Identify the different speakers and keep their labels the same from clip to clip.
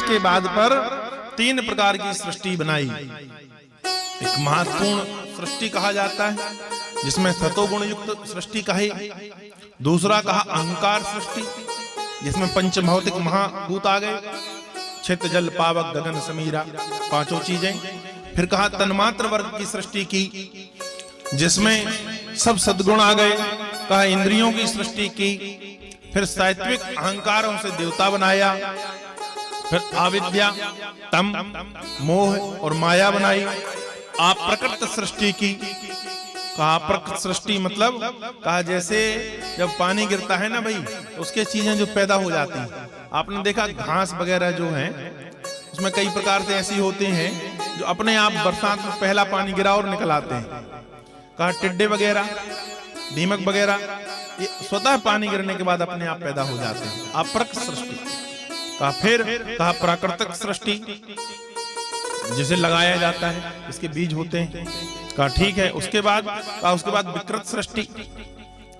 Speaker 1: इसके बाद पर 3 प्रकार की सृष्टि बनाई। एक महत्वपूर्ण सृष्टि कहा जाता है जिसमें सतोगुण युक्त सृष्टि कही। दूसरा कहा अहंकार सृष्टि, जिसमें पंचभौतिक महाभूत आ गए, छित जल पावक गगन समीरा, 5 चीजें। फिर कहा तन्मात्र वर्ग की सृष्टि की, जिसमें सब सद्गुण आ गए। कहा इंद्रियों की सृष्टि की। फिर सात्विक अहंकारों से देवता बनाया। फिर अविद्या, तम, मोह और माया बनाई। अप्रकृत सृष्टि की। कहा अप्रकृत सृष्टि मतलब कहा जैसे जब पानी गिरता है ना भाई, उसके चीजें जो पैदा हो जाती हैं। आपने देखा घास वगैरह जो है उसमें कई प्रकार से ऐसी होते हैं जो अपने आप बरसात में पहला पानी गिरा और निकल आते हैं। कहा टिड्डे वगैरह, दीमक वगैरह, ये स्वतः पानी गिरने के बाद अपने आप पैदा हो जाते हैं। अप्रकृत सृष्टि। कहा फिर कहा प्राकृतिक सृष्टि, जिसे लगाया जाता है, इसके बीज होते हैं। कहा ठीक है। उसके बाद विकृत सृष्टि।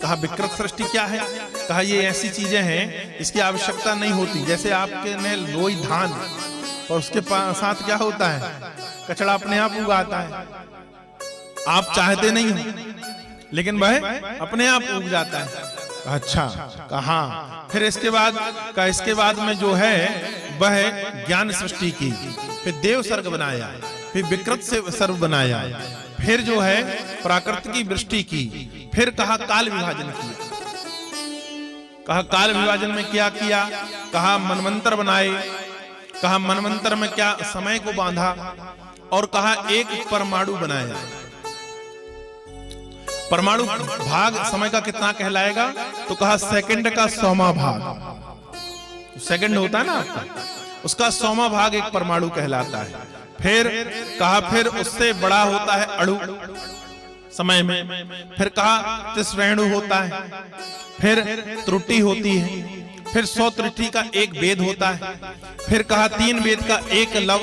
Speaker 1: कहा विकृत सृष्टि क्या है? कहा ये ऐसी चीजें हैं इसकी आवश्यकता नहीं होती। जैसे आपके ने लोई धान और उसके साथ क्या होता है, कचड़ा अपने आप उगाता है। आप चाहते नहीं हो लेकिन वह अपने आप उग जाता है। अच्छा, कहा फिर इसके बाद में जो है वह ज्ञान सृष्टि की। फिर देव सर्ग बनाया। फिर विकृत से सर्व बनाया। फिर जो है प्राकृत की वृष्टि की। फिर कहा काल विभाजन किया। कहा काल विभाजन में क्या किया? कहा मनवंतर बनाए। कहा मनवंतर में क्या समय को बांधा। और कहा एक परमाणु बनाया। परमाणु भाग समय का कितना कहलाएगा? तो कहा सेकंड का 100वां भाग। सेकंड होता है ना आपका, उसका 100वां भाग एक परमाणु कहलाता है। फिर कहा फिर उससे बड़ा होता है अणु समय में। फिर कहा तिस्रेणु होता है। फिर त्रुटि होती है। फिर 100 त्रुटि का एक वेद होता है। फिर कहा 3 वेद का एक लव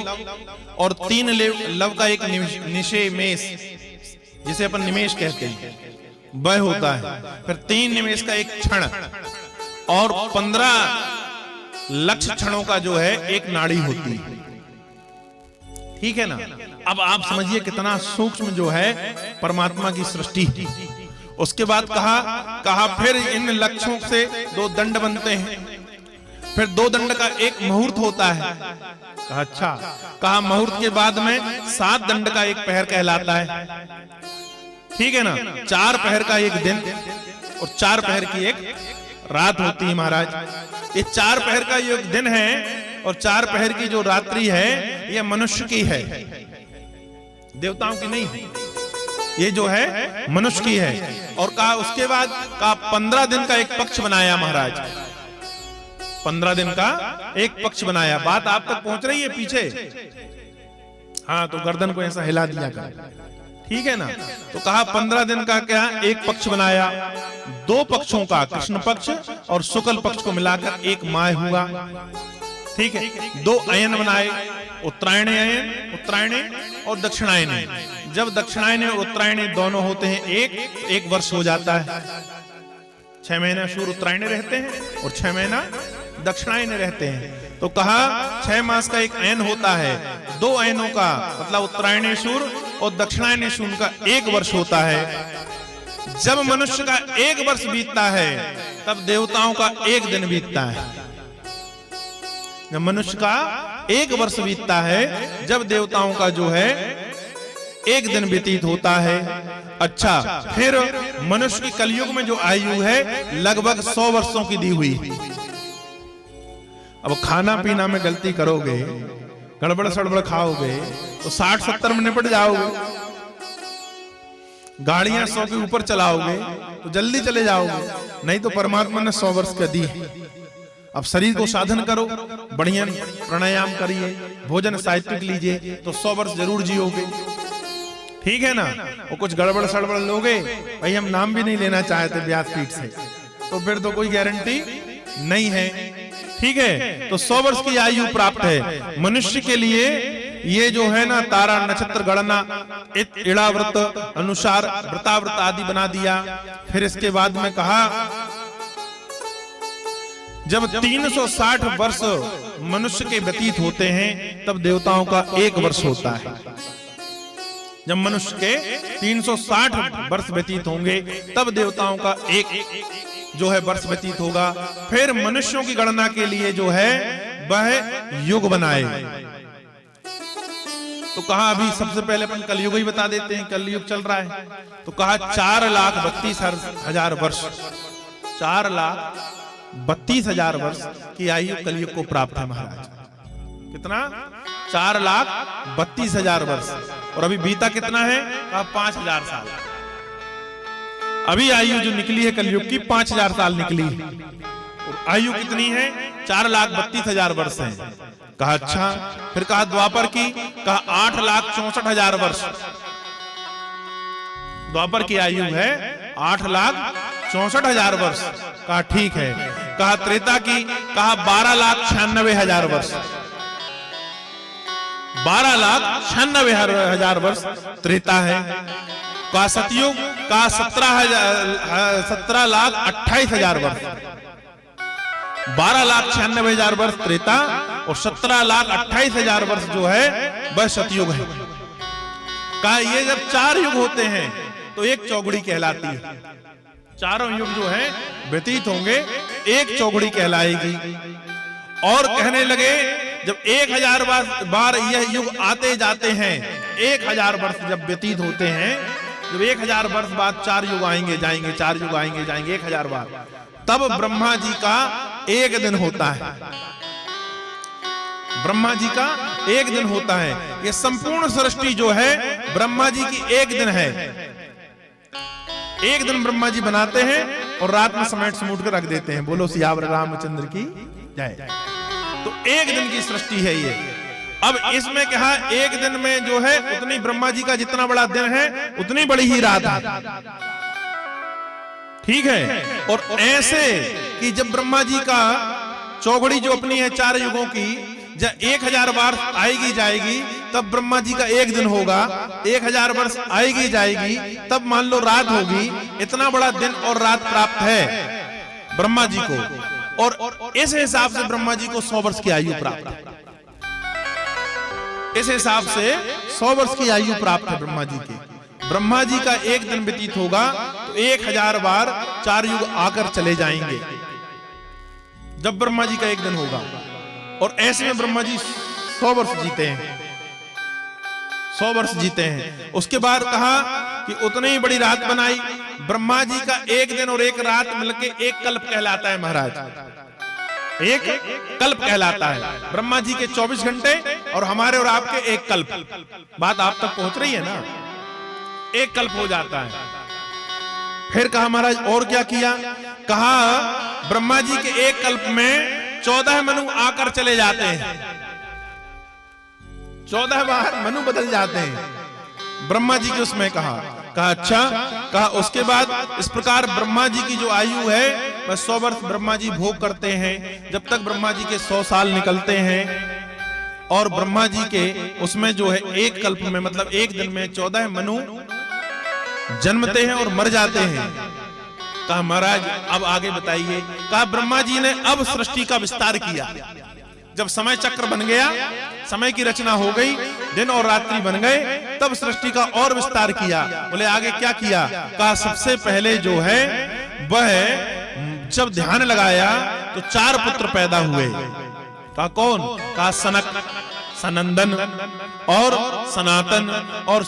Speaker 1: और 3 लव का एक निशेमेश, जिसे अपन निमेश कहते हैं, वह होता है। फिर 3 निमेश का एक क्षण और 15 लक्ष क्षणों का जो है एक नाड़ी होती है। ठीक है ना? अब समझिए कितना सूक्ष्म जो है परमात्मा की सृष्टि। उसके बाद कहा फिर इन लक्ष्यों से 2 दंड बनते हैं। फिर 2 दंड का एक मुहूर्त होता है। अच्छा, कहा मुहूर्त के बाद में 7 दंड का एक पहर कहलाता है। ठीक है ना? 4 पहर का एक दिन और 4 पहर की एक रात होती है महाराज। ये 4 पहर का एक दिन है और 4 पहर की जो रात्रि है ये मनुष्य की है, देवताओं की नहीं है। ये जो है मनुष्य की है। और कहा उसके बाद कहा 15 दिन का एक पक्ष बनाया महाराज। 15 दिन का एक पक्ष बनाया। बात आप तक पहुंच रही है पीछे? हाँ, तो गर्दन को ऐसा हिला दिया कर। ठीक है ना? तो कहा 15 दिन का क्या एक पक्ष बनाया। 2 पक्षों का, कृष्ण पक्ष और शुक्ल पक्ष को मिलाकर एक माह हुआ। ठीक है? 2 अयन बनाए, उत्तरायणी अयन, उत्तरायणी और दक्षिणायनी। जब दक्षिणायनी और उत्तरायणी दोनों होते हैं एक वर्ष हो जाता है। 6 महीना सूर्य उत्तरायणी रहते हैं और 6 महीना दक्षिणायनी रहते हैं। तो कहा 6 मास का एक अयन होता है। 2 अयनों का मतलब उत्तरायणी सूर्य और दक्षिणायनी सूर्य का 1 वर्ष होता है। जब मनुष्य का 1 वर्ष बीतता है तब देवताओं का 1 दिन बीतता है। जब मनुष्य का 1 वर्ष बीतता है, जब देवताओं का जो है 1 दिन व्यतीत होता है। अच्छा, फिर मनुष्य की कलयुग में जो आयु है लगभग 100 वर्षों की दी हुई। अब खाना पीना में गलती करोगे, गड़बड़ सड़बड़ खाओगे तो 60-70 में निपट जाओगे। गाड़ियां 100 के ऊपर चलाओगे तो जल्दी चले जाओगे। नहीं तो परमात्मा ने 100 वर्ष का दी। अब शरीर को साधन करो, बढ़िया प्राणायाम करिए, भोजन सात्विक लीजिए तो 100 वर्ष जरूर जियोगे। ठीक है ना? वो कुछ गड़बड़ सड़बड़ लोगे, भाई हम नाम भी नहीं लेना चाहते व्यासपीठ से, तो फिर तो कोई गारंटी नहीं है। ठीक है? तो 100 वर्ष की आयु प्राप्त है मनुष्य के लिए। ये जो है ना तारा नक्षत्र गणना इड़ाव्रत अनुसार व्रताव्रत आदि बना दिया। फिर इसके बाद में कहा जब 360 वर्ष मनुष्य के व्यतीत होते हैं तब देवताओं का 1 वर्ष होता है। जब मनुष्य के 360 वर्ष व्यतीत होंगे तब देवताओं का 1 जो है वर्ष व्यतीत होगा। फिर मनुष्यों की गणना के लिए जो है वह युग बनाए। तो कहा अभी सबसे पहले अपन कलयुग ही बता देते हैं, कलयुग चल रहा है। तो कहा 4,32,000 वर्ष, 4,32,000 वर्ष की आयु कलयुग को प्राप्त है महाराज। कितना? 4,32,000 वर्ष। और अभी बीता कितना है? कहा 5,000 साल। अभी आयु जो निकली है कलयुग की 5,000 साल निकली है। और आयु कितनी है? 4,32,000 वर्ष है। कहा अच्छा। फिर कहा द्वापर की, कहा 8,64,000 वर्ष। द्वापर की आयु है 8,64,000 वर्ष। कहा ठीक है। कहा त्रेता की, कहा 12,96,000 वर्ष। 12,96,000 वर्ष त्रेता है। कहा सतयुग, कहा 17,28,000 वर्ष। 12,96,000 वर्ष त्रेता और 17,28,000 वर्ष जो है वह सतयुग है। कहा ये जब 4 युग होते हैं तो 1 चौगुड़ी कहलाती है। चारों युग जो है व्यतीत होंगे 1 चौगुड़ी कहलाएगी। और कहने लगे जब 1,000 बार यह युग आते जाते हैं, 1,000 वर्ष जब व्यतीत होते हैं, जब 1,000 वर्ष बाद 4 युग आएंगे जाएंगे, 4 युग आएंगे जाएंगे 1,000 बार, तब ब्रह्मा जी का 1 दिन होता है। ब्रह्मा जी का 1 दिन होता है। ये संपूर्ण सृष्टि जो है ब्रह्मा जी की 1 दिन है। 1 दिन ब्रह्मा जी बनाते हैं और रात में समेट समूट कर रख देते हैं। बोलो सियावर रामचंद्र की जय। तो 1 दिन की सृष्टि है ये। अब इसमें कहा 1 दिन में जो है उतनी ब्रह्मा जी का जितना बड़ा दिन है उतनी बड़ी ही रात है। ठीक है। और ऐसे कि जब ब्रह्मा जी का चौघड़ी जो अपनी है 4 युगों की, जब 1,000 बार आएगी जाएगी तब ब्रह्मा जी का 1 दिन होगा। 1,000 वर्ष आएगी जाएगी तब मान लो रात होगी। इतना बड़ा दिन और रात प्राप्त है ब्रह्मा जी को। और इस हिसाब से ब्रह्मा जी को 100 वर्ष की आयु प्राप्त है। इस हिसाब से 100 वर्ष की आयु प्राप्त है ब्रह्मा जी की। ब्रह्मा जी का 1 दिन व्यतीत होगा तो 1,000 बार 4 युग आकर चले जाएंगे जब ब्रह्मा जी का 1 दिन होगा। और ऐसे में ब्रह्मा जी 100 वर्ष जीते हैं। 100 वर्ष जीते हैं। उसके बाद कहा कि उतनी ही बड़ी रात बनाई। ब्रह्मा जी का 1 दिन और 1 रात मिलके 1 कल्प कहलाता है महाराज। 1 कल्प कहलाता है। ब्रह्मा जी के 24 घंटे और हमारे और आपके 1 कल्प। बात आप तक पहुंच रही है ना? 1 कल्प हो जाता है। फिर कहा महाराज और क्या किया? कहा ब्रह्मा जी के 1 कल्प में 14 मनु आकर चले जाते हैं। 14 बार मनु बदल जाते हैं ब्रह्मा जी के उसमें। कहा अच्छा। कहा उसके बाद इस प्रकार ब्रह्मा जी की जो आयु है वह 100 वर्ष ब्रह्मा जी भोग करते हैं। जब तक ब्रह्मा जी के 100 साल निकलते हैं और ब्रह्मा जी के उसमें जो है 1 कल्प में मतलब 1 दिन में 14 मनु जन्मते हैं और मर जाते हैं। कहा महाराज अब आगे बताइए। कहा ब्रह्मा जी ने अब सृष्टि का विस्तार किया। जब समय चक्र बन गया, समय की रचना हो गई, दिन और रात्रि बन गए, तब सृष्टि का और विस्तार किया। बोले आगे क्या किया? कहा सबसे पहले जो है वह जब ध्यान लगाया तो 4 पुत्र पैदा हुए। कहा कौन? कहा सनक, सनंदन और सनातन और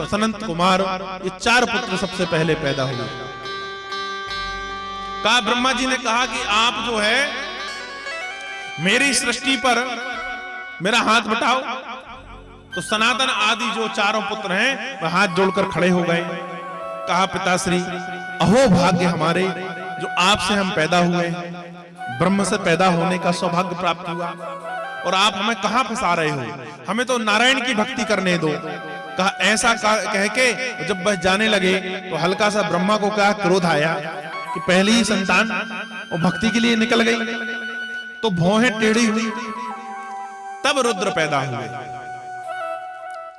Speaker 1: सनंत कुमार। ये 4 पुत्र सबसे पहले पैदा हुए। कहा ब्रह्मा जी ने कहा कि आप जो है मेरी सृष्टि पर मेरा हाथ बटाओ। तो सनातन आदि जो 4 पुत्र हैं वह हाथ जोड़कर खड़े हो गए। कहा पिताश्री अहो भाग्य हमारे जो आपसे हम पैदा हुए, ब्रह्म से पैदा होने का सौभाग्य प्राप्त हुआ और आप हमें कहां फंसा रहे हो? हमें तो नारायण की भक्ति करने दो। कहा ऐसा कह के जब बस जाने लगे तो हल्का सा ब्रह्मा को क्या क्रोध आया कि पहली ही संतान वो भक्ति के लिए निकल गई तो भौहें टेढ़ी हुई। तब रुद्र पैदा हुए।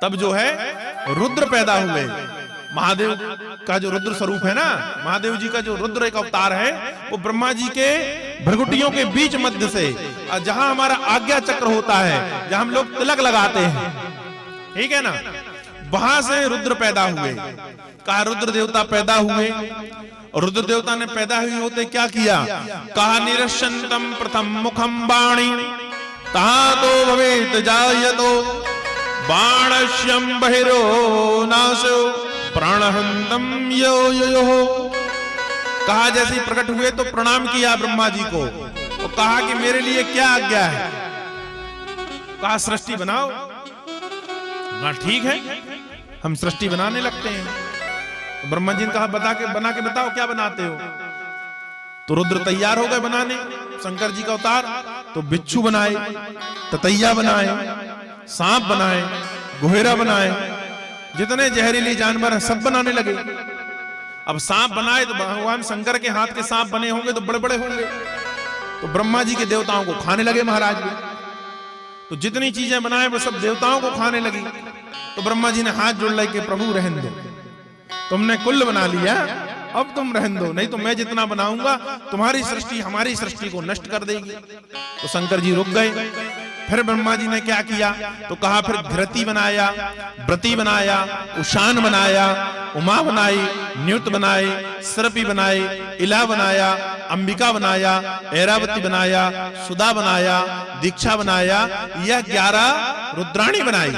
Speaker 1: तब जो है रुद्र पैदा हुए। महादेव का जो रुद्र स्वरूप है ना, महादेव जी का जो रुद्र एक अवतार है, वो ब्रह्मा जी के भ्रगुटियों के बीच मध्य से, जहां हमारा आज्ञा चक्र होता है, जहां हम लोग तिलक लगाते हैं, ठीक है ना, वहां से रुद्र पैदा हुए। कहा रुद्र देवता पैदा हुए, और रुद्र देवता ने पैदा हुए होते क्या किया? कहा निरशंतम प्रथम मुखम बाणी तातो भवेत जायतो बाणश्यम बहिरो नासो प्राणहंतम यो यो यो। कहा जैसे ही प्रकट हुए तो प्रणाम किया ब्रह्मा जी को, और कहा कि मेरे लिए क्या आज्ञा है? कहा सृष्टि बनाओ। हाँ ठीक है, हम सृष्टि बनाने लगते हैं। तो ब्रह्मा जी ने कहा बना के बताओ क्या बनाते हो? तो रुद्र तैयार हो गए बनाने, शंकर जी का अवतार। तो बिच्छू बनाए, ततैया बनाए, सांप बनाए, गोहेरा बनाए, जितने जहरीले जानवर हैं सब बनाने लगे। अब सांप बनाए तो भगवान शंकर के हाथ के सांप बने होंगे तो बड़े बड़े होंगे, तो ब्रह्मा जी के देवताओं को खाने लगे महाराज भी। तो जितनी चीजें बनाए वो सब देवताओं को खाने लगी। तो ब्रह्मा जी ने हाथ जोड़ लेके प्रभु रहने दो, तुमने कुल बना लिया, अब तुम रहने दो, नहीं तो मैं जितना बनाऊंगा तुम्हारी सृष्टि हमारी सृष्टि को नष्ट कर देगी। तो शंकर जी रुक गए। फिर ब्रह्मा जी ने क्या किया? तो कहा फिर धृति बनाया, व्रति बनाया, उशान बनाया, उमा बनाई, न्युत बनाई, सर्पी बनाई, इला बनाया, अंबिका बनाया, ऐरावती बनाया, सुधा बनाया, दीक्षा बनाया, यह 11 रुद्राणी बनाई।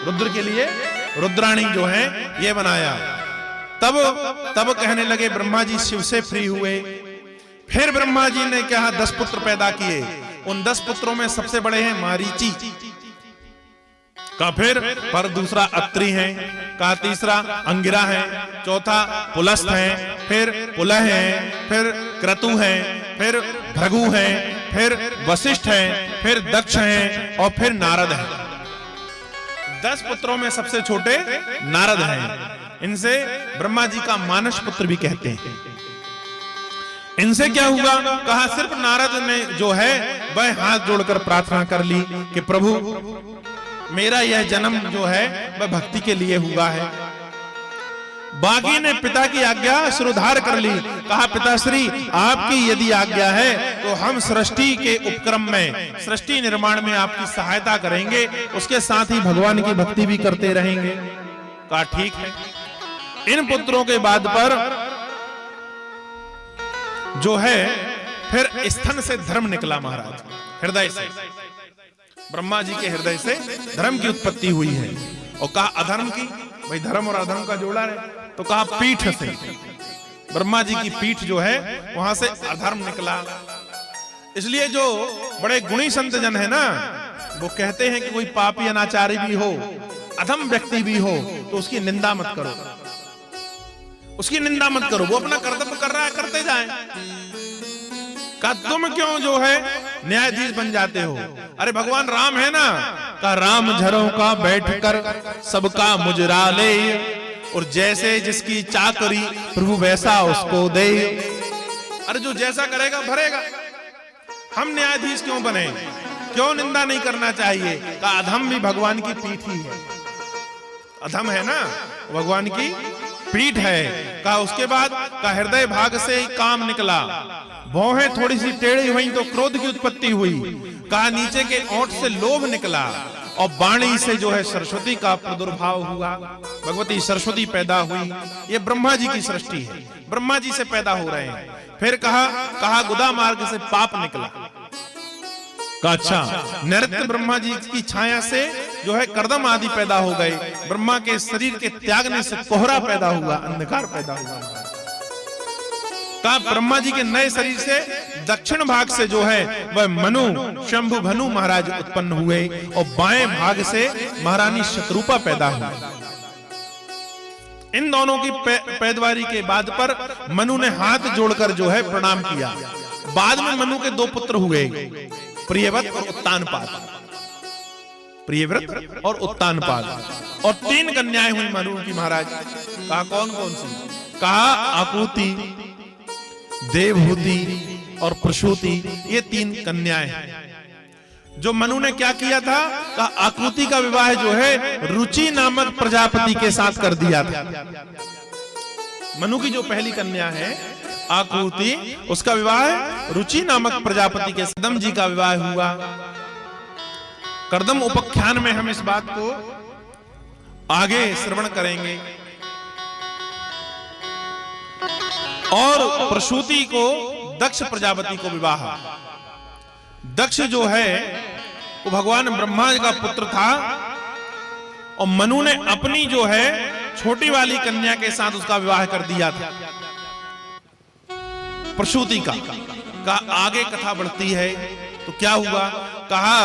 Speaker 1: रुद्र के लिए रुद्राणी जो है ये बनाया। तब कहने लगे ब्रह्मा जी शिव से फ्री हुए। फिर ब्रह्मा जी ने कहा 10 पुत्र पैदा किए। उन 10 पुत्रों में सबसे बड़े हैं मारीची का, फिर पर दूसरा अत्रि है का, तीसरा अंगिरा है, चौथा पुलस्थ है, फिर पुलह है, फिर क्रतु है, फिर भृगु है, फिर वशिष्ठ है, फिर दक्ष है, और फिर नारद है। 10 पुत्रों में सबसे छोटे नारद हैं। इनसे ब्रह्मा जी का मानस पुत्र भी कहते हैं। इनसे क्या हुआ? कहा सिर्फ नारद ने जो है वह हाथ जोड़कर प्रार्थना कर ली कि प्रभु मेरा यह जन्म जो है वह भक्ति के लिए हुआ है। बाकी ने पिता की आज्ञा सिरोधार कर ली। कहा पिताश्री आपकी यदि आज्ञा है तो हम सृष्टि के उपक्रम में, सृष्टि निर्माण में आपकी सहायता करेंगे, उसके साथ ही भगवान की भक्ति भी करते रहेंगे। कहा ठीक है। इन पुत्रों के बाद पर जो है फिर स्थन से धर्म निकला महाराज, हृदय से, ब्रह्मा जी के हृदय से धर्म की उत्पत्ति हुई है। और कहा अधर्म की, भाई धर्म और अधर्म का जोड़ा है, तो कहा पीठ से, ब्रह्मा जी की पीठ जो है वहां से अधर्म निकला। इसलिए जो बड़े गुणी संत जन है ना, वो कहते हैं कि कोई पापी अनाचारी भी हो, अधम व्यक्ति भी हो, तो उसकी निंदा मत करो, उसकी निंदा मत करो, वो अपना कर्तव्य कर रहा है, करते जाए। का तुम क्यों जो है न्यायाधीश बन जाते हो? अरे भगवान राम है ना, का राम झरों का बैठकर सबका मुजरा ले, और जैसे जिसकी चाकरी प्रभु वैसा उसको दे। अरे जो जैसा करेगा भरेगा। हम न्यायाधीश क्यों बने? क्यों निंदा नहीं करना चाहिए? का अधम भी भगवान की पीठ ही है, अधम है ना भगवान की पीठ है। का उसके बाद का हृदय भाग से ही काम निकला, भौहें थोड़ी सी टेढ़ी हुई तो क्रोध की उत्पत्ति हुई। कहा नीचे के ओंठ से लोभ निकला, और वाणी से जो है सरस्वती का प्रादुर्भाव हुआ, भगवती सरस्वती पैदा हुई। ये ब्रह्मा जी की सृष्टि है, ब्रह्मा जी से पैदा हो रहे हैं। फिर कहा गुदा मार्ग से पाप निकला। अच्छा, नृत्य ब्रह्मा जी की छाया से जो है कर्दम आदि पैदा हो गए। ब्रह्मा के शरीर के त्यागने से कोहरा पैदा हुआ, अंधकार पैदा हुआ। कहा ब्रह्मा जी के नए शरीर से दक्षिण भाग से जो है वह मनु, शंभु भनु महाराज उत्पन्न हुए, और बाएं भाग से महारानी शत्रुपा पैदा हुई। इन दोनों की पैदवारी के बाद पर मनु ने हाथ जोड़कर जो है प्रणाम किया। बाद में मनु के 2 पुत्र हुए, प्रियव्रत और उत्तानपाद, प्रियव्रत और उत्तानपाद, और 3 कन्याएं हुई मनु की महाराज। कहा कौन कौन सी? कहा आकुति, देवहूति और प्रसूति, ये 3 कन्याएं हैं। जो मनु ने क्या किया था, आकृति का विवाह जो है रुचि नामक प्रजापति के साथ कर दिया था। मनु की जो पहली कन्या है आकृति, उसका विवाह रुचि नामक प्रजापति के साथ कर्दम जी का विवाह हुआ। कर्दम उपाख्यान में हम इस बात को आगे श्रवण करेंगे। और प्रसूति को दक्ष प्रजापति को विवाह। दक्ष जो है वो भगवान ब्रह्मा का पुत्र था और मनु ने अपनी जो है छोटी वाली कन्या के साथ उसका विवाह कर दिया था। प्रसूति का आगे कथा बढ़ती है तो क्या हुआ, कहा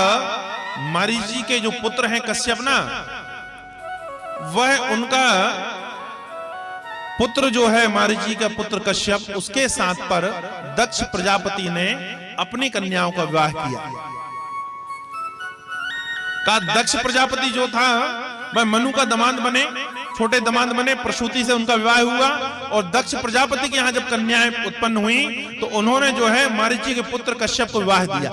Speaker 1: मरीचि के जो पुत्र हैं कश्यप ना, वह उनका पुत्र जो है मरीचि का पुत्र कश्यप, उसके साथ पर दक्ष प्रजापति ने अपनी कन्याओं का विवाह किया। का दक्ष प्रजापति जो था वह मनु का दामाद बने, छोटे दामाद बने, प्रसूति से उनका विवाह हुआ। और दक्ष प्रजापति के यहाँ जब कन्याएं उत्पन्न हुई तो उन्होंने जो है मरीचि के पुत्र कश्यप को विवाह दिया।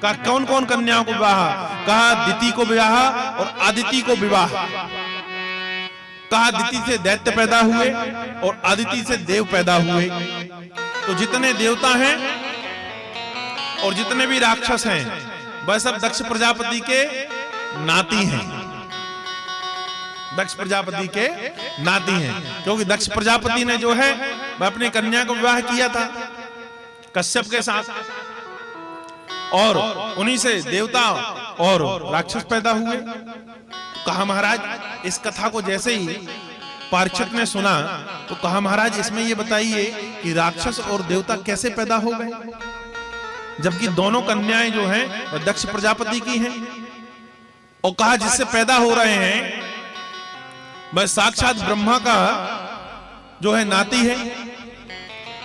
Speaker 1: कहा कौन कौन कन्याओं को विवाह, कहा दिति को विवाह और आदिति को विवाह। कहा दिति से दैत्य पैदा हुए और आदिति से देव पैदा हुए। तो जितने देवता हैं और जितने भी राक्षस हैं वह सब दक्ष प्रजापति के नाती हैं। दक्ष प्रजापति के नाती हैं, क्योंकि दक्ष प्रजापति ने जो है वह अपनी कन्या को विवाह किया था कश्यप के साथ, और उन्हीं से देवता और राक्षस पैदा हुए। कहा महाराज इस कथा को जैसे ही परीक्षित ने सुना तो कहा महाराज इसमें ये बताइए कि राक्षस और देवता कैसे पैदा हो गए, जबकि दोनों कन्याएं जो हैं वह दक्ष प्रजापति की हैं। और कहा जिससे पैदा हो रहे हैं वह साक्षात ब्रह्मा का जो है नाती है,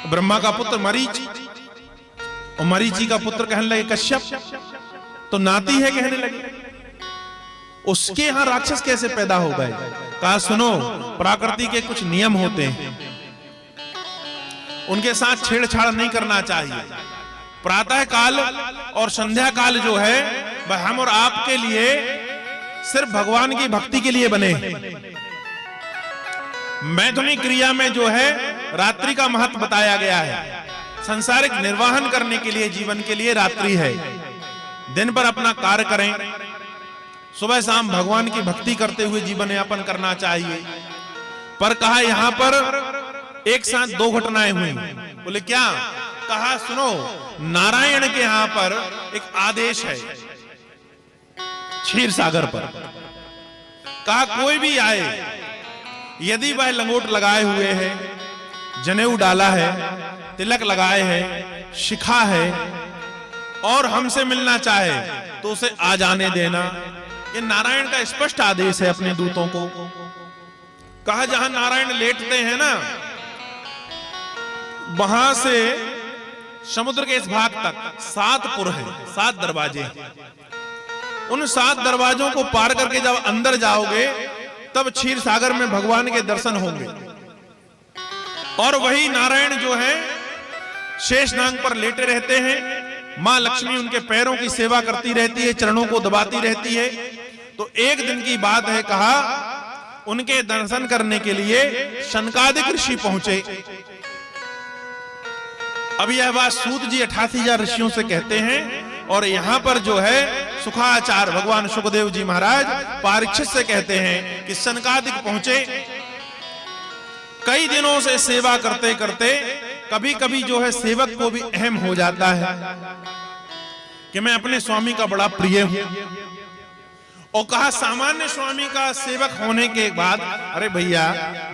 Speaker 1: ब्रह्मा का पुत्र मरीच, और मरीचि का पुत्र कहने लगे कश्यप, तो नाती है कहने लगे। उसके यहां राक्षस कैसे पैदा हो गए? कहा सुनो, प्रकृति के कुछ नियम होते हैं, उनके साथ छेड़छाड़ नहीं करना चाहिए। प्रातः काल और संध्या काल जो है वह हम और आपके लिए सिर्फ भगवान की भक्ति के लिए बने। मैथुनी क्रिया में जो है रात्रि का महत्व बताया गया है। संसारिक निर्वाहन करने के लिए, जीवन के लिए रात्रि है। दिन पर अपना कार्य करें, सुबह शाम भगवान की भक्ति करते हुए जीवन यापन करना चाहिए। पर कहा यहां पर एक साथ दो घटनाएं हुई। बोले क्या? कहा सुनो, नारायण के यहां पर एक आदेश है क्षीर सागर पर। कहा कोई भी आए, यदि वह लंगोट लगाए हुए है, जनेऊ डाला है, तिलक लगाए है, शिखा है और हमसे मिलना चाहे तो उसे आ जाने देना। ये नारायण का स्पष्ट आदेश है अपने दूतों को। कहा जहां नारायण लेटते हैं ना, वहां से समुद्र के इस भाग तक 7 पुर है, 7 दरवाजे हैं। उन 7 दरवाजों को पार करके जब अंदर जाओगे तब क्षीर सागर में भगवान के दर्शन होंगे। और वही नारायण जो है शेषनाग पर लेटे रहते हैं। मां लक्ष्मी उनके पैरों की सेवा करती रहती है, चरणों को दबाती रहती है। तो एक दिन की बात है, कहा उनके दर्शन करने के लिए शनकादिक ऋषि पहुंचे। अब यह बात सूत जी 88,000 ऋषियों से कहते हैं, और यहां पर जो है सुखाचार्य भगवान सुखदेव जी महाराज परीक्षित से कहते हैं कि शनकादिक पहुंचे। कई दिनों से सेवा करते करते कभी कभी जो है सेवक को भी अहम हो जाता है कि मैं अपने स्वामी का बड़ा प्रिय हूं। और कहा सामान्य स्वामी का सेवक होने के बाद, अरे भैया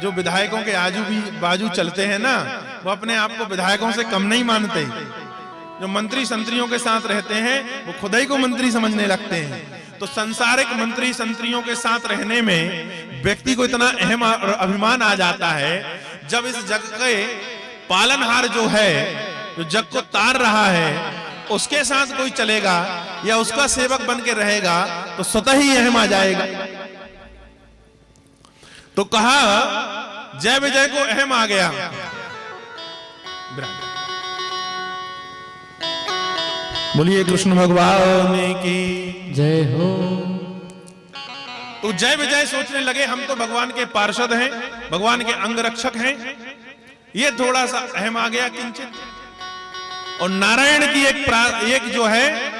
Speaker 1: जो विधायकों के आजू भी बाजू चलते हैं ना, वो अपने आप को विधायकों से कम नहीं मानते। जो मंत्री संतरियों के साथ रहते हैं वो खुद ही को मंत्री समझने लगते हैं। तो संसारिक मंत्री संतरियों के साथ रहने में व्यक्ति को इतना अहम और अभिमान आ जाता है, जब इस जग के पालनहार जो है, जो जग को तार रहा है, उसके साथ कोई चलेगा या उसका सेवक बन के रहेगा तो स्वतः ही अहम आ जाएगा। तो कहा जय विजय को अहम आ गया। बोलिए कृष्ण भगवान की
Speaker 2: जय हो।
Speaker 1: तो जय विजय सोचने लगे हम तो भगवान के पार्षद हैं, भगवान के अंग रक्षक हैं। ये थोड़ा सा अहम आ गया किंचित। और नारायण की एक जो है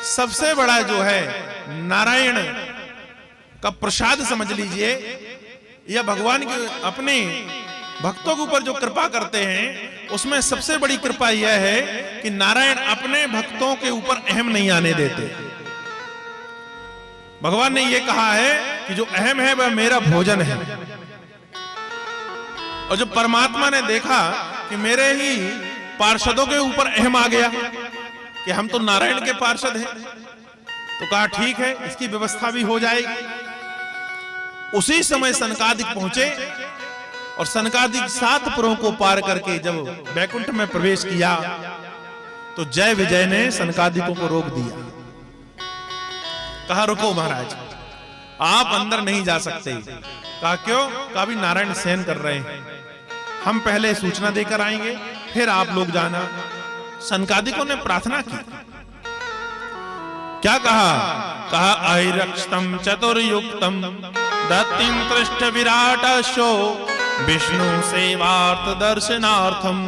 Speaker 1: सबसे बड़ा जो है नारायण का प्रसाद समझ लीजिए, या भगवान के अपने भक्तों के ऊपर जो कृपा करते हैं उसमें सबसे बड़ी कृपा यह है कि नारायण अपने भक्तों के ऊपर अहम नहीं आने देते। भगवान ने यह कहा है कि जो अहम है वह मेरा भोजन है। और जब परमात्मा ने देखा कि मेरे ही पार्षदों के ऊपर अहम आ गया कि हम तो नारायण के पार्षद हैं, तो कहा ठीक है इसकी व्यवस्था भी हो जाएगी। उसी समय सनकादिक पहुंचे और सनकादिक 7 पुरों को पार करके जब वैकुंठ में प्रवेश किया तो जय विजय ने सनकादिकों को रोक दिया। कहा रुको महाराज, आप अंदर नहीं जा सकते। कहा क्यों? कहा भी नारायण शयन कर रहे हैं, हम पहले सूचना देकर आएंगे फिर आप लोग जाना। सनकादिकों ने प्रार्थना की। क्या कहा? कहा ऐरक्षतम चतुर्युक्तम दत्तिम पृष्ठ विराटशो विष्णु सेवार्थ दर्शनार्थम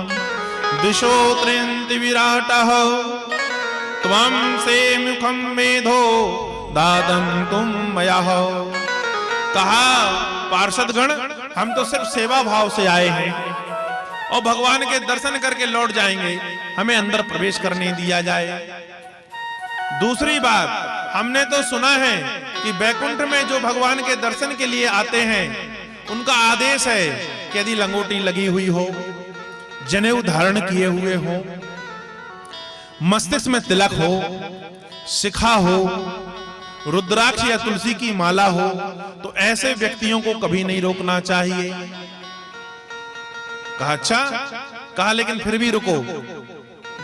Speaker 1: दिशो त्रियन्ति विराटः त्वं से मुखम मेधो दादं तुम मया। कहा पार्षदगण हम तो सिर्फ सेवा भाव से आए हैं और भगवान के दर्शन करके लौट जाएंगे, हमें अंदर प्रवेश करने दिया जाए। दूसरी बात, हमने तो सुना है कि वैकुंठ में जो भगवान के दर्शन के लिए आते हैं उनका आदेश है कि यदि लंगोटी लगी हुई हो, जनेऊ धारण किए हुए हो, मस्तिष्क में तिलक हो, शिखा हो, रुद्राक्ष या तुलसी की माला हो, तो ऐसे व्यक्तियों को कभी नहीं रोकना चाहिए। कहा अच्छा। कहा लेकिन फिर भी रुको।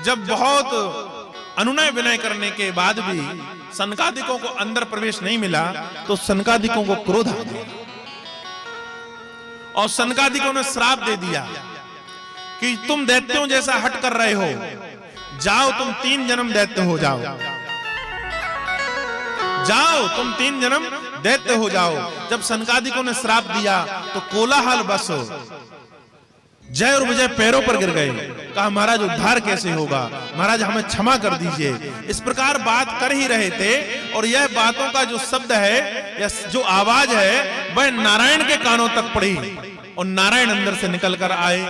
Speaker 1: जब बहुत अनुनय विनय करने के बाद भी सनकादिकों को अंदर प्रवेश नहीं मिला तो सनकादिकों को क्रोध आ गया और सनकादिकों ने श्राप दे दिया कि तुम दैत्यों जैसा हट कर रहे हो, जाओ तुम 3 जन्म दैत्य हो जाओ, जाओ तुम 3 जन्म दैत्य हो जाओ। जब सनकादिकों ने श्राप दिया तो कोलाहल बस जय और विजय पैरों पर गिर गए। कहा महाराज उद्धार कैसे होगा, महाराज हमें क्षमा कर दीजिए। इस प्रकार बात कर ही रहे थे और यह बातों का जो शब्द है या जो आवाज है वह नारायण के कानों तक पड़ी और नारायण अंदर से निकल कर आए।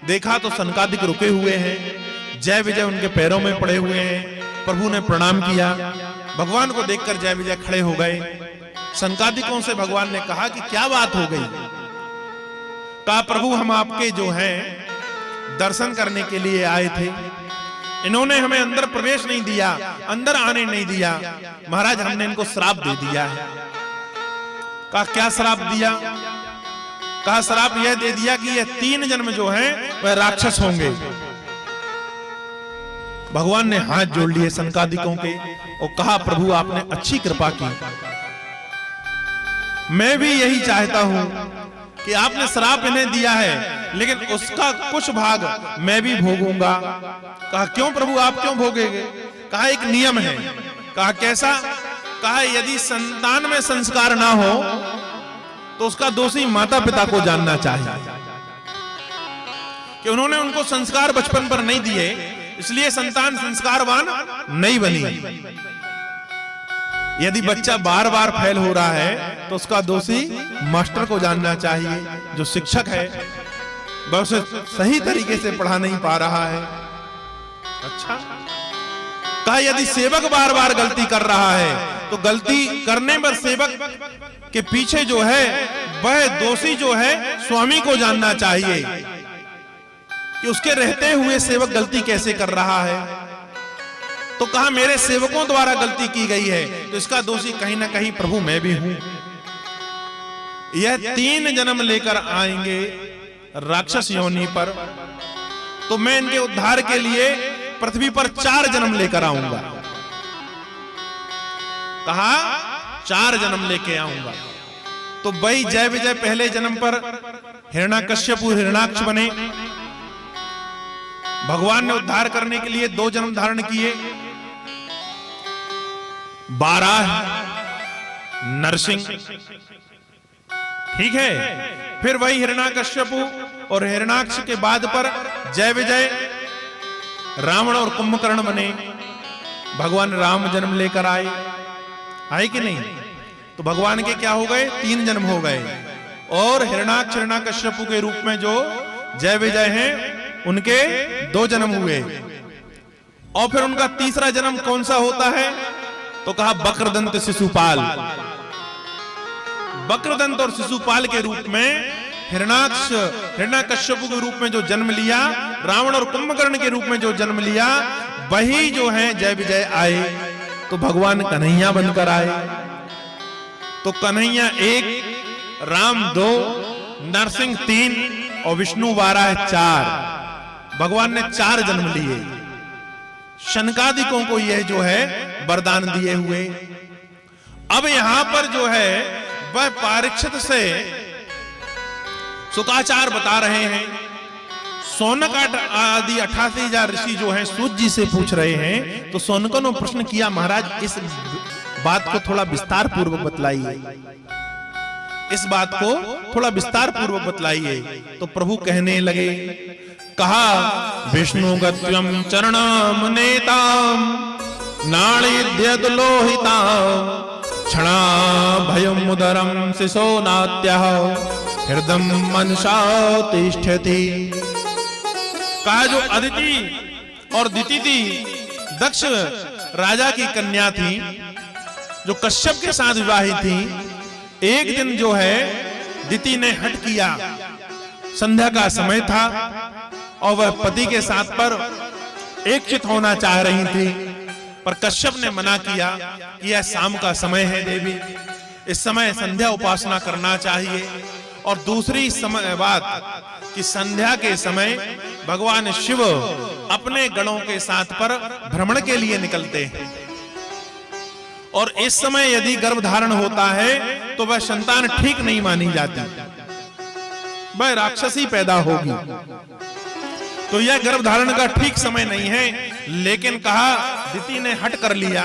Speaker 1: देखा तो सनकादिक रुके हुए हैं, जय विजय उनके पैरों में पड़े हुए हैं। प्रभु ने प्रणाम किया, भगवान को देखकर जय विजय खड़े हो गए। सनकादिकों से भगवान ने कहा कि क्या बात हो गई? कहा प्रभु हम आपके जो हैं दर्शन करने के लिए आए थे, इन्होंने हमें अंदर प्रवेश नहीं दिया, अंदर आने नहीं दिया, महाराज हमने इनको श्राप दे दिया है। कहा क्या श्राप दिया? कहा श्राप यह दे दिया कि ये 3 जन्म जो हैं वह राक्षस होंगे। भगवान ने हाथ जोड़ लिए सनकादिकों के और कहा प्रभु आपने अच्छी कृपा की, मैं भी यही चाहता हूं कि आपने श्राप इन्हें दिया है लेकिन उसका कुछ भाग मैं भी भोगूंगा। कहा क्यों प्रभु आप क्यों भोगेंगे? कहा एक नियम है। कहा कैसा? कहा यदि संतान में संस्कार ना हो तो उसका दोषी माता पिता को जानना चाहिए कि उन्होंने उनको संस्कार बचपन पर नहीं दिए, इसलिए संतान संस्कारवान नहीं बनी। यदि बच्चा बार बार फेल हो रहा है तो उसका दोषी मास्टर को जानना चाहिए, जो शिक्षक है वह उसे सही तरीके से पढ़ा नहीं पा रहा है। अच्छा। कहा यदि सेवक बार बार गलती कर रहा है तो गलती करने पर सेवक के पीछे जो है वह दोषी जो है स्वामी को जानना चाहिए कि उसके रहते हुए सेवक गलती कैसे कर रहा है। तो कहा मेरे सेवकों द्वारा गलती की गई है तो इसका दोषी कहीं ना कहीं प्रभु मैं भी हूं। यह 3 जन्म लेकर आएंगे राक्षस योनि पर, तो मैं इनके उद्धार के लिए पृथ्वी पर 4 जन्म लेकर आऊंगा। कहा 4 जन्म लेके आऊंगा। तो वही जय विजय पहले जन्म पर हिरण्याकश्यपु हिरण्याक्ष बने, भगवान ने उद्धार करने के लिए 2 जन्म धारण किए, बाराह, नरसिंह, ठीक है। फिर वही हिरण्याकश्यपु और हिरण्याक्ष के बाद पर जय विजय, रावण और कुंभकर्ण बने। भगवान राम जन्म लेकर आए कि नहीं? तो भगवान के क्या हो गए? 3 जन्म हो गए। और हिरण्याक्ष हिरण्याकश्यपु के रूप में जो जय विजय हैं, उनके 2 जन्म हुए। और फिर उनका तीसरा जन्म कौन सा होता है? तो कहा वक्रदंत शिशुपाल। वक्रदंत और शिशुपाल के रूप में हिरण्याक्ष हिरण्याकश्यपु के रूप में जो जन्म लिया, रावण और कुंभकर्ण के रूप में जो जन्म लिया, वही जो है जय विजय आए। तो भगवान कन्हैया बनकर आए। तो कन्हैया 1, राम 2, नरसिंह 3 और विष्णु वाराह 4। भगवान ने 4 जन्म लिए। शनकादिकों को यह जो है वरदान दिए हुए। अब यहां पर जो है वह परीक्षित से शुकाचार्य बता रहे हैं। शौनक आदि 88,000 ऋषि जो हैं सूत जी से पूछ रहे हैं। तो शौनकों ने प्रश्न किया, महाराज इस बात को थोड़ा विस्तार पूर्वक बतलाइए, इस बात को थोड़ा विस्तार पूर्वक बतलाइए। तो प्रभु कहने लगे, कहा विष्णु गत्यम चरणाम नेताम नाड़ीद्यद लोहिताम क्षणा भयम मुदरम शिशो नात्य हृदम मनसा तिष्ठति। कहा जो अदिति और दिति थी, दक्ष राजा की कन्या थी, जो कश्यप के साथ विवाहित थी, एक दिन जो है दिति ने हठ किया। संध्या का समय था और वह पति के साथ पर एकचित होना चाह रही थी, पर कश्यप ने मना किया कि यह शाम का समय है देवी, इस समय संध्या उपासना करना चाहिए। और दूसरी समय बात कि संध्या के समय भगवान शिव अपने गणों के साथ पर भ्रमण के लिए निकलते हैं, और इस समय यदि गर्भ धारण होता है तो वह संतान ठीक नहीं मानी जाती, वह राक्षसी पैदा होगी। तो यह गर्भ धारण का ठीक समय नहीं है। लेकिन कहा दिति ने हट कर लिया।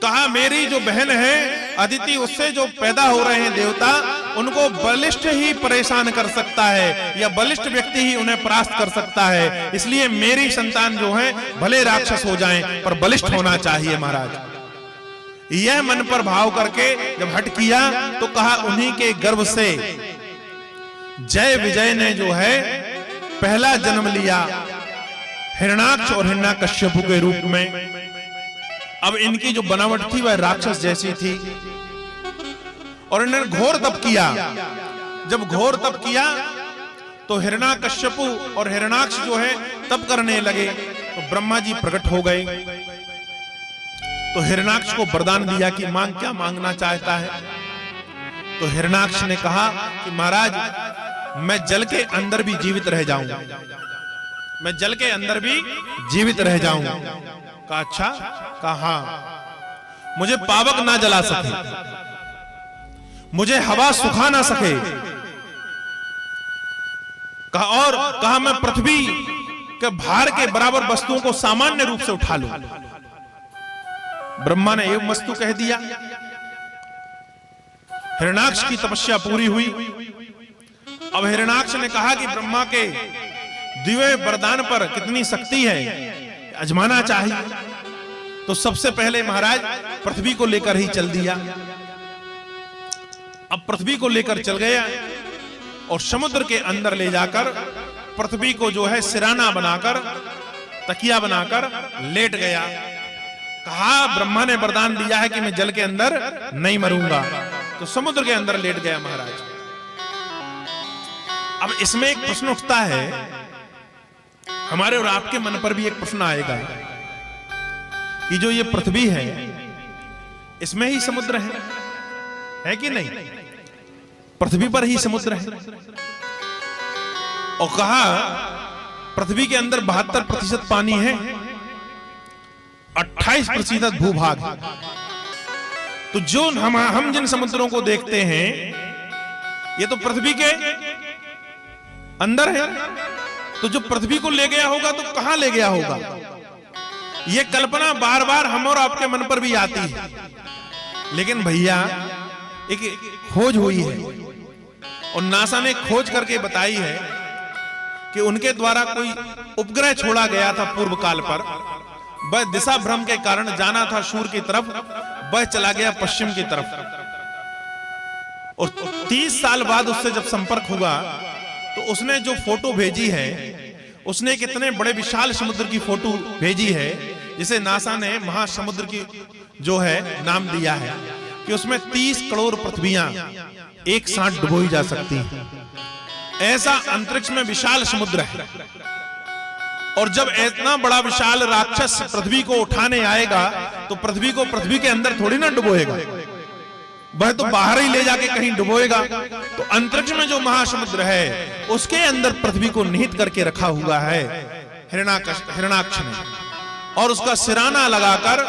Speaker 1: कहा मेरी जो बहन है अदिति, उससे जो पैदा हो रहे हैं देवता, उनको बलिष्ठ ही परेशान कर सकता है, या बलिष्ठ व्यक्ति ही उन्हें परास्त कर सकता है। इसलिए मेरी संतान जो है भले राक्षस हो जाएं, पर बलिष्ठ होना चाहिए महाराज। यह मन पर भाव करके जब हट किया तो कहा उन्हीं के गर्भ से जय विजय ने जो है पहला जन्म लिया, हिरण्याक्ष और हिरण्याकश्यपु के रूप में। अब इनकी जो बनावट थी वह राक्षस जैसी थी, और इन्होंने घोर तप किया। जब घोर तप किया तो हिरण्याकश्यपु और हिरण्याक्ष जो है तप करने लगे, तो ब्रह्मा जी प्रकट हो गए। तो हिरण्याक्ष को वरदान दिया कि मांग, क्या मांगना चाहता है? तो हिरण्याक्ष ने कहा कि महाराज मैं जल के अंदर भी जीवित रह जाऊं, मैं जल के अंदर भी जीवित रह जाऊं। कहा अच्छा? कहा हाँ, मुझे पावक ना जला सके, मुझे हवा सुखा ना सके। कहा और कहा मैं पृथ्वी के भार के बराबर वस्तुओं को सामान्य रूप से उठा लूं। ब्रह्मा ने एवं वस्तु कह दिया। हिरण्याक्ष की तपस्या पूरी हुई। अब हिरण्याक्ष ने कहा कि ब्रह्मा के दिव्य वरदान पर कितनी शक्ति है, आजमाना चाहिए। तो सबसे पहले महाराज पृथ्वी को लेकर ही चल दिया। अब पृथ्वी को लेकर चल गया और समुद्र के अंदर ले जाकर पृथ्वी को जो है सिराना बनाकर, तकिया बनाकर लेट गया। कहा ब्रह्मा ने वरदान दिया है कि मैं जल के अंदर नहीं मरूंगा। तो समुद्र के अंदर लेट गया महाराज। अब इसमें एक प्रश्न उठता है, हमारे और आपके मन पर भी एक प्रश्न आएगा कि जो ये पृथ्वी है इसमें ही समुद्र है कि नहीं? पृथ्वी पर ही समुद्र है। और कहा पृथ्वी के अंदर 72% पानी है, 28% भूभाग है। तो जो हम जिन समुद्रों को देखते हैं ये तो पृथ्वी के अंदर है, तो जो पृथ्वी को ले गया होगा तो कहां ले गया होगा? ये कल्पना बार बार हम और आपके मन पर भी आती है। लेकिन भैया एक खोज हुई है और नासा ने खोज करके बताई है कि उनके द्वारा कोई उपग्रह छोड़ा गया था पूर्व काल पर। वह दिशा भ्रम के कारण जाना था सूर्य की तरफ, वह चला गया पश्चिम की तरफ। और 30 साल बाद उससे जब संपर्क हुआ तो उसने जो फोटो भेजी है, उसने कितने बड़े विशाल समुद्र की फोटो भेजी है, जिसे नासा ने महासमुद्र की जो है नाम दिया है कि उसमें 30 करोड़ पृथ्वियां एक साथ डुबोई जा सकती हैं। ऐसा अंतरिक्ष में विशाल समुद्र है। और जब इतना बड़ा विशाल राक्षस पृथ्वी को उठाने आएगा तो पृथ्वी को पृथ्वी के अंदर थोड़ी ना डुबोएगा, वह तो बाहर ही ले जाके कहीं डुबोएगा। तो अंतरिक्ष में जो महासमुद्र है उसके अंदर पृथ्वी को निहित करके रखा हुआ है हिरण्याक्ष ने, और उसका सिराना लगाकर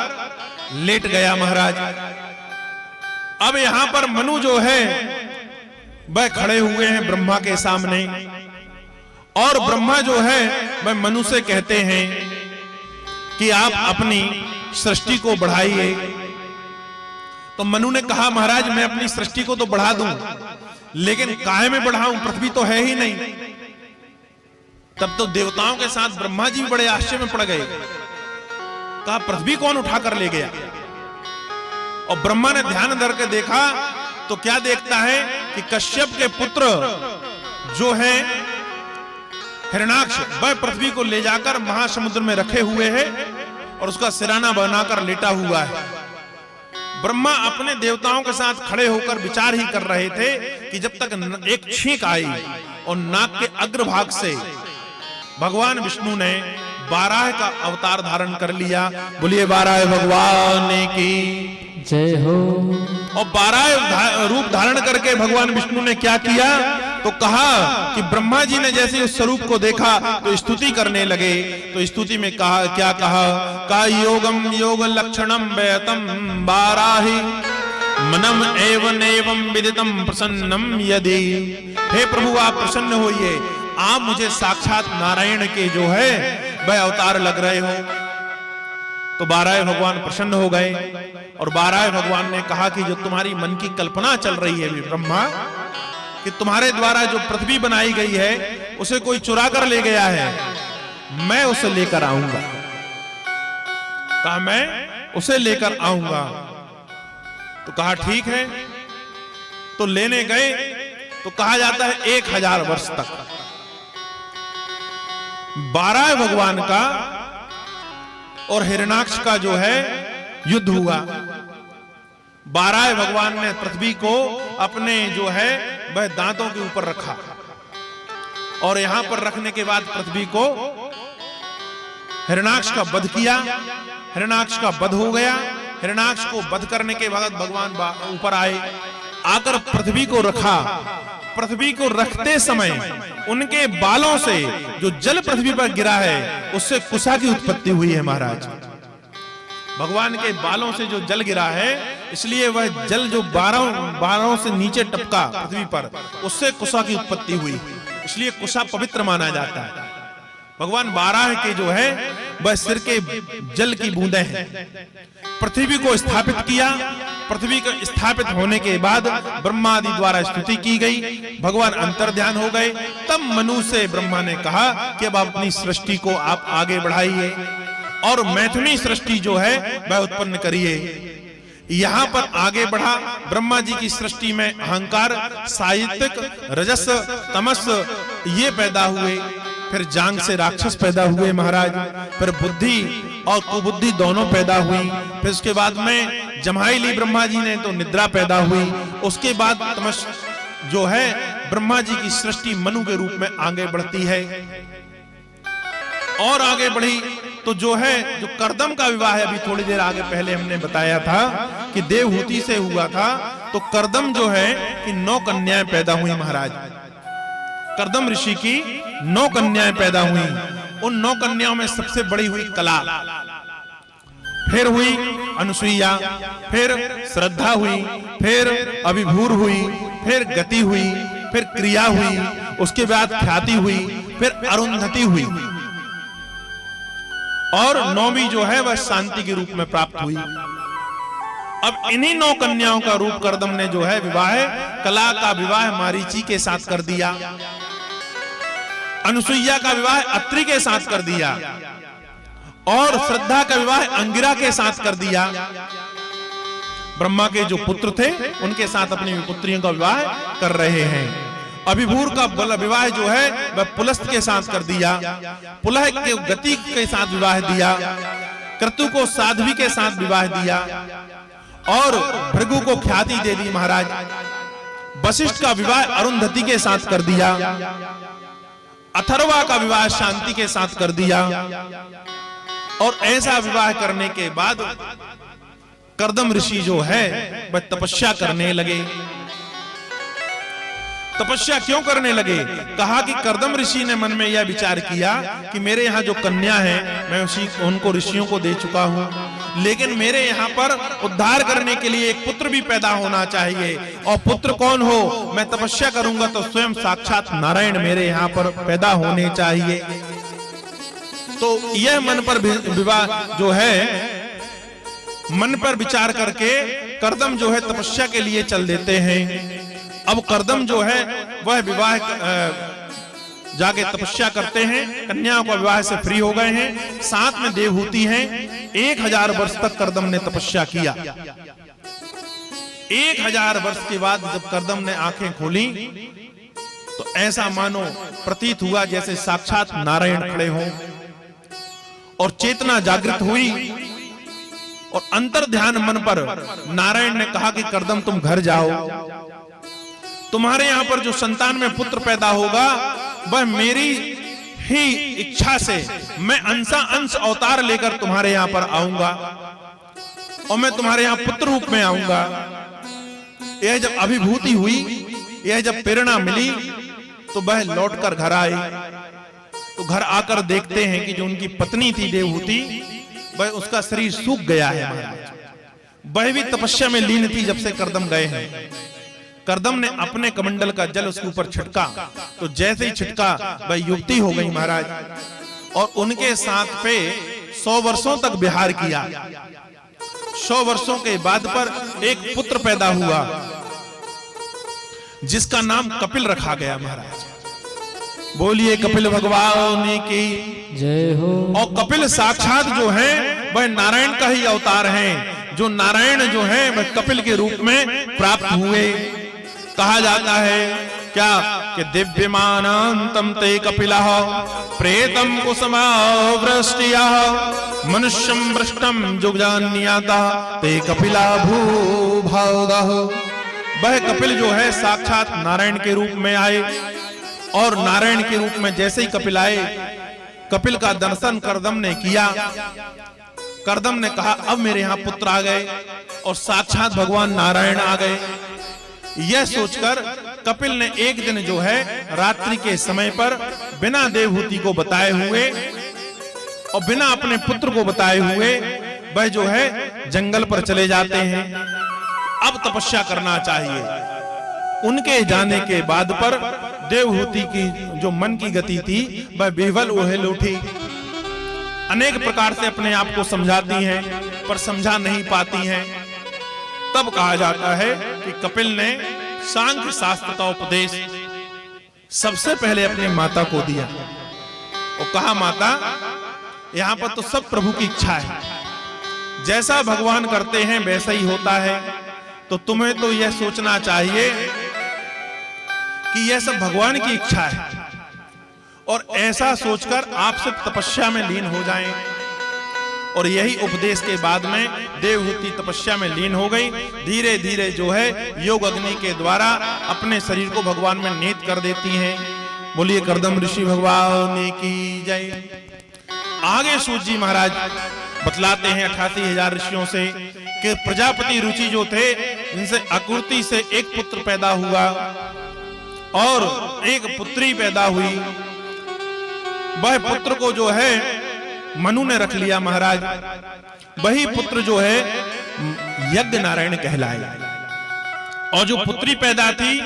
Speaker 1: लेट गया महाराज। अब यहां पर मनु जो है वह खड़े हुए हैं ब्रह्मा के सामने, और ब्रह्मा जो है वह मनु से कहते हैं कि आप अपनी सृष्टि को बढ़ाइए। तो मनु ने कहा महाराज मैं अपनी सृष्टि को तो बढ़ा दूं, लेकिन काहे में बढ़ाऊं, पृथ्वी तो है ही नहीं। तब तो देवताओं के साथ ब्रह्मा जी बड़े आश्चर्य में पड़ गए। कहा पृथ्वी कौन उठा कर ले गया? और ब्रह्मा ने ध्यान धर के देखा तो क्या देखता है कि कश्यप के पुत्र जो है हिरण्याक्ष, वह पृथ्वी को ले जाकर महासमुद्र में रखे हुए है और उसका सिराना बनाकर लेटा हुआ है। ब्रह्मा अपने देवताओं के साथ खड़े होकर विचार ही कर रहे थे कि जब तक एक छींक आई और नाक के अग्रभाग से भगवान विष्णु ने बाराह का अवतार धारण कर लिया। बोलिए बाराह भगवान की
Speaker 2: जय हो।
Speaker 1: और बाराह रूप धारण करके भगवान विष्णु ने क्या किया? तो कहा कि ब्रह्मा जी ने जैसे उस स्वरूप को देखा तो स्तुति करने लगे। तो स्तुति में कहा, क्या कहा? का योगम योग लक्षणम व्यतम बाराहि मनम एवं एवं विदितम प्रसन्नम यदि। हे प्रभु आप प्रसन्न होइए, आप मुझे साक्षात नारायण के जो है वह अवतार लग रहे हो। तो बाराह भगवान प्रसन्न हो गए और बाराह भगवान ने कहा कि जो तुम्हारी मन की कल्पना चल रही है ब्रह्मा, कि तुम्हारे द्वारा जो पृथ्वी बनाई गई है उसे कोई चुरा कर ले गया है, मैं उसे लेकर आऊंगा। कहा मैं उसे लेकर आऊंगा। तो कहा ठीक है। तो लेने गए तो कहा जाता है 1000 वर्ष तक बाराह भगवान का और हिरण्याक्ष का जो है युद्ध हुआ। बाराह भगवान ने पृथ्वी को अपने जो है वह दांतों के ऊपर रखा और यहां पर रखने के बाद पृथ्वी को हिरण्याक्ष का वध किया। हिरण्याक्ष का वध हो गया। हिरण्याक्ष को वध करने के बाद भगवान ऊपर आए, आकर पृथ्वी को रखा। पृथ्वी को रखते समय उनके बालों से जो जल पृथ्वी पर गिरा है उससे कुशा की उत्पत्ति हुई है महाराज। भगवान के बालों से जो जल गिरा है इसलिए वह जल जो बालों से नीचे टपका पृथ्वी पर, उससे कुशा की उत्पत्ति हुई, इसलिए कुशा पवित्र माना जाता है। भगवान बाराह के जो है वह सिर के जल की बूंदें हैं। पृथ्वी को स्थापित किया। पृथ्वी के स्थापित होने के बाद ब्रह्मा आदि द्वारा स्तुति की गई, भगवान अंतर्ध्यान हो गए। तब मनु से ब्रह्मा ने कहा कि अब अपनी सृष्टि को आप आगे बढ़ाइए और मैथुनी सृष्टि जो है वह उत्पन्न करिए। यहां पर आगे बढ़ा। ब्रह्मा जी की सृष्टि में अहंकार, साहित्यिक, रजस, तमस ये पैदा हुए। फिर जांग से राक्षस पैदा हुए महाराज। फिर बुद्धि और कुबुद्धि दोनों पैदा हुई। फिर उसके बाद में जमाई ली ब्रह्मा जी ने तो निद्रा पैदा हुई। उसके बाद तमस जो है ब्रह्मा जी की सृष्टि मनु के रूप में आगे बढ़ती है और आगे बढ़ी तो जो है जो कर्दम का विवाह है, अभी थोड़ी देर आगे पहले हमने बताया था कि देवहूति से हुआ था। तो कर्दम जो है कि 9 कन्याएं पैदा हुई महाराज। कर्दम ऋषि की 9 कन्याएं पैदा हुई। उन 9 कन्याओं में सबसे बड़ी हुई कला, फिर हुई अनुसुईया, फिर श्रद्धा हुई, फिर अभिभूर हुई, फिर गति हुई, फिर क्रिया हुई, उसके बाद ख्याति हुई फिर अरुंधति हुई, और 9वीं जो है वह शांति के रूप में प्राप्त हुई। अब इन्हीं 9 कन्याओं का रूप कर्दम ने जो है विवाह, कला का विवाह मारीची के साथ कर दिया, अनुसुईया का विवाह अत्रि के साथ कर दिया, और श्रद्धा का विवाह अंगिरा के साथ कर दिया। ब्रह्मा के जो पुत्र थे उनके साथ अपनी पुत्रियों का विवाह कर रहे हैं। अभिभूर का विवाह जो है वह पुलस्त के साथ कर दिया, पुलह के गति के साथ विवाह दिया, क्रतु को साध्वी के साथ विवाह दिया, और भृगु को ख्याति दे दी महाराज। वशिष्ठ का विवाह अरुंधति के साथ कर दिया, अथर्वा का विवाह शांति के साथ कर दिया, और ऐसा विवाह करने के बाद कर्दम ऋषि जो है वह तपस्या करने लगे। तपस्या क्यों करने लगे? कहा कि कर्दम ऋषि ने मन में यह विचार किया कि मेरे यहाँ जो कन्या है मैं उनको ऋषियों को दे चुका हूँ, लेकिन मेरे यहाँ पर उद्धार करने के लिए एक पुत्र भी पैदा होना चाहिए, और पुत्र कौन हो? मैं तपस्या करूंगा तो स्वयं साक्षात नारायण मेरे यहाँ पर पैदा होने चाहिए। तो यह मन पर विवाह जो है, मन पर विचार करके कर्दम जो है तपस्या के लिए चल देते हैं। अब कर्दम जो है वह विवाह जाके तपस्या करते हैं, कन्याओं का विवाह से फ्री हो गए हैं, साथ में देवहूति हैं। 1000 वर्ष तक कर्दम ने तपस्या किया। 1000 वर्ष के बाद जब कर्दम ने आंखें खोली तो ऐसा मानो प्रतीत हुआ जैसे साक्षात नारायण खड़े हों, और चेतना जागृत हुई, और अंतर ध्यान मन पर नारायण ने कहा कि कर्दम तुम घर जाओ, तुम्हारे यहां पर जो संतान में पुत्र पैदा होगा वह मेरी ही इच्छा से मैं अंशा अंश अवतार लेकर तुम्हारे यहां पर आऊंगा, और मैं तुम्हारे यहां पुत्र रूप में आऊंगा। यह जब अभिभूति हुई, यह जब प्रेरणा मिली, तो वह लौटकर घर आई। तो घर आकर देखते हैं कि जो उनकी पत्नी थी देवहूति, वह उसका शरीर सूख गया है महाराज। वह भी तपस्या में लीन थी जब से कर्दम गए हैं। कर्दम ने अपने कमंडल का जल उसके ऊपर छिटका, तो जैसे ही छिटका वह युवती हो गई महाराज, और उनके साथ पे 100 वर्षों तक विहार किया। 100 वर्षों के बाद पर एक पुत्र पैदा हुआ जिसका नाम कपिल रखा गया महाराज। बोलिए कपिल भगवान की जय हो। और कपिल साक्षात जो है वह नारायण का ही अवतार है, जो नारायण जो है वह कपिल के रूप में प्राप्त हुए। कहा जाता है क्या कि दिव्यमानंतम ते कपिलः प्रेतम कुसुमावृष्टियः मनुष्यम वृष्टम जुगजान्याता ते कपिला भूभागः। वह कपिल जो है साक्षात नारायण के रूप में आए, और नारायण के रूप में जैसे ही कपिल आए, कपिल का दर्शन कर्दम ने किया। कर्दम ने कहा अब मेरे यहाँ पुत्र आ गए, और साक्षात भगवान नारायण आ गए। यह सोचकर कपिल ने एक दिन जो है रात्रि के समय पर बिना देवहूति को बताए हुए और बिना अपने पुत्र को बताए हुए वह जो है जंगल पर चले जाते हैं। अब तपस्या करना चाहिए। उनके जाने के बाद पर देवहूति की जो मन की गति थी वह बेवल उहल उठी। अनेक प्रकार से अपने आप को समझाती हैं पर समझा नहीं पाती हैं। तब कहा जाता है कि कपिल ने सांख्य शास्त्र का उपदेश सबसे पहले अपनी माता को दिया और कहा माता यहां पर तो सब प्रभु की इच्छा है, जैसा भगवान करते हैं वैसा ही होता है, तो तुम्हें तो यह सोचना चाहिए कि यह सब भगवान की इच्छा है और ऐसा सोचकर आप सब तपस्या में लीन हो जाएं। और यही उपदेश के बाद में देवहूति तपस्या में लीन हो गई। धीरे धीरे जो है योग अग्नि के द्वारा अपने शरीर को भगवान में नीत कर देती हैं। बोलिए कर्दम ऋषि भगवान की जय। आगे सूत जी महाराज बतलाते हैं 88,000 ऋषियों से कि प्रजापति रुचि जो थे इनसे आकृति से एक पुत्र पैदा हुआ और एक पुत्री पैदा हुई। वह पुत्र को जो है मनु ने रख लिया महाराज। वही पुत्र जो है यज्ञ नारायण कहलाए। और जो पुत्री पैदा थी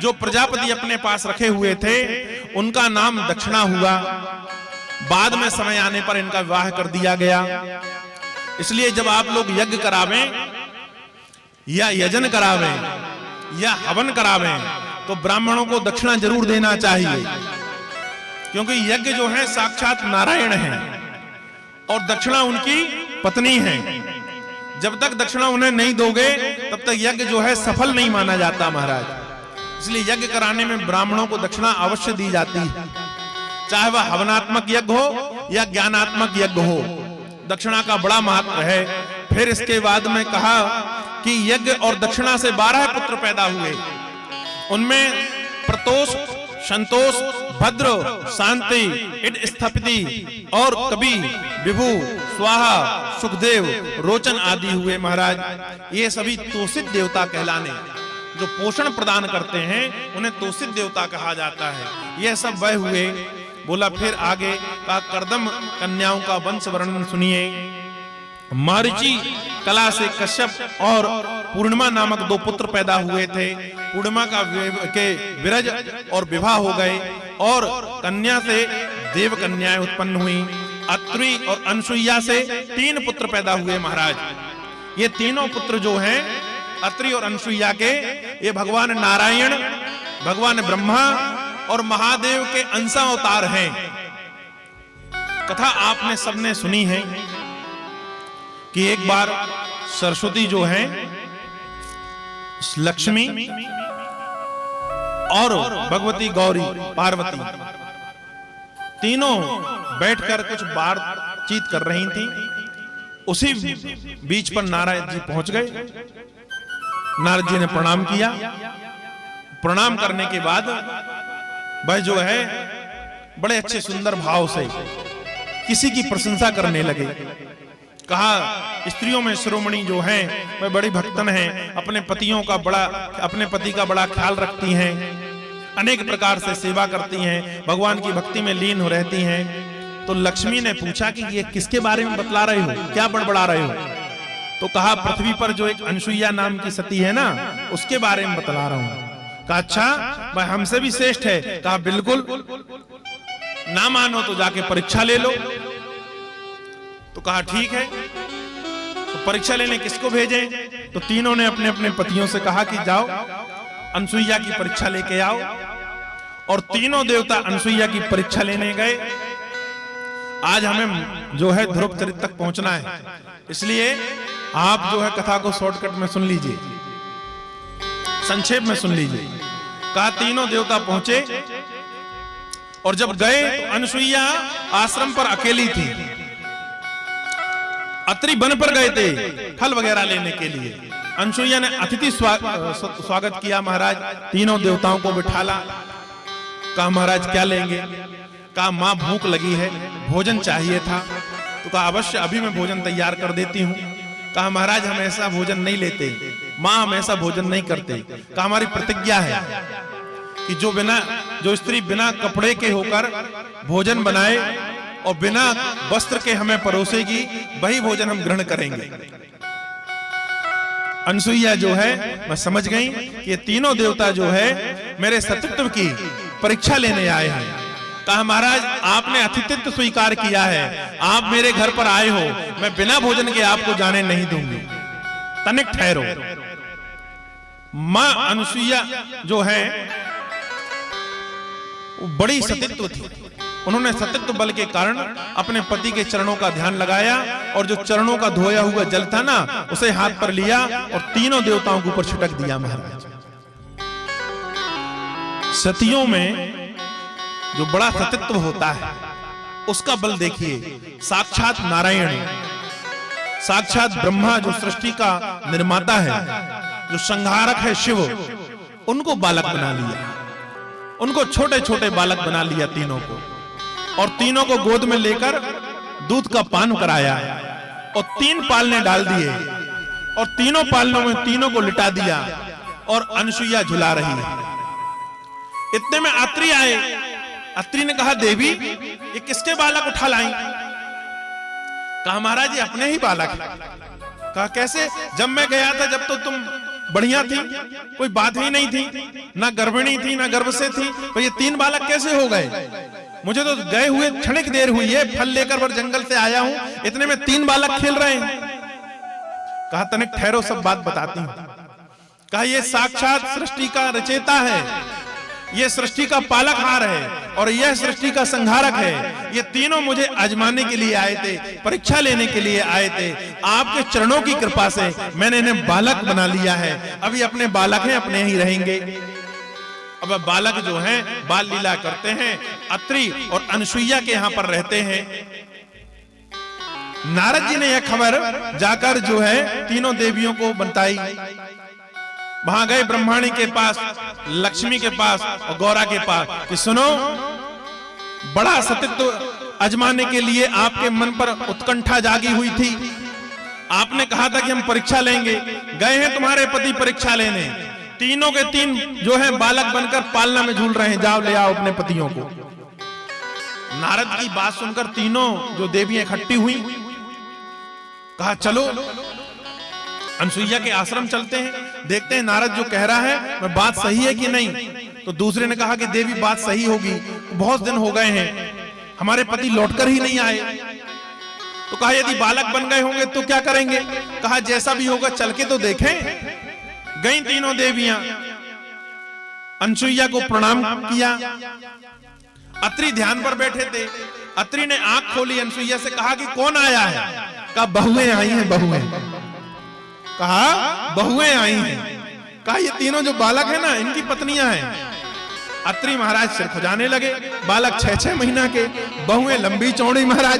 Speaker 1: जो प्रजापति अपने पास रखे हुए थे उनका नाम दक्षिणा हुआ। बाद में समय आने पर इनका विवाह कर दिया गया। इसलिए जब आप लोग यज्ञ करावें या यजन करावें या हवन करावें तो ब्राह्मणों को दक्षिणा जरूर देना चाहिए, क्योंकि यज्ञ जो है साक्षात नारायण है और दक्षिणा उनकी पत्नी है। जब तक दक्षिणा उन्हें नहीं दोगे तब तक यज्ञ जो है सफल नहीं माना जाता महाराज। इसलिए यज्ञ कराने में ब्राह्मणों को दक्षिणा अवश्य दी जाती है, चाहे वह हवनात्मक यज्ञ हो या ज्ञानात्मक यज्ञ हो। दक्षिणा का बड़ा महत्व है। फिर इसके बाद में कहा कि यज्ञ और दक्षिणा से 12 पुत्र पैदा हुए। उनमें प्रतोष, संतोष, भद्र, शांति, इड स्थपति और कवि, विभु, स्वाहा, सुखदेव, रोचन आदि हुए महाराज। ये सभी तोषित देवता कहलाने, जो पोषण प्रदान करते हैं उन्हें तोषित देवता कहा जाता है। ये सब वह हुए। बोला फिर आगे का कर्दम कन्याओं का वंश वर्णन सुनिए। मारीची कला से कश्यप और पूर्णिमा नामक 2 पुत्र पैदा हुए थे। पूर्णिमा के विरज और विवाह हो गए और कन्या से देव कन्याएं उत्पन्न हुई। अत्रि और अनसुईया से 3 पुत्र पैदा हुए महाराज। ये तीनों पुत्र जो हैं अत्रि और अनसुईया के, ये भगवान नारायण, भगवान ब्रह्मा और महादेव के अंशावतार हैं। कथा आपने सबने सुनी है कि एक बार सरस्वती जो है लक्ष्मी और भगवती गौरी पार्वती तीनों बैठकर कुछ बातचीत कर रही थी। उसी बीच पर नारद जी पहुंच गए। नारद जी ने प्रणाम किया। प्रणाम करने के बाद वह जो है बड़े अच्छे सुंदर भाव से किसी की प्रशंसा करने लगे। कहा स्त्रियों में शिरोमणि जो हैं वह बड़ी भक्तन हैं, अपने पति का बड़ा ख्याल रखती हैं, अनेक प्रकार से सेवा करती हैं, भगवान की भक्ति में लीन हो रहती हैं। तो लक्ष्मी ने पूछा कि ये किसके बारे में बतला रहे हो, क्या बड़बड़ा रहे हो? तो कहा पृथ्वी पर जो एक अनसुईया नाम की सती है ना, उसके बारे में बतला रहा हूं। कहा अच्छा, वह हमसे भी श्रेष्ठ है। कहा बिल्कुल, ना मानो तो जाके परीक्षा ले लो। तो कहा ठीक है। तो परीक्षा लेने किसको भेजें? तो तीनों ने अपने अपने पतियों से कहा कि जाओ अनसुईया की परीक्षा लेके आओ। और तीनों देवता अनसुईया की परीक्षा लेने गए। आज हमें जो है ध्रुव चरित्र तक पहुंचना है, इसलिए आप जो है कथा को शॉर्टकट में सुन लीजिए, संक्षेप में सुन लीजिए। कहा तीनों देवता पहुंचे और जब गए तो अनसुईया आश्रम पर अकेली थी। अत्रि वन पर गए थे फल वगैरह लेने के लिए। अनसुईया ने अतिथि स्वागत किया महाराज। तीनों देवताओं को बिठाला। कहा महाराज क्या लेंगे? कहा मां भूख लगी है, भोजन चाहिए था। तो कहा अवश्य, अभी मैं भोजन तैयार कर देती हूँ। कहा महाराज हम ऐसा भोजन नहीं लेते, मां हम ऐसा भोजन नहीं करते। कहा हमारी प्रतिज्ञा है कि जो स्त्री बिना कपड़े के होकर भोजन बनाए और बिना वस्त्र के हमें परोसेगी, वही भोजन हम ग्रहण करेंगे। अनसुईया जो है मैं समझ गई कि ये तीनों देवता जो है मेरे सतीत्व की परीक्षा लेने आए हैं। कहा महाराज आपने अतिथित्व स्वीकार किया है, आप मेरे घर पर आए हो, मैं बिना भोजन के आपको जाने नहीं दूंगी, तनिक ठहरो। मां अनसुईया जो है वो बड़ी सतीत्व थी। उन्होंने सतीत्व बल के कारण अपने पति के चरणों का ध्यान लगाया और जो चरणों का धोया हुआ जल था ना, उसे हाथ पर लिया और तीनों देवताओं के ऊपर छिटक दिया महाराज। सतियों में जो बड़ा सतीत्व होता है उसका बल देखिए। साक्षात नारायण, साक्षात ब्रह्मा जो सृष्टि का निर्माता है, जो संहारक है शिव, उनको बालक बना लिया, उनको छोटे छोटे बालक बना लिया तीनों को। और तीनों को गोद में लेकर दूध का पान कराया और 3 पालने डाल दिए और तीनों पालनों में तीनों को लिटा दिया और अनसुईया झुला रही है। इतने में अत्रि आए। अत्रि ने कहा देवी ये किसके बालक उठा लाई? कहा महाराज ये अपने ही बालक है। कहा कैसे? जब मैं गया था जब तो तुम बढ़िया थी, कोई बात ही नहीं थी, ना गर्भिणी थी ना गर्भ से थी, तो ये 3 बालक कैसे हो गए? मुझे तो गए हुए क्षणिक देर हुई है, फल लेकर वर जंगल से आया हूं, इतने में 3 बालक खेल रहे हैं। कहा तनिक ठहरो, सब बात बताती हूं। कहा ये साक्षात सृष्टि का रचेता है, ये सृष्टि का पालकहार है और यह सृष्टि का संहारक है। ये तीनों मुझे आजमाने के लिए आए थे, परीक्षा लेने के लिए आए थे। आपके चरणों की कृपा से मैंने इन्हें बालक बना लिया है। अभी अपने बालक हैं, अपने ही रहेंगे। अब बालक जो हैं बाल लीला करते हैं, अत्रि और अनसुईया के यहां पर रहते हैं। नारद जी ने यह खबर जाकर जो है तीनों देवियों को बताई। वहां गए ब्रह्माणी के पास, लक्ष्मी के पास और गौरा के पास कि सुनो, बड़ा सतीत्व आजमाने के लिए आपके मन पर उत्कंठा जागी हुई थी। आपने कहा था कि हम परीक्षा लेंगे, गए हैं तुम्हारे पति परीक्षा लेने। तीनों के 3 जो है बालक बनकर पालना में झूल रहे हैं, जाओ ले आओ अपने पतियों को। नारद की बात सुनकर तीनों जो देवियां इकट्ठी हुई, कहा चलो अनसुईया के आश्रम चलते हैं, देखते हैं नारद जो कह रहा है वह बात सही है कि नहीं। तो दूसरे ने कहा कि देवी बात सही होगी, बहुत दिन हो गए हैं, हमारे पति लौटकर ही नहीं आए। तो कहा यदि बालक बन गए होंगे तो क्या करेंगे? कहा जैसा भी होगा चल के तो देखें। गई तीनों देवियां, अनसुईया को प्रणाम किया। अत्रि ध्यान पर बैठे थे। अत्रि ने आंख खोली, अनसुईया से कहा कि कौन आया है? कहा बहुएं आई हैं, बहुएं। कहा बहुएं आई हैं। कहा ये तीनों जो बालक है ना, इनकी पत्नियां हैं। अत्रि महाराज सिर खुजाने लगे। बालक 6-6 महीना के, बहुएं लंबी चौड़ी महाराज।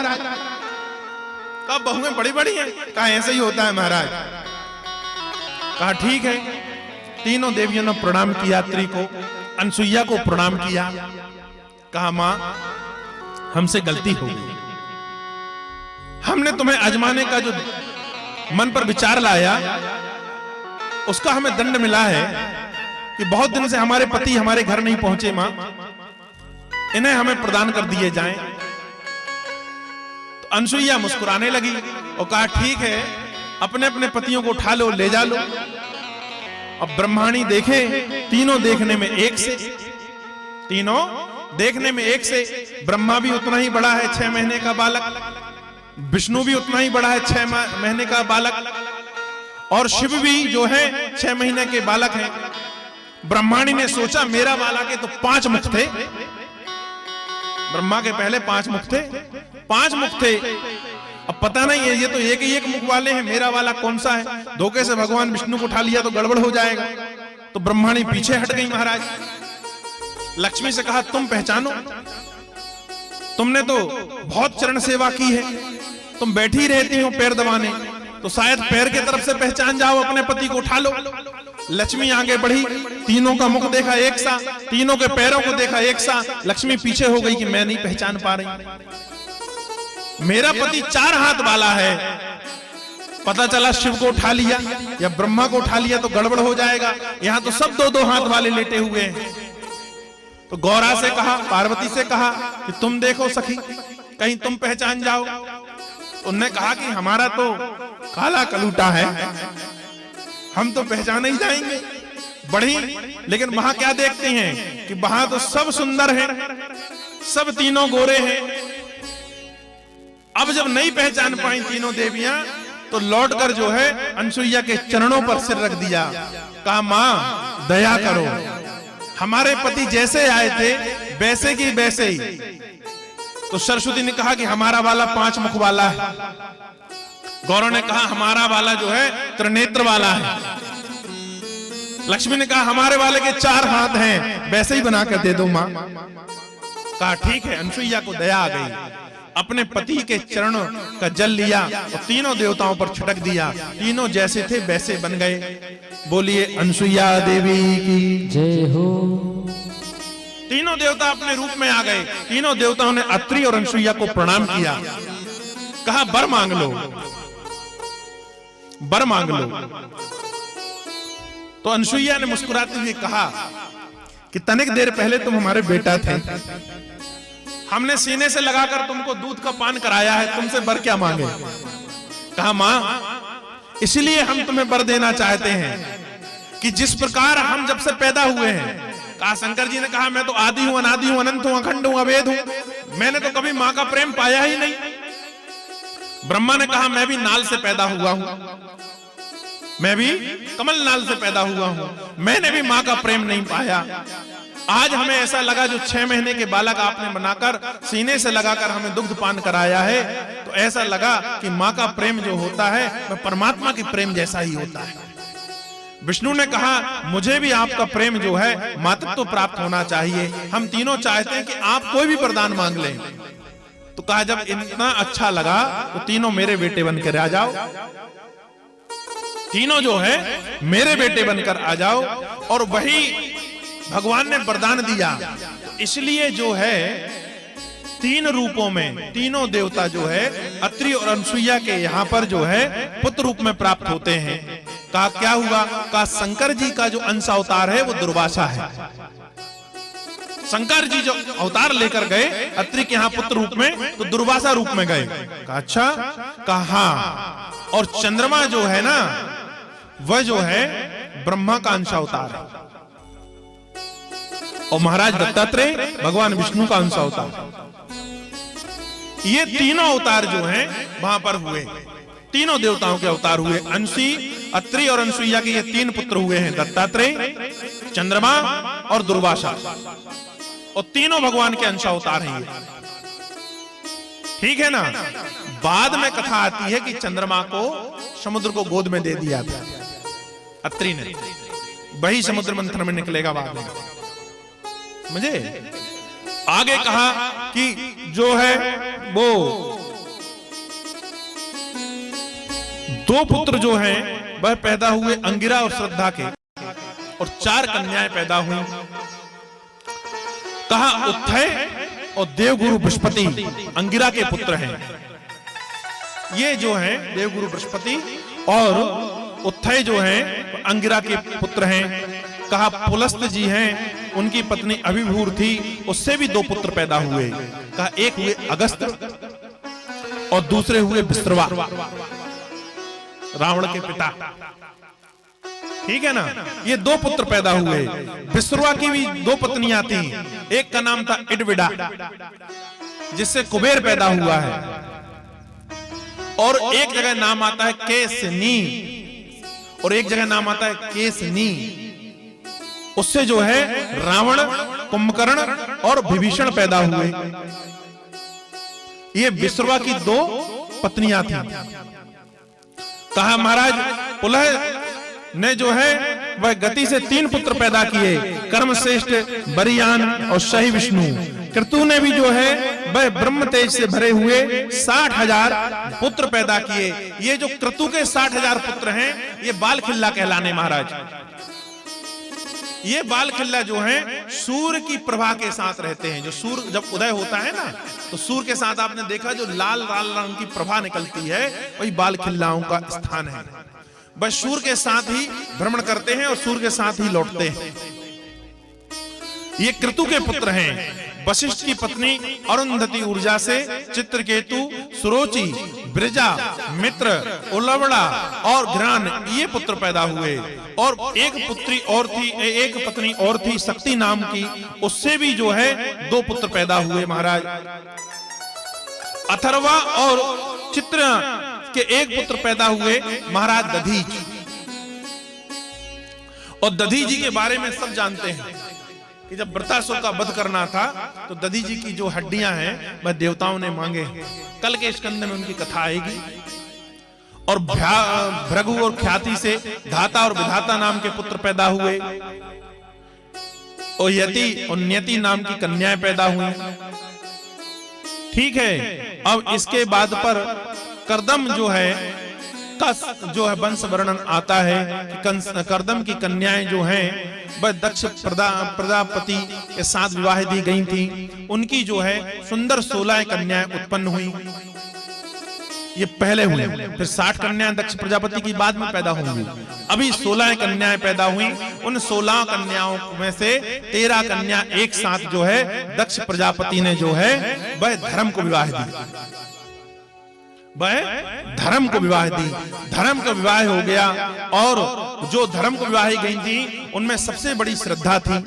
Speaker 1: कहा बहुएं बड़ी बड़ी हैं? कहा ऐसे ही होता है महाराज। कहा ठीक है। तीनों देवियों ने प्रणाम किया अत्रि को, अनसुईया को प्रणाम किया। कहा मां, हमसे गलती हो गई, हमने तुम्हें आजमाने का जो मन पर विचार लाया उसका हमें दंड मिला है कि बहुत दिन से हमारे पति हमारे घर नहीं पहुंचे। मां, इन्हें हमें प्रदान कर दिए जाएं। तो अनसुईया मुस्कुराने लगी और कहा ठीक है, अपने अपने पतियों को उठा लो, ले जा लो। अब ब्रह्माणी देखे, तीनों देखने में एक से, तीनों देखने में एक से। ब्रह्मा भी उतना ही बड़ा है, 6 महीने का बालक। विष्णु भी उतना ही बड़ा है, 6 महीने का बालक। और शिव भी जो है 6 महीने के बालक हैं। ब्रह्माणी ने सोचा मेरा बालक है तो 5 मुख थे। ब्रह्मा के पहले 5 मुख थे, 5 मुख थे। अब पता नहीं है, ये तो एक ही एक मुख वाले हैं, मेरा वाला कौन सा है? धोखे से भगवान विष्णु को उठा लिया तो गड़बड़ हो जाएगा। तो ब्रह्माणी पीछे हट गई महाराज। लक्ष्मी से कहा तुम पहचानो, तुमने तो बहुत चरण सेवा की है, तुम बैठी रहती हो पैर दबाने, तो शायद पैर के तरफ से पहचान जाओ, अपने पति को उठा लो। लक्ष्मी आगे बढ़ी, तीनों का मुख देखा एक सा, तीनों के पैरों को देखा एक सा। लक्ष्मी पीछे हो गई कि मैं नहीं पहचान पा रही, मेरा पति 4 हाथ वाला है। पता चला शिव को उठा लिया या ब्रह्मा को उठा लिया तो गड़बड़ हो जाएगा। यहां तो सब 2-2 हाथ वाले लेटे हुए हैं। तो गौरा से कहा, पार्वती से कहा कि तुम देखो सखी, कहीं तुम पहचान जाओ। उन्होंने कहा कि हमारा तो काला कलूटा है, हम तो पहचान ही जाएंगे। बढ़ी, लेकिन वहां क्या देखते हैं कि वहां तो सब सुंदर हैं, सब तीनों गोरे हैं। अब जब नहीं पहचान पाई तीनों देवियां, तो लौटकर जो है अनसुईया के चरणों पर सिर रख दिया। कहा मां दया करो, हमारे पति जैसे आए थे वैसे की वैसे ही। तो सरस्वती ने कहा कि हमारा वाला 5 मुख वाला है। गौरव ने कहा हमारा वाला जो है त्रिनेत्र वाला है। लक्ष्मी ने कहा हमारे वाले के 4 हाथ हैं, वैसे ही बना कर दे दो मां। कहा ठीक है। अनसुईया को दया आ गई, अपने पति के चरणों का जल लिया और तीनों देवताओं पर छिड़क दिया। तीनों जैसे थे वैसे बन गए। बोलिए अनसुईया देवी की जय हो। तीनों देवता अपने रूप में आ गए। तीनों देवताओं ने अत्रि और अनसुईया को प्रणाम किया। कहा वर मांग लो, वर मांग लो। तो अनसुईया ने मुस्कुराते हुए कहा कि तनिक देर पहले तुम हमारे बेटा थे, हमने सीने से लगाकर तुमको दूध का पान कराया है, तुमसे वर क्या मांगे। कहा मां इसलिए हम तुम्हें वर देना चाहते हैं कि जिस प्रकार हम जब से पैदा हुए हैं, कहा शंकर जी ने कहा मैं तो आदि हूं, अनादि हूं, अनंत हूं, अखंड हूं, अभेद हूं, मैंने तो कभी मां का प्रेम पाया ही नहीं। ब्रह्मा ने कहा मैं भी नाल से पैदा हुआ हूं, मैं भी कमल नाल से पैदा हुआ हूं, मैंने भी मां का प्रेम नहीं पाया। आज हमें ऐसा लगा जो 6 महीने के बालक आपने बनाकर सीने से लगाकर हमें दुग्ध पान कराया है, तो ऐसा लगा कि मां का प्रेम जो होता है वह परमात्मा के प्रेम जैसा ही होता है। विष्णु ने कहा मुझे भी आपका प्रेम जो है मातृत्व प्राप्त होना चाहिए, हम तीनों चाहते हैं कि आप कोई भी वरदान मांग लें। तो कहा जब इतना अच्छा लगा तो तीनों मेरे बेटे बनकर आ जाओ, तीनों जो है मेरे बेटे बनकर आ जाओ। और वही भगवान ने वरदान दिया। इसलिए जो है 3 रूपों में तीनों देवता जो है अत्रि और अनसुईया के यहाँ पर जो है पुत्र रूप में प्राप्त होते हैं। कहा क्या हुआ? कहा शंकर जी का जो अंश अवतार है वो दुर्वासा है। शंकर जी जो अवतार लेकर गए अत्रि के यहाँ पुत्र रूप में, तो दुर्वासा रूप में गए। कहा अच्छा? कहा हाँ। और चंद्रमा जो है ना वह जो है ब्रह्मा का अंश अवतार है, और महाराज दत्तात्रेय भगवान विष्णु का अंश अवतार। ये तीनों अवतार जो हैं वहां पर हुए, तीनों देवताओं के अवतार हुए। अंशी, अत्रि और अनसुईया के ये 3 पुत्र हुए हैं, दत्तात्रेय, चंद्रमा और दुर्वासा, और तीनों भगवान के अंश अवतार हैं ये। ठीक है ना? बाद में कथा आती है कि चंद्रमा को समुद्र को गोद में दे दिया था अत्रि ने, वही समुद्र मंथन में निकलेगा बाद में। मुझे आगे कहा कि जो है वो 2 पुत्र जो हैं वह पैदा हुए अंगिरा और श्रद्धा के, और 4 कन्याएं पैदा हुई। कहा उत्थय और देवगुरु बृहस्पति अंगिरा के पुत्र हैं। ये जो हैं देवगुरु बृहस्पति और उत्थय जो हैं अंगिरा के पुत्र हैं। कहा पुलस्त जी हैं, उनकी पत्नी अभिभूर थी, उससे भी 2 पुत्र पैदा हुए। कहा एक हुए अगस्त और दूसरे हुए विश्रवा, रावण के पिता। ठीक है ना? ये 2 पुत्र पैदा हुए। विश्रवा की भी 2 पत्नियां थी, एक का नाम था इडविडा जिससे कुबेर पैदा हुआ है, और एक जगह नाम आता है केसनी, और एक जगह नाम आता है केसनी। उससे जो है रावण, कुंभकर्ण और विभीषण पैदा हुए। ये विश्रवा की 2 पत्नियां थी। कहा महाराज पुलह ने जो है वह गति से 3 पुत्र पैदा किए, कर्मश्रेष्ठ, बरियान और सही विष्णु। क्रतु ने भी जो है वह ब्रह्म तेज से भरे हुए 60,000 पुत्र पैदा किए। ये जो क्रतु के 60,000 पुत्र हैं ये बाल खिल्ला कहलाने महाराज। ये बाल खिल्ला जो है सूर्य की प्रभा के साथ रहते हैं। जो सूर्य जब उदय होता है ना, तो सूर्य के साथ आपने देखा जो लाल लाल रंग की प्रभा निकलती है, वही बाल खिल्लाओं का स्थान है। बस सूर्य के साथ ही भ्रमण करते हैं और सूर्य के साथ ही लौटते हैं। ये क्रतु के पुत्र हैं। वशिष्ठ की पत्नी अरुंधति ऊर्जा से चित्रकेतु, सुरोचि, ब्रजा, मित्र, उलवड़ा और घ्राण ये पुत्र पैदा हुए। और एक पुत्री और थी, एक पत्नी और थी शक्ति नाम की, उससे भी जो है 2 पुत्र पैदा हुए महाराज। अथर्वा और चित्र के एक पुत्र पैदा हुए महाराज दधीच। और दधी जी के बारे में सब जानते हैं कि जब वृत्रासुर का वध करना था तो दधी जी की जो हड्डियां हैं वह देवताओं ने मांगे। कल के स्कंद में उनकी कथा आएगी। और भृगु और ख्याति से धाता और विधाता नाम के पुत्र पैदा हुए, और यति और नियति नाम की कन्याएं पैदा हुई। ठीक है, अब इसके बाद पर कर्दम जो है जो है वंश वर्णन आता है कि कर्दम की कन्याएं जो हैं वह दक्ष प्रजापति के साथ विवाह दी गई थी। उनकी जो है सुंदर 16 कन्याएं उत्पन्न हुई। ये पहले हुए, फिर 60 कन्याएं दक्ष प्रजापति की बाद में पैदा होंगी। अभी 16 कन्याएं पैदा हुई। उन 16 कन्याओं में से 13 कन्या एक साथ जो है दक्ष प्रजापति ने जो है वह धर्म को विवाह दी। वह धर्म को विवाह दी। धर्म का विवाह हो गया, और जो धर्म को विवाही गई थी उनमें सबसे बड़ी श्रद्धा थी,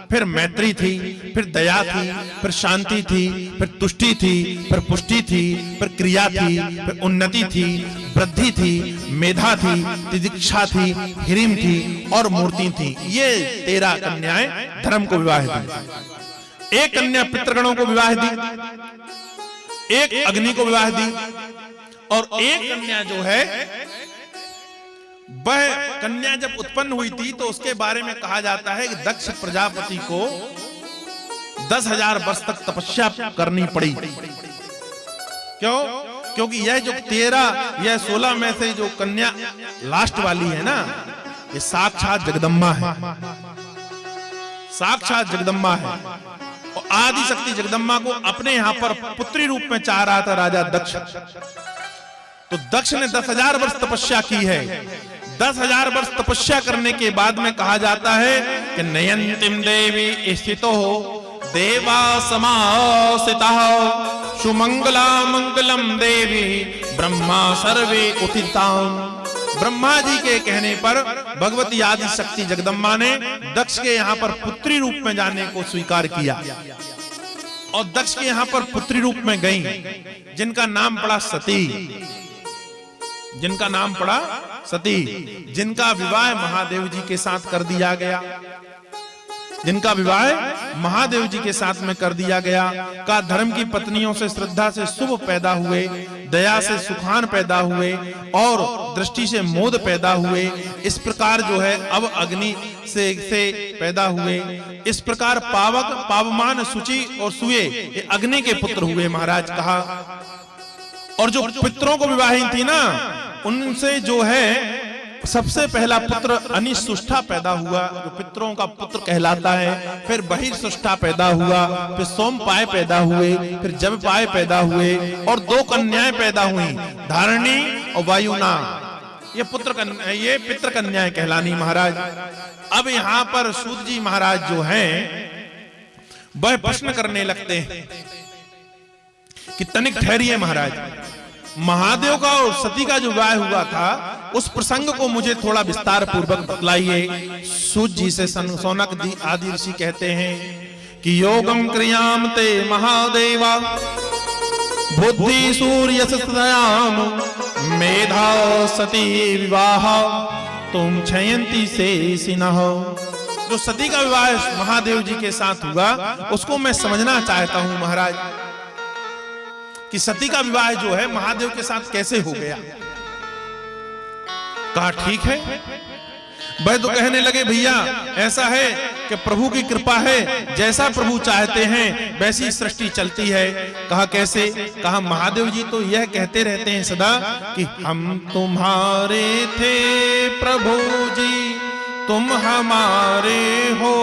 Speaker 1: फिर मैत्री थी, फिर दया थी, फिर शांति थी, फिर तुष्टि थी, फिर पुष्टि थी, फिर क्रिया थी, फिर उन्नति थी, वृद्धि थी, मेधा थी, तितिक्षा थी, हिरिम थी और मूर्ति थी। ये 13 कन्याएं धर्म को विवाह दी। एक कन्या पितृगणों को विवाह दी, एक अग्नि को विवाह दी, और एक कन्या जो है वह कन्या जब उत्पन्न हुई थी तो उसके बारे में कहा जाता है कि दक्ष प्रजापति को 10,000 वर्ष तक तपस्या करनी पड़ी। क्यों? क्योंकि यह जो 16 में से जो कन्या लास्ट वाली है ना, ये साक्षात जगदम्बा है, साक्षात जगदम्बा है। और आदि शक्ति जगदम्बा को अपने यहां पर पुत्री रूप में चाह रहा था राजा दक्ष। तो दक्ष ने 10,000 वर्ष तपस्या की है। 10,000 वर्ष तपस्या करने के बाद में कहा जाता है कि नयंतिम देवी स्थितो देवा समासिता सुमंगला मंगलम देवी ब्रह्मा सर्वे उत्थिताम। ब्रह्मा जी के कहने पर भगवती आदि शक्ति जगदम्बा ने दक्ष के यहाँ पर पुत्री रूप में जाने को स्वीकार किया, और दक्ष के यहाँ पर पुत्री रूप में गई, जिनका नाम पड़ा सती, जिनका नाम पड़ा सती, जिनका विवाह महादेव जी के साथ कर दिया गया, जिनका विवाह महादेव जी के साथ में कर दिया गया। का धर्म की पत्नियों से श्रद्धा से शुभ पैदा हुए, दया से सुखान पैदा हुए, और दृष्टि से मोद पैदा हुए। इस प्रकार जो है अब अग्नि से पैदा हुए। इस प्रकार पावक, पावमान, शुचि और सुए ये अग्नि के पुत्र हुए महाराज कहा। और जो पितरों को विवाही थी ना, उनसे जो है सबसे पहला पुत्र अनिसुष्ठा पैदा हुआ, जो पितरों का पुत्र कहलाता है। फिर बहिर्सुष्ठा पैदा हुआ, फिर सोमपाय पैदा हुए, फिर जबपाय पैदा हुए, और 2 कन्याएं पैदा हुई, धारणी और वायुना। ये पितृ कन्याएं कहलानी महाराज। अब यहाँ पर सूत जी महाराज जो हैं वह प्रश्न करने लगते हैं कि तनिक ठहरिए महाराज, महादेव का और सती का जो विवाह हुआ था उस प्रसंग को मुझे थोड़ा विस्तार पूर्वक बतलाइए। सूत जी से सौनक आदि ऋषि कहते हैं कि योगम क्रियाम ते महादेवा बुद्धि सूर्य सतयाम मेधा सती विवाह तुम क्षयंती से सिनह। जो सती का विवाह महादेव जी के साथ हुआ उसको मैं समझना चाहता हूं महाराज, कि सती का विवाह जो है महादेव के साथ कैसे हो गया। कहा ठीक है। वह तो कहने लगे भैया ऐसा है कि प्रभु की कृपा है, जैसा प्रभु चाहते हैं वैसी सृष्टि चलती है। कहा कैसे? कहा महादेव जी तो यह कहते रहते हैं सदा कि हम तुम्हारे थे प्रभु जी तुम हमारे हो,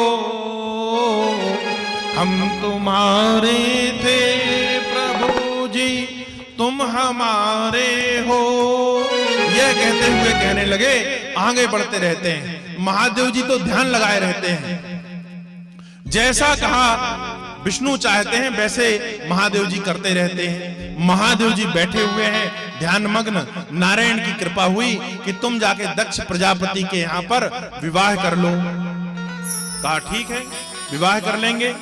Speaker 1: हम तुम्हारे थे प्रभु जी तुम हमारे हो। यह कहते हुए कहने लगे, आगे बढ़ते रहते हैं। महादेव जी तो ध्यान लगाए रहते हैं, जैसा कहा विष्णु चाहते हैं वैसे महादेव जी करते रहते हैं। महादेव जी बैठे हुए हैं ध्यान मग्न। नारायण की कृपा हुई कि तुम जाके दक्ष प्रजापति के यहाँ पर विवाह कर लो। कहा ठीक है विवाह कर लेंगे।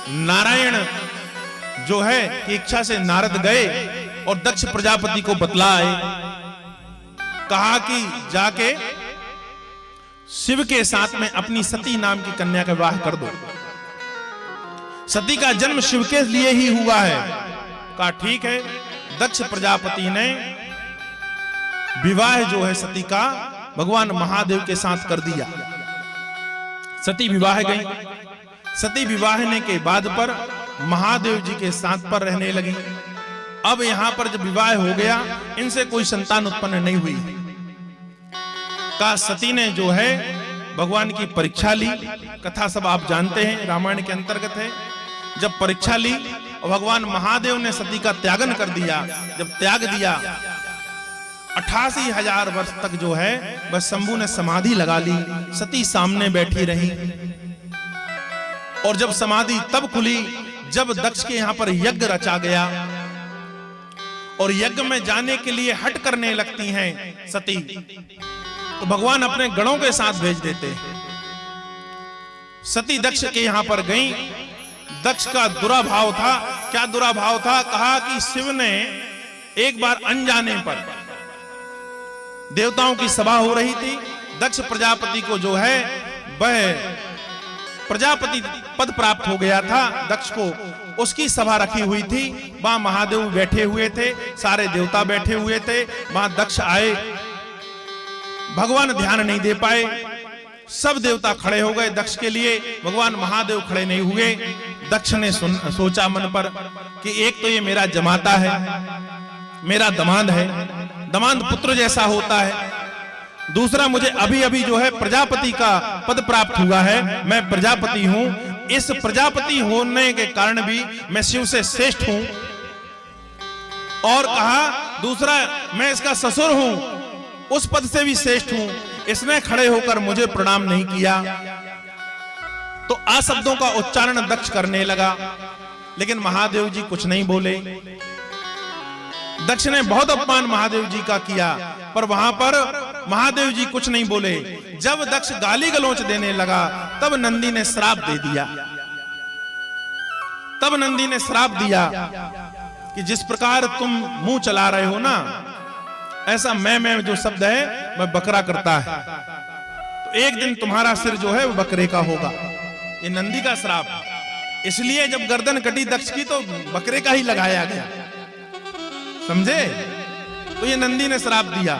Speaker 1: नारायण जो है कि इच्छा से नारद गए और दक्ष प्रजापति को बतलाए। कहा कि जाके शिव के साथ में अपनी सती नाम की कन्या का विवाह कर दो। सती का जन्म शिव के लिए ही हुआ है। कहा ठीक है। दक्ष प्रजापति ने विवाह जो है सती का भगवान महादेव के साथ कर दिया। सती विवाह गई। सती विवाहने के बाद पर महादेव जी के साथ पर रहने लगी। अब यहां पर जब विवाह हो गया इनसे कोई संतान उत्पन्न नहीं हुई। का सती ने जो है भगवान की परीक्षा ली। कथा सब आप जानते हैं, रामायण के अंतर्गत है। जब परीक्षा ली और भगवान महादेव ने सती का त्यागन कर दिया। जब त्याग दिया 88,000 वर्ष तक जो है वह शंभु ने समाधि लगा ली। सती सामने बैठी रही। और जब समाधि तब खुली जब दक्ष के यहां पर यज्ञ रचा गया और यज्ञ में जाने के लिए हट करने लगती हैं सती, तो भगवान अपने गणों के साथ भेज देते हैं। सती दक्ष के यहां पर गई। दक्ष का दुराभाव था। क्या दुराभाव था? कहा कि शिव ने एक बार अनजाने पर, देवताओं की सभा हो रही थी, दक्ष प्रजापति को जो है वह प्रजापति पद प्राप्त हो गया था दक्ष को, उसकी सभा रखी हुई थी। वहां महादेव बैठे हुए थे, सारे देवता बैठे हुए थे। वहां दक्ष आए, भगवान ध्यान नहीं दे पाए, सब देवता खड़े हो गए दक्ष के लिए, भगवान महादेव खड़े नहीं हुए। दक्ष ने सोचा मन पर कि एक तो ये मेरा जमाता है, मेरा दमाद है, दमाद पुत्र जैसा होता है, दूसरा मुझे अभी अभी जो है प्रजापति का पद प्राप्त हुआ है, मैं प्रजापति हूं, इस प्रजापति होने के कारण भी मैं शिव से श्रेष्ठ हूं। और कहा दूसरा, मैं इसका ससुर हूं, उस पद से भी श्रेष्ठ हूं। इसने खड़े होकर मुझे प्रणाम नहीं किया। तो अशब्दों का उच्चारण दक्ष करने लगा, लेकिन महादेव जी कुछ नहीं बोले। दक्ष ने बहुत अपमान महादेव जी का किया, पर वहां पर महादेव जी कुछ नहीं बोले। जब दक्ष गाली गलौच देने लगा, तब नंदी ने श्राप दे दिया। तब नंदी ने श्राप दिया कि जिस प्रकार तुम मुंह चला रहे हो ना, ऐसा मैं जो शब्द है वह बकरा करता है, तो एक दिन तुम्हारा सिर जो है वो बकरे का होगा। ये नंदी का श्राप। इसलिए जब गर्दन कटी दक्ष की तो बकरे का ही लगाया गया, समझे? तो ये नंदी ने श्राप दिया।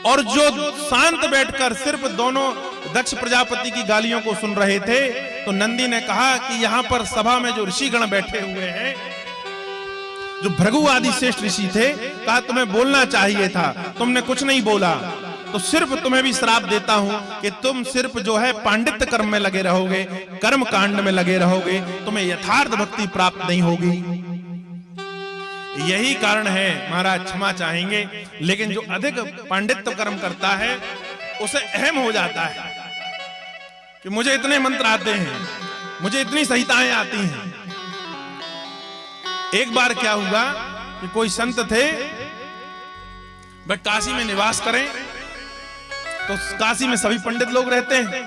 Speaker 1: और जो शांत बैठकर सिर्फ दोनों दक्ष प्रजापति की गालियों को सुन रहे थे, तो नंदी ने कहा कि यहां पर सभा में जो ऋषिगण बैठे हुए हैं, जो भृगु आदि श्रेष्ठ ऋषि थे, कहा तुम्हें बोलना चाहिए था, तुमने कुछ नहीं बोला, तो सिर्फ तुम्हें भी श्राप देता हूं कि तुम सिर्फ जो है पांडित्य कर्म में लगे रहोगे, कर्म कांड में लगे रहोगे, तुम्हें यथार्थ भक्ति प्राप्त नहीं होगी। यही कारण है, महाराज क्षमा चाहेंगे, लेकिन जो अधिक पांडित्य कर्म करता है उसे अहम हो जाता है कि मुझे इतने मंत्र आते हैं, मुझे इतनी संहिताएं आती हैं। एक बार क्या हुआ कि कोई संत थे, वह काशी में निवास करें, तो काशी में सभी पंडित लोग रहते हैं,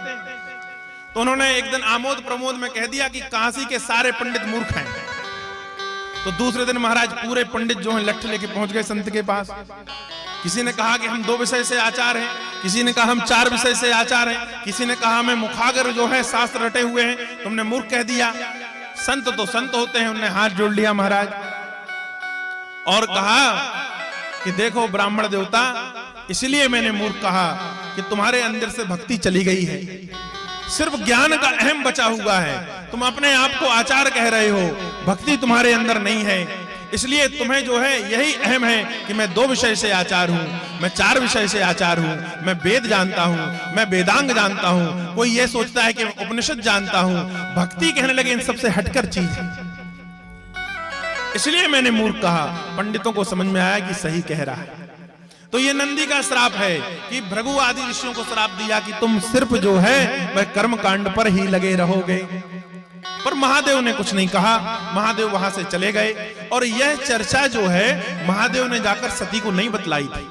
Speaker 1: तो उन्होंने एक दिन आमोद प्रमोद में कह दिया कि काशी के सारे पंडित मूर्ख हैं। तो दूसरे दिन महाराज पूरे पंडित जो हैं लठ लेके पहुंच गए संत के पास। किसी ने कहा कि हम 2 विषय से आचार हैं, किसी ने कहा हम 4 विषय से आचार हैं, किसी ने कहा हमें मुखागर जो है शास्त्र रटे हुए हैं, तुमने मूर्ख कह दिया। संत तो संत होते हैं, उन्हें हाथ जोड़ लिया महाराज और कहा कि देखो ब्राह्मण देवता, इसलिए मैंने मूर्ख कहा कि तुम्हारे अंदर से भक्ति चली गई है, सिर्फ ज्ञान का अहम बचा हुआ है, तुम अपने आप को आचार कह रहे हो, भक्ति तुम्हारे अंदर नहीं है। इसलिए तुम्हें जो है यही अहम है कि मैं 2 विषय से आचार हूं, मैं 4 विषय से आचार हूं, मैं वेद जानता हूं, मैं वेदांग जानता हूं। कोई ये सोचता है कि उपनिषद जानता हूं, भक्ति कहने लगे इन सबसे हटकर चीज है। इसलिए मैंने मूर्ख कहा। पंडितों को समझ में आया कि सही कह रहा है। तो ये नंदी का श्राप है कि भृगु आदि ऋषियों को श्राप दिया कि तुम सिर्फ जो है वह कर्म कांड पर ही लगे रहोगे। पर महादेव ने कुछ नहीं कहा, महादेव वहां से चले गए। और यह चर्चा जो है महादेव ने जाकर सती को नहीं बतलाई थी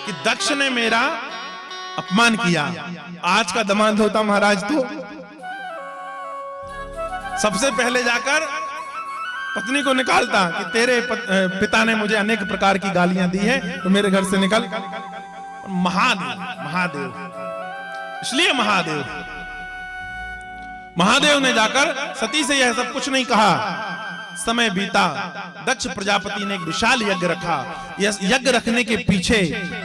Speaker 1: कि दक्ष ने मेरा अपमान किया। आज का दमाद होता महाराज तो सबसे पहले जाकर पत्नी को निकालता कि तेरे पिता ने मुझे अनेक प्रकार की गालियां दी है, तो मेरे घर से निकल। महादेव इसलिए महादेव ने जाकर सती से यह सब कुछ नहीं कहा। समय बीता, दक्ष प्रजापति ने एक विशाल यज्ञ रखा। यह यज्ञ रखने के पीछे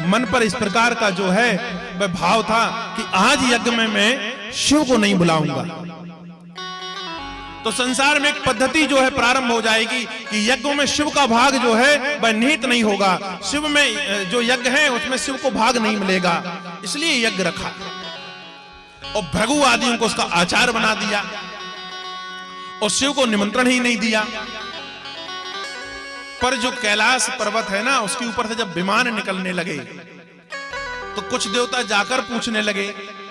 Speaker 1: मन पर इस प्रकार का जो है वह भाव था कि आज यज्ञ में मैं शिव को नहीं बुलाऊंगा, तो संसार में एक पद्धति जो है प्रारंभ हो जाएगी कि यज्ञों में शिव का भाग जो है वह निहित नहीं होगा। शिव में जो यज्ञ है उसमें शिव को भाग नहीं मिलेगा, इसलिए यज्ञ रखा और भृगु आदियों को उसका आचार बना दिया और शिव को निमंत्रण ही नहीं दिया। पर जो कैलाश पर्वत है ना, उसके ऊपर से जब विमान निकलने लगे तो कुछ देवता जाकर पूछने लगे,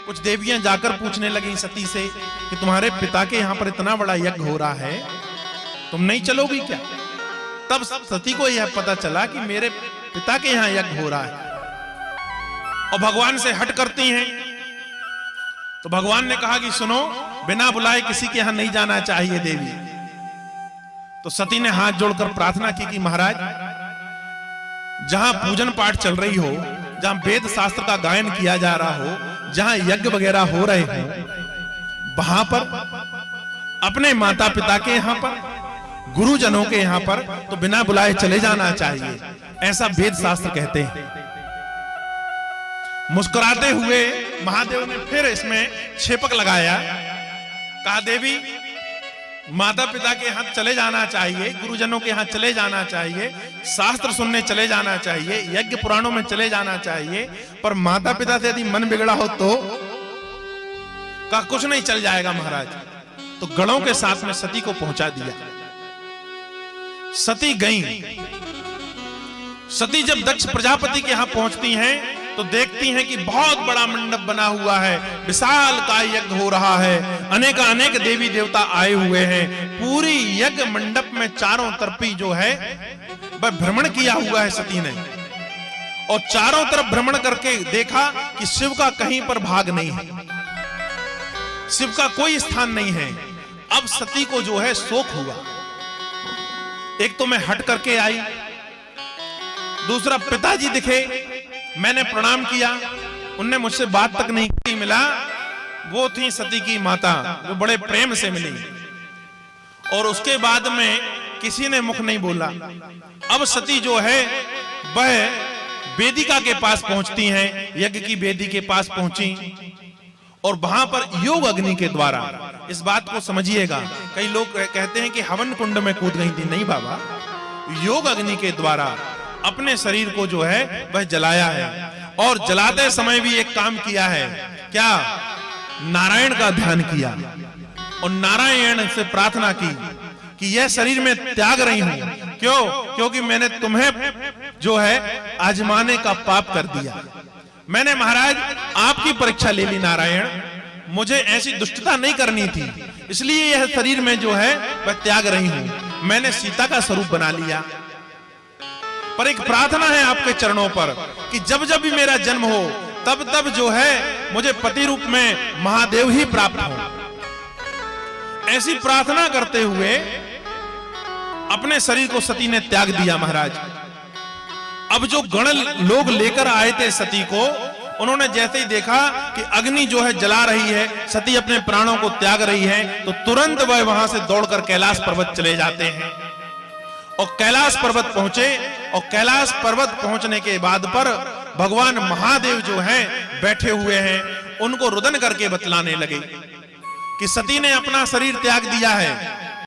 Speaker 1: कुछ देवियां जाकर पूछने लगी सती से कि तुम्हारे पिता के यहां पर इतना बड़ा यज्ञ हो रहा है, तुम नहीं चलोगी क्या? तब सती को यह पता चला कि मेरे पिता के यहां यज्ञ हो रहा है और भगवान से हट करती हैं। तो भगवान ने कहा कि सुनो, बिना बुलाए किसी के यहां नहीं जाना चाहिए देवी। तो सती ने हाथ जोड़कर प्रार्थना की कि महाराज, जहां पूजन पाठ चल रही हो, जहां वेद शास्त्र का गायन किया जा रहा हो, जहां यज्ञ वगैरह हो रहे हो, वहां पर अपने माता पिता के यहां पर, गुरुजनों के यहां पर तो बिना बुलाए चले जाना चाहिए, ऐसा वेद शास्त्र कहते हैं। मुस्कुराते हुए महादेव ने फिर इसमें छेपक लगाया, कहा देवी, माता पिता के यहां चले जाना चाहिए, गुरुजनों के यहां चले जाना चाहिए, शास्त्र सुनने चले जाना चाहिए, यज्ञ पुराणों में चले जाना चाहिए, पर माता पिता से यदि मन बिगड़ा हो तो का कुछ नहीं चल जाएगा महाराज। तो गणों के साथ में सती को पहुंचा दिया। सती गई। सती जब दक्ष प्रजापति के यहां पहुंचती हैं तो देखती हैं कि बहुत बड़ा मंडप बना हुआ है, विशाल का यज्ञ हो रहा है, अनेक देवी देवता आए हुए हैं। पूरी यज्ञ मंडप में चारों तरफी जो है वह भ्रमण किया हुआ है सती ने, और चारों तरफ भ्रमण करके देखा कि शिव का कहीं पर भाग नहीं है, शिव का कोई स्थान नहीं है। अब सती को जो है शोक हुआ। एक तो मैं हट करके आई, दूसरा पिताजी दिखे, मैंने प्रणाम किया, उनने मुझसे बात तक नहीं की। मिला वो थी सती की माता, जो बड़े प्रेम से मिली, और उसके बाद में किसी ने मुख नहीं बोला। अब सती जो है वह वेदिका के पास पहुंचती हैं, यज्ञ की वेदी के पास पहुंची, और वहां पर योग अग्नि के द्वारा, इस बात को समझिएगा, कई लोग कहते हैं कि हवन कुंड में कूद गई थी, नहीं बाबा, योग अग्नि के द्वारा अपने शरीर को जो है वह जलाया है। और जलाते समय भी एक काम किया है, क्या? नारायण का ध्यान किया और नारायण से प्रार्थना की कि यह शरीर में त्याग रही हूं। क्यों? क्योंकि मैंने तुम्हें जो है आजमाने का पाप कर दिया। मैंने महाराज आपकी परीक्षा ले ली नारायण, मुझे ऐसी दुष्टता नहीं करनी थी, इसलिए यह शरीर में जो है वह त्याग रही हूं। मैंने सीता का स्वरूप बना लिया, पर एक प्रार्थना है आपके चरणों पर कि जब जब भी मेरा जन्म हो तब तब जो है मुझे पति रूप में महादेव ही प्राप्त हो। ऐसी प्रार्थना करते हुए अपने शरीर को सती ने त्याग दिया महाराज। अब जो गण लोग लेकर आए थे सती को, उन्होंने जैसे ही देखा कि अग्नि जो है जला रही है, सती अपने प्राणों को त्याग रही है, तो तुरंत वह वहां से दौड़कर कैलाश पर्वत चले जाते हैं और कैलाश पर्वत पहुंचे। और कैलाश पर्वत पहुंचने के बाद पर भगवान महादेव जो हैं बैठे हुए हैं, उनको रुदन करके बतलाने लगे कि सती ने अपना शरीर त्याग दिया है।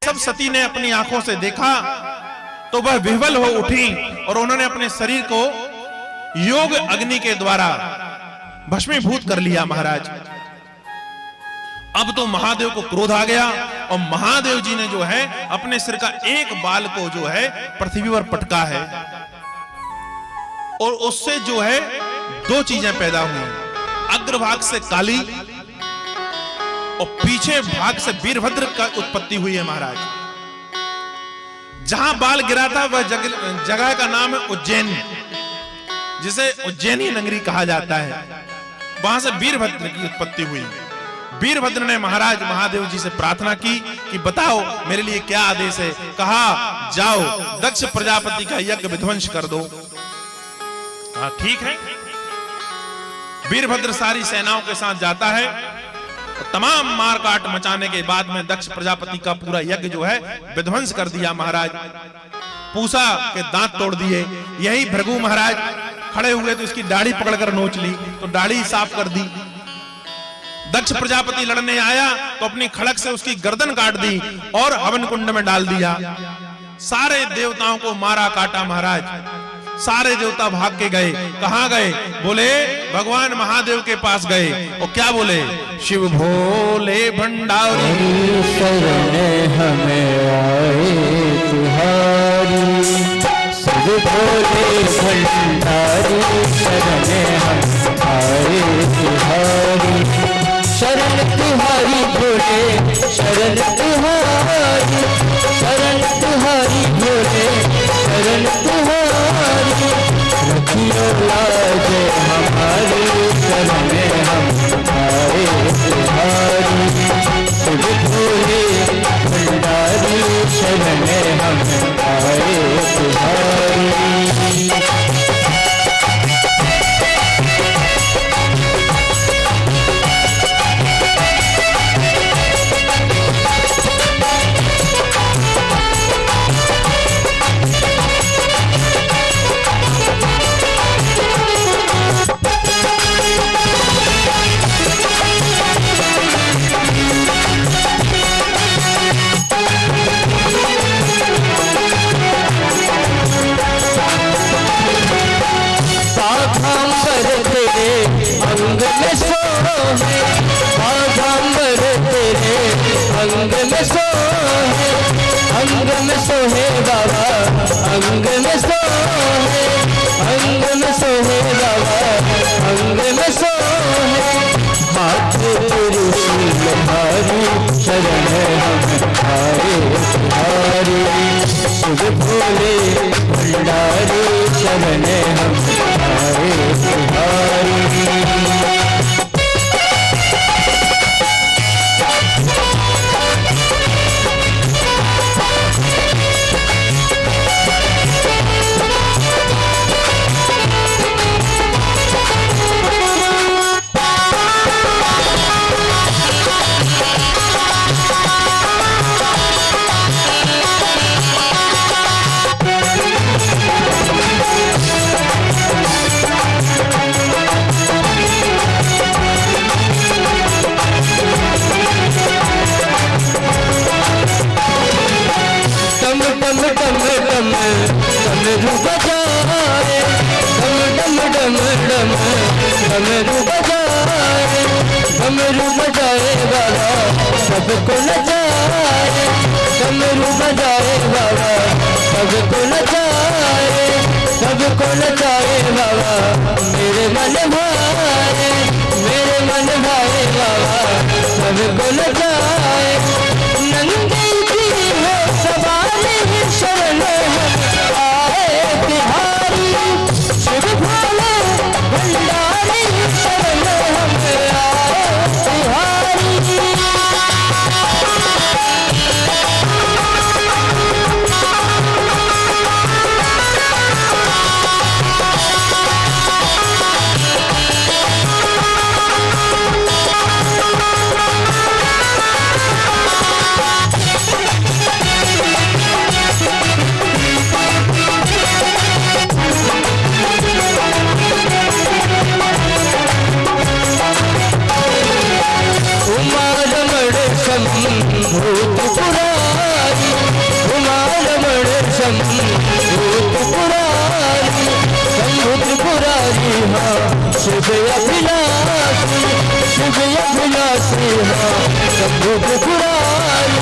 Speaker 1: सब सती ने अपनी आंखों से देखा तो वह विह्वल हो उठी और उन्होंने अपने शरीर को योग अग्नि के द्वारा भस्मीभूत कर लिया महाराज। अब तो महादेव को क्रोध आ गया और महादेव जी ने जो है अपने सिर का एक बाल को जो है पृथ्वी पर पटका है, और उससे जो है दो चीजें पैदा हुई, अग्रभाग से काली और पीछे भाग से वीरभद्र का उत्पत्ति हुई है महाराज। जहां बाल गिरा था वह जगह का नाम है उज्जैन, जिसे उज्जैनी नगरी कहा जाता है। वहां से वीरभद्र की उत्पत्ति हुई। वीरभद्र ने महाराज महादेव जी से प्रार्थना की कि बताओ मेरे लिए क्या आदेश है। कहा जाओ दक्ष प्रजापति का यज्ञ विध्वंस कर दो। कहा ठीक है। वीरभद्र सारी सेनाओं के साथ जाता है, तमाम मारकाट मचाने के बाद में दक्ष प्रजापति का पूरा यज्ञ जो है विध्वंस कर दिया महाराज। पूसा के दांत तोड़ दिए। यही भृगु महाराज खड़े हुए तो इसकी दाढ़ी पकड़कर नोच ली, तो दाढ़ी साफ कर दी। दक्ष प्रजापति लड़ने आया तो अपनी खड़क से उसकी गर्दन काट दी और हवन कुंड में डाल दिया। सारे देवताओं को मारा काटा महाराज। सारे देवता भाग के गए। कहां गए? बोले भगवान महादेव के पास गए। और क्या बोले? शिव भोले भंडारी
Speaker 2: शरण हमें आए तुहारी, शिव भोले भंडारी शरण हम आए तुहारी, शरण तुहारी भोले शरण तुहारी, शरण तुहारी भोले अंग में सोहे, अंग में सोहे बाबा, अंग में सोहे, अंग में सोहे बाबा, अंग में सोहे। हाथ त्रिशूलधारी शरण हमारे तुम्हारी, शिव भोले भंडारी शरण हमारे तुम्हारी। डमरू बजाए, डमरू बजाए, डमरू बजाए बाबा सबको नचाए, डमरू बजाए बाबा सबको नचाए, सबको नचाए बाबा मेरे मन भाए, मेरे मन भाए बाबा सबको नचाए। नंदी जी हो सवारी शरण आए बिहारी, शिव भोले भंडारी शरण हम आए बिहारी। भूत पुरारी, उमारमण भूत पुरारी, संभूत पुरारी हाँ शिव अभिलाषी, शिव अभिलाषी हाँ संभूत पुरारी।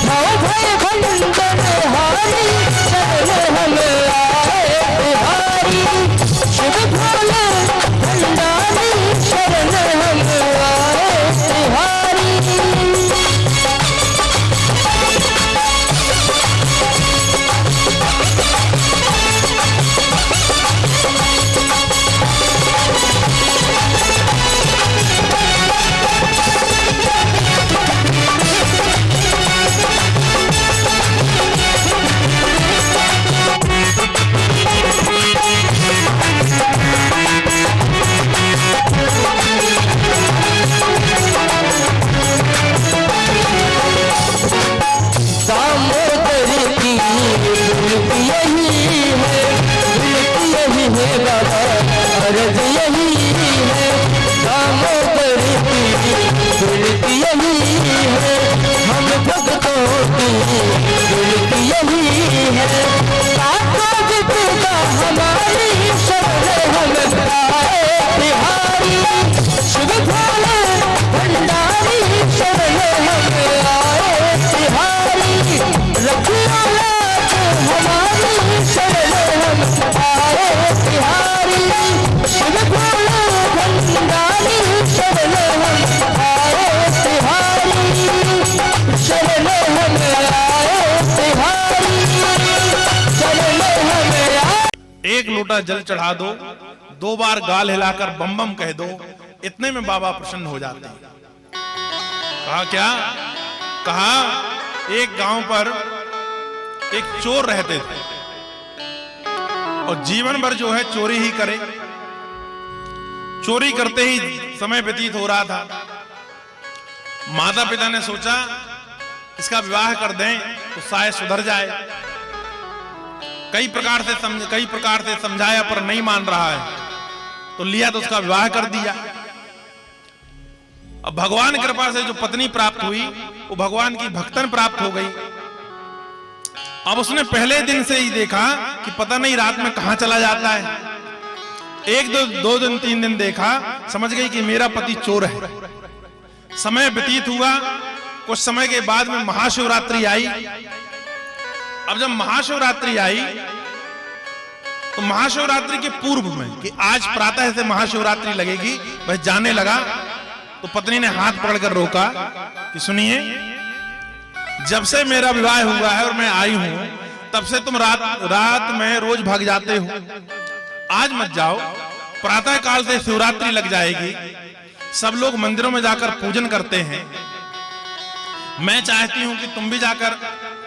Speaker 2: भाव भय भंडन हारी शरण हम आए बिहारी, शिव भोले भंडारी शरण हम आए बिहारी। अर्ज यही है दामोदर की दुलती यही है, हम भक्तों की दुलती यही है। काका जितना हमारी शरण हम आए बिहारी, शिव भोले भंडारी शरण हम आए बिहारी। रखिया लाज हमारी शरण हम आए बिहारी, शिव भोले भंडारी शरण हम आए बिहारी, शरण हम आए बिहारी, शरण हम आए।
Speaker 1: एक लोटा जल चढ़ा दो, 2 बार गाल हिलाकर बम बम कह दो, इतने में बाबा प्रसन्न हो जाते हैं। कहा क्या? कहा एक गांव पर एक चोर रहते थे और जीवन भर जो है चोरी ही करे। चोरी करते ही समय व्यतीत हो रहा था। माता पिता ने सोचा इसका विवाह कर दें तो शायद सुधर जाए। कई प्रकार से समझाया पर नहीं मान रहा है, तो लिया तो उसका विवाह कर दिया। अब भगवान की कृपा से जो पत्नी प्राप्त हुई वो भगवान की भक्तन प्राप्त हो गई। अब उसने पहले दिन से ही देखा कि पता नहीं रात में कहां चला जाता है। एक दो दिन 3 दिन देखा, समझ गई कि मेरा पति चोर है। समय व्यतीत हुआ, कुछ समय के बाद में महाशिवरात्रि आई। अब जब महाशिवरात्रि आई तो महाशिवरात्रि के पूर्व में कि आज प्रातः से महाशिवरात्रि लगेगी, वह जाने लगा तो पत्नी ने हाथ पकड़कर रोका कि सुनिए, जब से मेरा विवाह हुआ है और मैं आई हूं तब से तुम रात में रोज भाग जाते हो, आज मत जाओ, प्रातः काल से शिवरात्रि लग जाएगी, सब लोग मंदिरों में जाकर पूजन करते हैं, मैं चाहती हूं कि तुम भी जाकर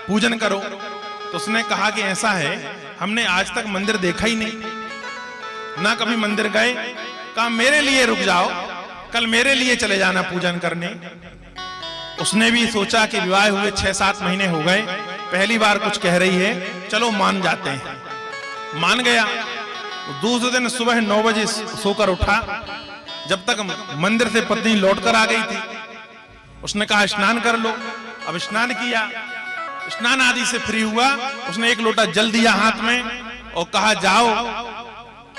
Speaker 1: पूजन करो। तो उसने कहा कि ऐसा है, हमने आज तक मंदिर देखा ही नहीं, ना कभी मंदिर गए। कहा मेरे लिए रुक जाओ, कल मेरे लिए चले जाना पूजन करने। उसने भी सोचा कि विवाह हुए 6-7 महीने हो गए, पहली बार कुछ कह रही है, चलो मान जाते हैं। मान गया। दूसरे दिन सुबह 9 बजे सोकर उठा, जब तक मंदिर से पत्नी लौटकर आ गई थी। उसने कहा स्नान कर लो। अब स्नान किया, स्नान आदि से फ्री हुआ, उसने एक लोटा जल दिया हाथ में और कहा जाओ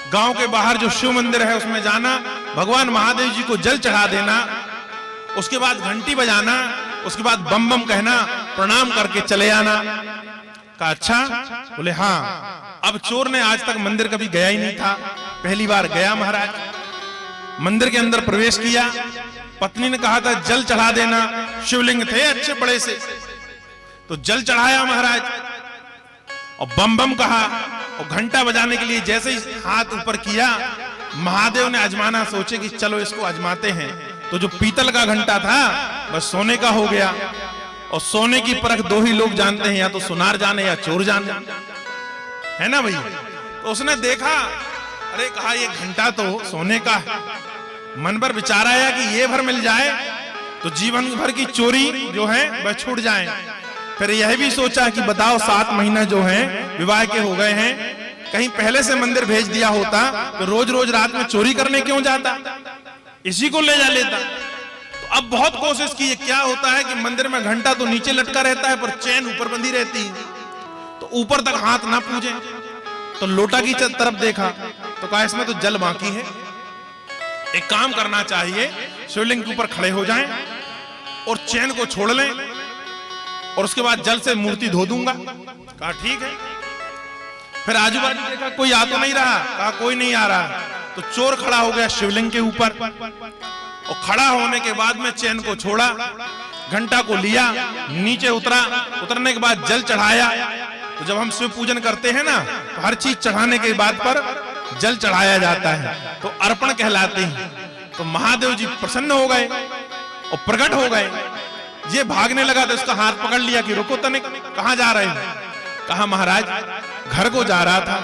Speaker 1: गांव के बाहर जो शिव मंदिर है उसमें जाना, भगवान महादेव जी को जल चढ़ा देना, उसके बाद घंटी बजाना, उसके बाद बम बम कहना, प्रणाम करके चले आना। कहा अच्छा? बोले हाँ। अब चोर ने आज तक मंदिर कभी गया ही नहीं था, पहली बार गया महाराज। मंदिर के अंदर प्रवेश किया, पत्नी ने कहा था जल चढ़ा देना, शिवलिंग थे अच्छे बड़े से, तो जल चढ़ाया महाराज और बम बम कहा और घंटा बजाने के लिए जैसे ही हाथ ऊपर किया, महादेव ने आजमाना, सोचे कि चलो इसको आजमाते हैं। तो जो पीतल का घंटा था बस सोने का हो गया। और सोने की परख दो ही लोग जानते हैं, या तो सुनार जाने या चोर जाने, है ना भैया। तो उसने देखा, अरे कहा ये घंटा तो सोने का है। मन पर विचार आया कि ये भर मिल जाए तो जीवन भर की चोरी जो है वह छूट जाए। फिर यह भी सोचा कि बताओ 7 महीना जो है विवाह के हो गए हैं, कहीं पहले से मंदिर भेज दिया होता तो रोज रोज रात में चोरी करने क्यों जाता, इसी को ले जा लेता। तो अब बहुत कोशिश की, क्या होता है कि मंदिर में घंटा तो नीचे लटका रहता है पर चैन ऊपर बंधी रहती है, तो ऊपर तक हाथ ना पूजे। तो लोटा की तरफ देखा तो कहा इसमें तो जल बाकी है, एक काम करना चाहिए, शिवलिंग के ऊपर खड़े हो जाएं और चैन को छोड़ लें और उसके बाद जल से मूर्ति धो दूंगा। कहा ठीक है। फिर आजू बाजू देखा कोई आ तो नहीं रहा, कहा कोई नहीं आ रहा। तो चोर खड़ा हो गया शिवलिंग के ऊपर और खड़ा होने के बाद में चैन को छोड़ा, घंटा को लिया, नीचे उतरा, उतरने के बाद जल चढ़ाया। तो जब हम शिव पूजन करते हैं ना तो हर चीज चढ़ाने के बाद पर जल चढ़ाया जाता है, तो अर्पण कहलाते हैं। तो महादेव जी प्रसन्न हो गए और प्रकट हो गए। ये भागने लगा तो उसका हाथ पकड़ लिया कि रुको तनिक, कहां जा रहे हैं? कहा महाराज घर को जा रहा था,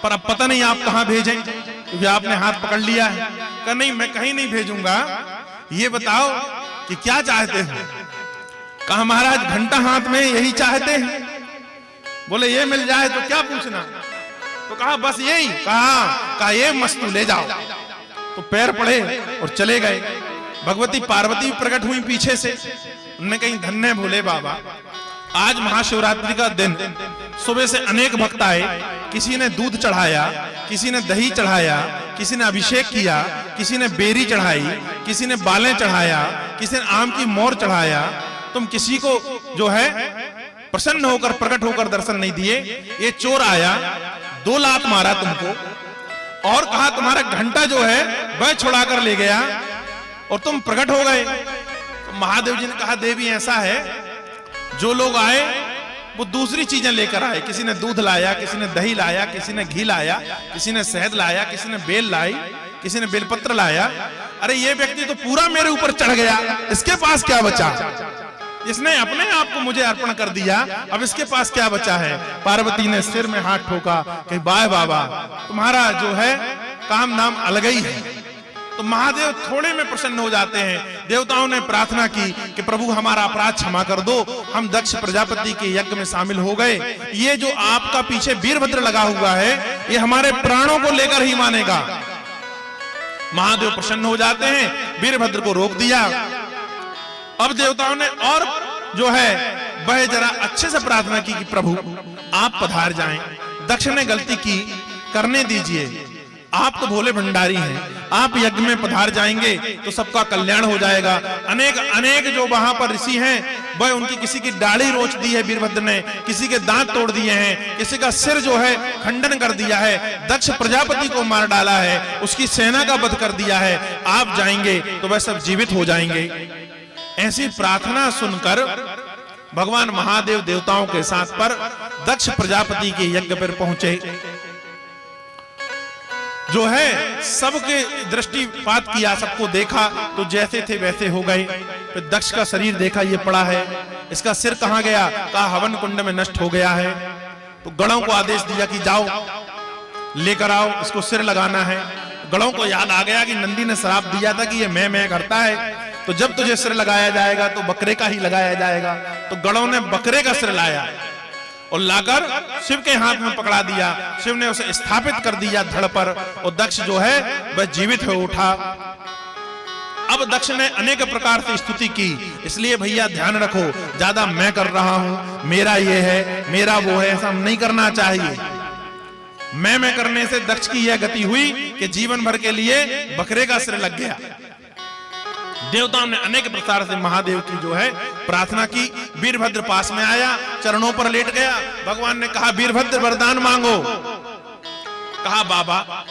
Speaker 1: पर अब पता नहीं आप कहां भेजें, क्योंकि आपने हाथ पकड़ लिया है। कहा नहीं मैं कहीं नहीं भेजूंगा, ये बताओ कि क्या चाहते हो? कहा महाराज घंटा हाथ में यही चाहते हैं। बोले ये मिल जाए तो क्या पूछना? तो कहा बस यही। कहा ये मस्तू ले जाओ। तो पैर पड़े और चले गए। भगवती पार्वती प्रकट हुई पीछे से, उन्होंने कही धन्य भोले बाबा, आज महाशिवरात्रि का दिन, सुबह से अनेक भक्त आए, किसी ने दूध चढ़ाया, किसी ने दही चढ़ाया, किसी ने अभिषेक किया, किसी ने बेरी चढ़ाई, किसी ने बालें चढ़ाया, किसी ने आम की मोर चढ़ाया। तुम किसी को जो है प्रसन्न होकर प्रकट होकर दर्शन नहीं दिए। ये चोर आया, 2 लात मारा तुमको और कहा तुम्हारा घंटा जो है वह छुड़ाकर ले गया और तुम प्रकट हो गए। तो महादेव जी ने कहा देवी ऐसा है, जो लोग आए वो दूसरी चीजें लेकर आए, किसी ने दूध लाया, किसी ने दही लाया, किसी ने घी लाया, किसी ने शहद लाया, किसी ने बेल लाई, किसी ने बेलपत्र लाया। अरे ये व्यक्ति तो पूरा मेरे ऊपर चढ़ गया, इसके पास क्या बचा? इसने अपने आप को मुझे अर्पण कर दिया, अब इसके पास क्या बचा है? पार्वती ने सिर में हाथ ठोका कि वाह बाबा, तुम्हारा जो है काम नाम अलग ही है। तो महादेव थोड़े में प्रसन्न हो जाते हैं। देवताओं ने प्रार्थना की कि प्रभु हमारा अपराध क्षमा कर दो, हम दक्ष प्रजापति के यज्ञ में शामिल हो गए। ये जो आपका पीछे वीरभद्र लगा हुआ है, ये हमारे प्राणों को लेकर ही मानेगा। महादेव प्रसन्न हो जाते हैं, वीरभद्र को रोक दिया। अब देवताओं ने और जो है वह जरा अच्छे से प्रार्थना की कि प्रभु आप पधार जाएं, दक्ष ने गलती की, करने दीजिए, आप तो भोले भंडारी हैं, आप यज्ञ में पधार जाएंगे तो सबका कल्याण हो जाएगा। अनेक अनेक जो वहां पर ऋषि हैं वह उनकी किसी की दाढ़ी रोच दी है वीरभद्र ने, किसी के दांत तोड़ दिए हैं, किसी का सिर जो है खंडन कर दिया है, दक्ष प्रजापति को मार डाला है, उसकी सेना का वध कर दिया है। आप जाएंगे तो वह सब जीवित हो जाएंगे। ऐसी प्रार्थना सुनकर भगवान महादेव देवताओं के साथ पर दक्ष प्रजापति के यज्ञ पर पहुंचे। जो है सबके दृष्टिपात किया, सबको देखा तो जैसे थे वैसे हो गए। फिर दक्ष का शरीर देखा, ये पड़ा है, इसका सिर कहां गया? कहा हवन कुंड में नष्ट हो गया है। तो गणों को आदेश दिया कि जाओ लेकर आओ, इसको सिर लगाना है। गणों को याद आ गया कि नंदी ने श्राप दिया था कि ये मैं करता है, तो जब तुझे सिर लगाया जाएगा तो बकरे का ही लगाया जाएगा। तो गणों ने बकरे का सिर लाया और लाकर शिव के हाथ में पकड़ा दिया। शिव ने उसे स्थापित कर दिया धड़ पर और दक्ष जो है वह जीवित हो उठा। अब दक्ष ने अनेक प्रकार से स्तुति की। इसलिए भैया ध्यान रखो, ज्यादा मैं कर रहा हूं, मेरा ये है, मेरा वो है, ऐसा नहीं करना चाहिए। मैं करने से दक्ष की यह गति हुई कि जीवन भर के लिए बकरे का सिर लग गया। देवताओं ने अनेक प्रकार से महादेव की जो है प्रार्थना की। वीरभद्र पास में आया, चरणों पर लेट गया। भगवान ने कहा वीरभद्र वरदान मांगो। कहा बाबा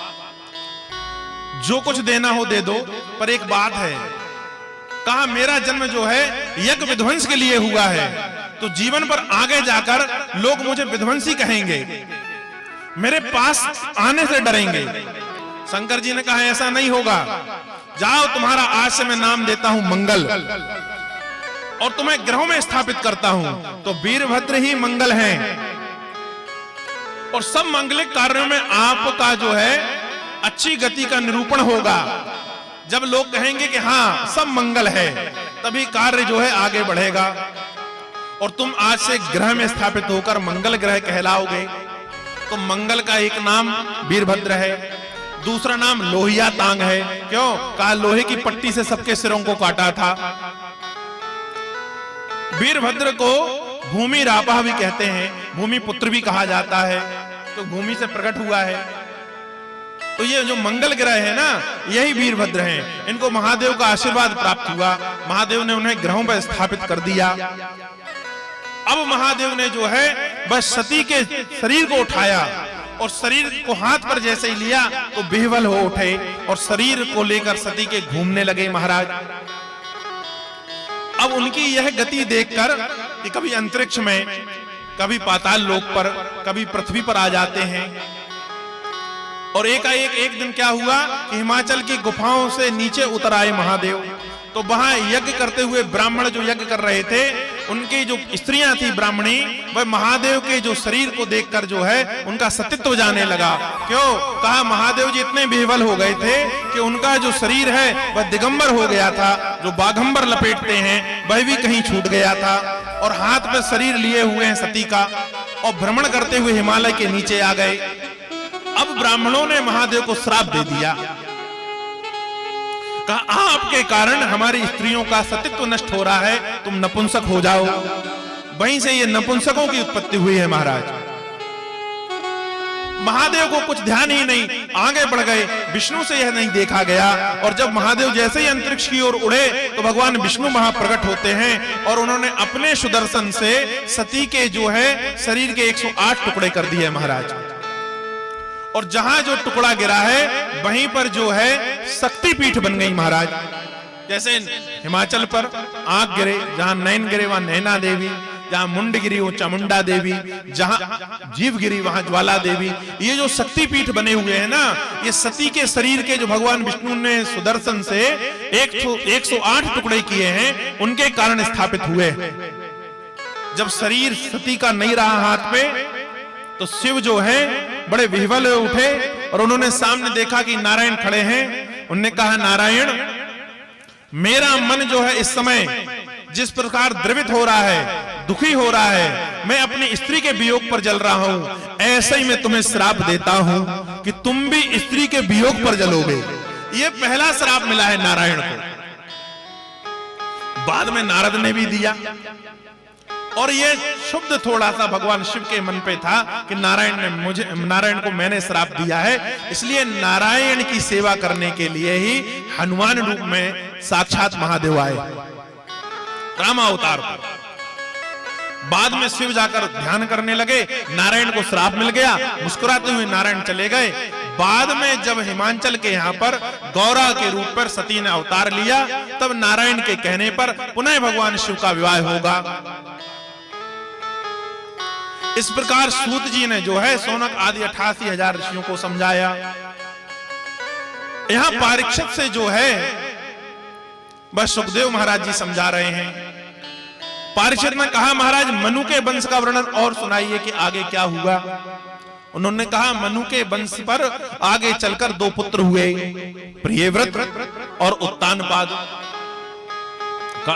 Speaker 1: जो कुछ देना हो दे दो, पर एक बात है। कहा मेरा जन्म जो है यज्ञ विध्वंस के लिए हुआ है, तो जीवन पर आगे जाकर लोग मुझे विध्वंसी कहेंगे, मेरे पास आने से डरेंगे। शंकर जी ने कहा ऐसा नहीं होगा, जाओ तुम्हारा आज से मैं नाम देता हूं मंगल, और तुम्हें ग्रहों में स्थापित करता हूं। तो वीरभद्र ही मंगल हैं, और सब मंगलिक कार्यों में आपका जो है अच्छी गति का निरूपण होगा। जब लोग कहेंगे कि हाँ सब मंगल है, तभी कार्य जो है आगे बढ़ेगा, और तुम आज से ग्रह में स्थापित होकर मंगल ग्रह कहलाओगे। तो मंगल का एक नाम वीरभद्र है, दूसरा नाम लोहिया तांग है। क्यों? कहा लोहे की पट्टी से सबके सिरों को काटा था। वीरभद्र को भूमि रापा भी कहते हैं, भूमि पुत्र भी कहा जाता है, तो भूमि से प्रकट हुआ है। तो ये जो मंगल ग्रह है ना, यही वीरभद्र हैं। इनको महादेव का आशीर्वाद प्राप्त हुआ, महादेव ने उन्हें ग्रहों पर स्थापित कर दिया। अब महादेव ने जो है बस सती के शरीर को उठाया, और शरीर को हाथ पर जैसे ही लिया तो बेहवल हो उठे, और शरीर को लेकर सती के घूमने लगे महाराज। अब उनकी यह गति देखकर कि कभी अंतरिक्ष में, कभी पाताल लोक पर, कभी पृथ्वी पर आ जाते हैं। और एकाएक एक दिन क्या हुआ कि हिमाचल की गुफाओं से नीचे उतर आए महादेव। तो वहां यज्ञ करते हुए ब्राह्मण जो यज्ञ कर रहे थे, उनकी जो स्त्रियां थी ब्राह्मणी, वह महादेव के जो शरीर को देखकर जो है उनका सतीत्व जाने लगा। क्यों? कहा महादेव जी इतने बेहवल हो गए थे कि उनका जो शरीर है वह दिगंबर हो गया था, जो बाघंबर लपेटते हैं वह भी कहीं छूट गया था, और हाथ में शरीर लिए हुए हैं सती का, और भ्रमण करते हुए हिमालय के नीचे आ गए। अब ब्राह्मणों ने महादेव को श्राप दे दिया, कहा आपके कारण हमारी स्त्रियों का सतीत्व नष्ट हो रहा है, तुम नपुंसक हो जाओ। वहीं से ये नपुंसकों की उत्पत्ति हुई है महाराज। महादेव को कुछ ध्यान ही नहीं, आगे बढ़ गए। विष्णु से यह नहीं देखा गया, और जब महादेव जैसे ही अंतरिक्ष की ओर उड़े तो भगवान विष्णु वहां प्रकट होते हैं, और उन्होंने अपने सुदर्शन से सती के जो है शरीर के 108 टुकड़े कर दिए महाराज। और जहां जो टुकड़ा गिरा है वहीं पर जो है शक्तिपीठ बन गई महाराज। जैसे हिमाचल पर आंख गिरे, जहां नैन गिरे वहां नैना देवी, जहां मुंड गिरी वो चामुंडा देवी, जहां जीव गिरी वहां ज्वाला देवी। ये जो शक्तिपीठ बने हुए हैं ना, ये सती के शरीर के जो भगवान विष्णु ने सुदर्शन से 108 टुकड़े किए हैं, उनके कारण स्थापित हुए। जब शरीर सती का नहीं रहा हाथ में, तो शिव जो है बड़े विह्वल उठे, और उन्होंने सामने देखा कि नारायण खड़े हैं। उन्होंने कहा नारायण, मेरा मन जो है इस समय जिस प्रकार द्रवित हो रहा है, दुखी हो रहा है, मैं अपनी स्त्री के वियोग पर जल रहा हूं। ऐसे ही मैं तुम्हें श्राप देता हूं कि तुम भी स्त्री के वियोग पर जलोगे। ये पहला श्राप मिला है नारायण को। बाद में नारद ने भी दिया, और ये शुद्ध थोड़ा सा भगवान शिव के मन पे था कि नारायण को मैंने श्राप दिया है, इसलिए नारायण की सेवा करने के लिए ही हनुमान रूप में साक्षात महादेव आए रामावतार पर। बाद में शिव जाकर ध्यान करने लगे, नारायण को श्राप मिल गया, मुस्कुराते हुए नारायण चले गए। बाद में जब हिमांचल के यहाँ पर गौरा के रूप पर सती ने अवतार लिया, तब नारायण के कहने पर पुनः भगवान शिव का विवाह होगा। इस प्रकार सूत जी ने जो है सौनक आदि 88,000 ऋषियों को समझाया। यहां परीक्षित से जो है बस सुखदेव महाराज जी समझा रहे हैं। परीक्षित ने कहा, महाराज मनु के वंश का वर्णन और सुनाइए कि आगे क्या हुआ। उन्होंने कहा, मनु के वंश पर आगे चलकर 2 पुत्र हुए, प्रियव्रत और उत्तानपाद।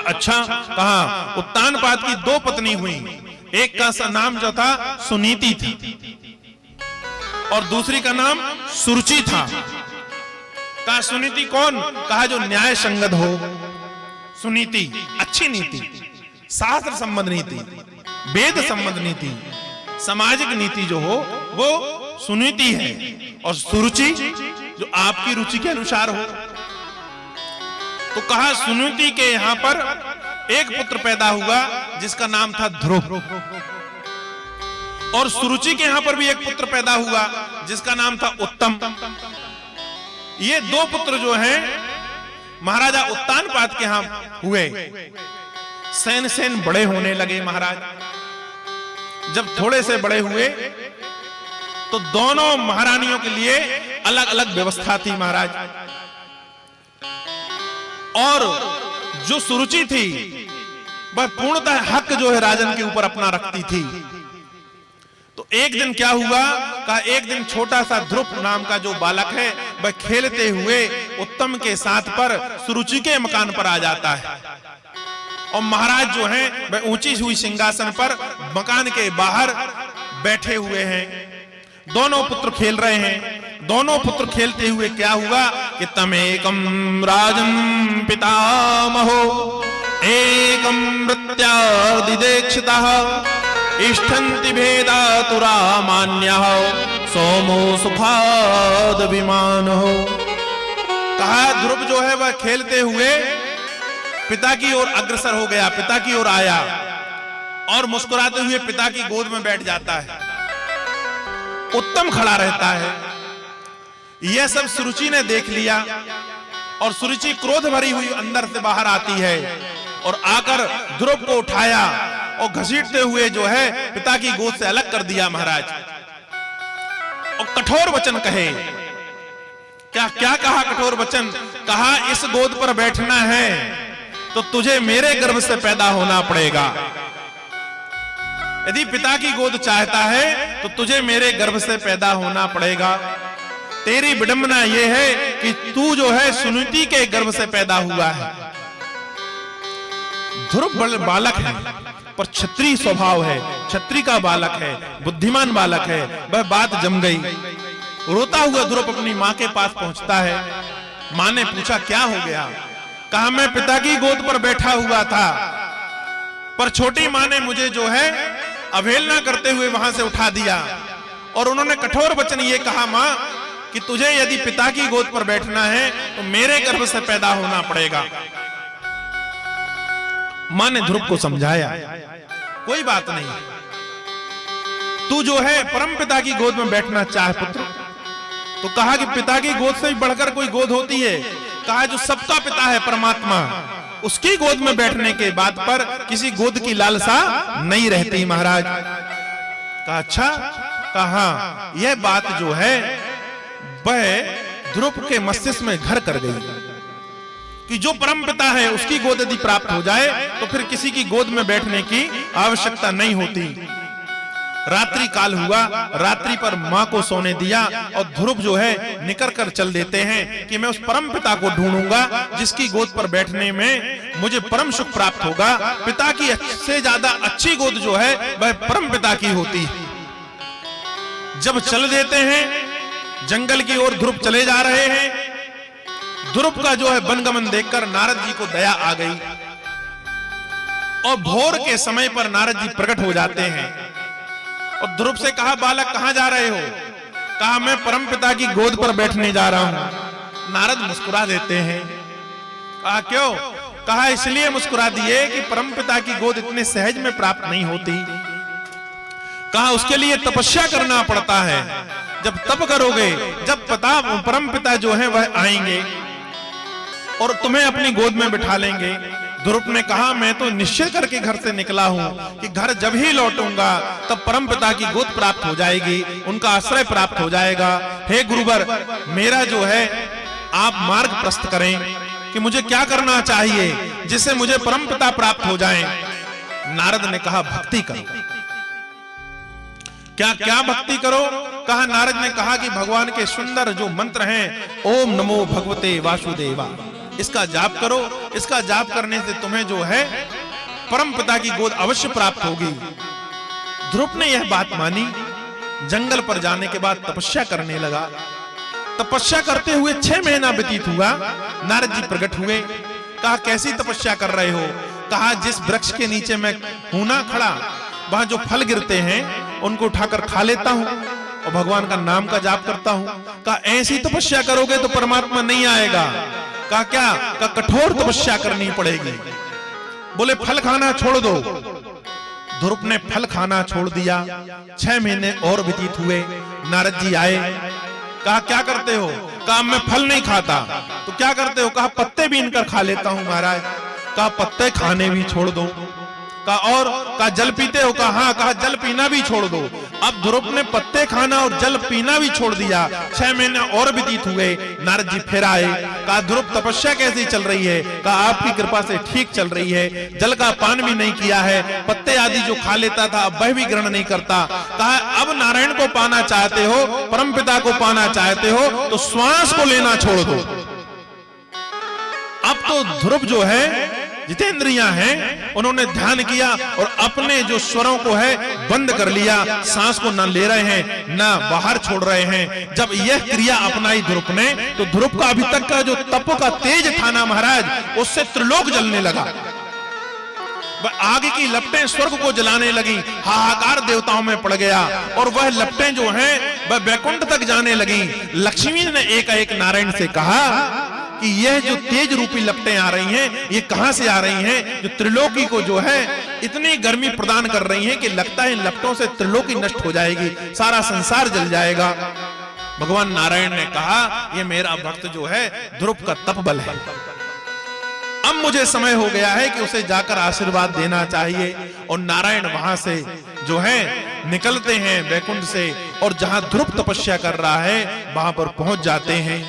Speaker 1: अच्छा, कहा उत्तानपाद की 2 पत्नी हुई, एक का नाम जो था सुनीति थी और दूसरी का नाम सुरुचि था। कहा सुनीति कौन? कहा जो न्याय संगत हो। सुनीति अच्छी नीति, शास्त्र संबंध नीति, वेद संबंध नीति, सामाजिक नीति जो हो वो सुनीति है, और सुरुचि जो आपकी रुचि के अनुसार हो। तो कहा सुनीति के यहां पर एक पुत्र पैदा हुआ जिसका नाम था ध्रुव, और सुरुचि के यहां पर भी एक पुत्र पैदा हुआ जिसका नाम था उत्तम। ये 2 पुत्र जो हैं महाराजा उत्तानपाद के यहां हुए। सेन बड़े होने लगे महाराज। जब थोड़े से बड़े हुए तो दोनों महारानियों के लिए अलग अलग व्यवस्था थी महाराज। और जो सुरुचि थी वह पूर्णतः हक जो है राजन के ऊपर अपना रखती थी। तो एक दिन क्या हुआ, कहा एक दिन छोटा सा ध्रुव नाम का जो बालक है वह खेलते हुए उत्तम के साथ पर सुरुचि के मकान पर आ जाता है, और महाराज जो हैं वह ऊंची हुई सिंहासन पर मकान के बाहर बैठे हुए हैं। दोनों पुत्र खेल रहे हैं। दोनों पुत्र खेलते हुए क्या हुआ कि तमेकम राजन पितामहो एकम मृत्यादिदेक्षितः इष्ठन्ति भेदातुरा मान्यः सोमो सुखाद विमानः। कहा ध्रुव जो है वह खेलते हुए पिता की ओर अग्रसर हो गया, पिता की ओर आया और मुस्कुराते हुए पिता की गोद में बैठ जाता है। उत्तम खड़ा रहता है। यह सब सुरुचि ने देख लिया, और सुरुचि क्रोध भरी हुई अंदर से बाहर आती है और आकर ध्रुव को उठाया और घसीटते हुए जो है पिता की गोद से अलग कर दिया महाराज, और कठोर वचन कहे। क्या क्या कहा कठोर वचन? कहा इस गोद पर बैठना है तो तुझे मेरे गर्भ से पैदा होना पड़ेगा। यदि पिता की गोद चाहता है तो तुझे मेरे गर्भ से पैदा होना पड़ेगा। तेरी विडंबना यह है कि तू जो है सुनीति के गर्भ से पैदा हुआ है। ध्रुव बालक है पर क्षत्रिय स्वभाव है, क्षत्रिय का बालक है, बुद्धिमान बालक है। वह बात जम गई। रोता हुआ ध्रुव अपनी मां के पास पहुंचता है। मां ने पूछा क्या हो गया? कहा मैं पिता की गोद पर बैठा हुआ था, पर छोटी मां ने मुझे जो है अवहेलना करते हुए वहां से उठा दिया, और उन्होंने कठोर वचन ये कहा मां कि तुझे यदि पिता की गोद पर बैठना है तो मेरे गर्भ से पैदा होना पड़ेगा। मां ने ध्रुव को समझाया कोई बात नहीं, तू जो है परम पिता की गोद में बैठना चाहे पुत्र। तो कहा कि पिता की गोद से भी बढ़कर कोई गोद होती है? कहा जो सबका पिता है परमात्मा, उसकी गोद में बैठने के बाद पर किसी गोद की लालसा नहीं रहती महाराज। कहा अच्छा। कहा यह बात जो है वह ध्रुव के मस्तिष्क में घर कर गई कि जो परम पिता है उसकी गोद यदि प्राप्त हो जाए तो फिर किसी की गोद में बैठने की आवश्यकता नहीं होती। रात्रि काल हुआ, रात्रि पर मां को सोने दिया, और ध्रुव जो है निकल कर चल देते हैं कि मैं उस परम पिता को ढूंढूंगा जिसकी गोद पर बैठने में मुझे परम सुख प्राप्त होगा। पिता की से ज्यादा अच्छी गोद जो है वह परम पिता की होती है। जब चल देते हैं जंगल की ओर ध्रुव चले जा रहे हैं, ध्रुव का जो है वनगमन देखकर नारद जी को दया आ गई। और भोर के समय पर नारद जी प्रकट हो जाते हैं और ध्रुव से कहा, बालक कहां जा रहे हो? कहा, मैं परमपिता की गोद पर बैठने जा रहा हूं। नारद मुस्कुरा देते हैं। कहा, क्यों? कहा, इसलिए मुस्कुरा दिए कि परमपिता की गोद इतने सहज में प्राप्त नहीं होती। कहा, उसके लिए तपस्या करना पड़ता है। जब तप करोगे, जब परमपिता जो है वह आएंगे और तुम्हें अपनी गोद में बिठा लेंगे। ध्रुव ने कहा, मैं तो निश्चय करके घर से निकला हूं कि घर जब ही लौटूंगा तब परमपिता की गोद प्राप्त हो जाएगी, उनका आश्रय प्राप्त हो जाएगा। हे गुरुवर, मेरा जो है आप मार्ग प्रस्तुत करें कि मुझे क्या करना चाहिए जिससे मुझे परमपिता प्राप्त हो जाए। नारद ने कहा, भक्ति करो। क्या क्या भक्ति करो? कहा, नारद ने कहा कि भगवान के सुंदर जो मंत्र हैं, ओम नमो भगवते वासुदेवा, इसका जाप करो। इसका जाप करने से तुम्हें जो है परमपिता की गोद अवश्य प्राप्त होगी। ध्रुव ने यह बात मानी। जंगल पर जाने के बाद तपस्या करने लगा। तपस्या करते हुए 6 महीना व्यतीत हुआ। नारद जी प्रकट हुए। कहा, कैसी तपस्या कर रहे हो? कहा, जिस वृक्ष के नीचे मैं हूं ना खड़ा, वहां जो फल गिरते हैं उनको उठाकर खा लेता हूं और भगवान का नाम का जाप करता हूं। कहा, ऐसी तपस्या करोगे तो परमात्मा नहीं आएगा। कहा, क्या? कहा, कठोर तपस्या करनी पड़ेगी। बोले, फल खाना छोड़ दो। ध्रुव ने फल खाना छोड़ दिया। 6 महीने और व्यतीत हुए। नारद जी आए। कहा, क्या करते हो? कहा, मैं फल नहीं खाता। तो क्या करते हो? कहा, पत्ते बीन कर खा लेता हूं महाराज। कहा, पत्ते खाने भी छोड़ दो। कहा, और? कहा, जल पीते हो? कहा, हाँ। कहा, जल पीना भी छोड़ दो। अब ध्रुव ने पत्ते खाना और जल पीना भी छोड़ दिया। 6 महीने और व्यतीत हुए। नारद जी फिर आए। कहा, ध्रुव तपस्या कैसी चल रही है? कहा, आपकी कृपा से ठीक चल रही है। जल का पान भी नहीं किया है, पत्ते आदि जो खा लेता था अब वह भी ग्रहण नहीं करता। कहा, अब नारायण को पाना चाहते हो, परमपिता को पाना चाहते हो तो श्वास को लेना छोड़ दो। अब तो ध्रुव जो है जितेंद्रियां हैं, उन्होंने ध्यान किया और अपने जो स्वरों को है बंद कर लिया। सांस को ना ले रहे हैं ना बाहर छोड़ रहे हैं। जब यह क्रिया अपनाई ध्रुव ने तो ध्रुव का अभी तक का जो तप का तेज था ना महाराज, उससे त्रिलोक जलने लगा। आग की लपटें स्वर्ग को जलाने लगी। हाहाकार देवताओं में पड़ गया और वह लपटें जो हैं वह वैकुंठ तक जाने लगी। लक्ष्मी ने एक नारायण से कहा कि यह जो तेज रूपी लपटें आ रही हैं, ये कहां से आ रही हैं, जो त्रिलोकी को जो है इतनी गर्मी प्रदान कर रही हैं कि लगता है इन लपटों से त्रिलोकी नष्ट हो जाएगी, सारा संसार जल जाएगा। भगवान नारायण ने कहा, ये मेरा भक्त जो है ध्रुव का तप बल है। अब मुझे समय हो गया है कि उसे जाकर आशीर्वाद देना चाहिए। और नारायण वहां से जो है निकलते हैं वैकुंठ से और जहां ध्रुव तपस्या कर रहा है वहां पर पहुंच जाते हैं।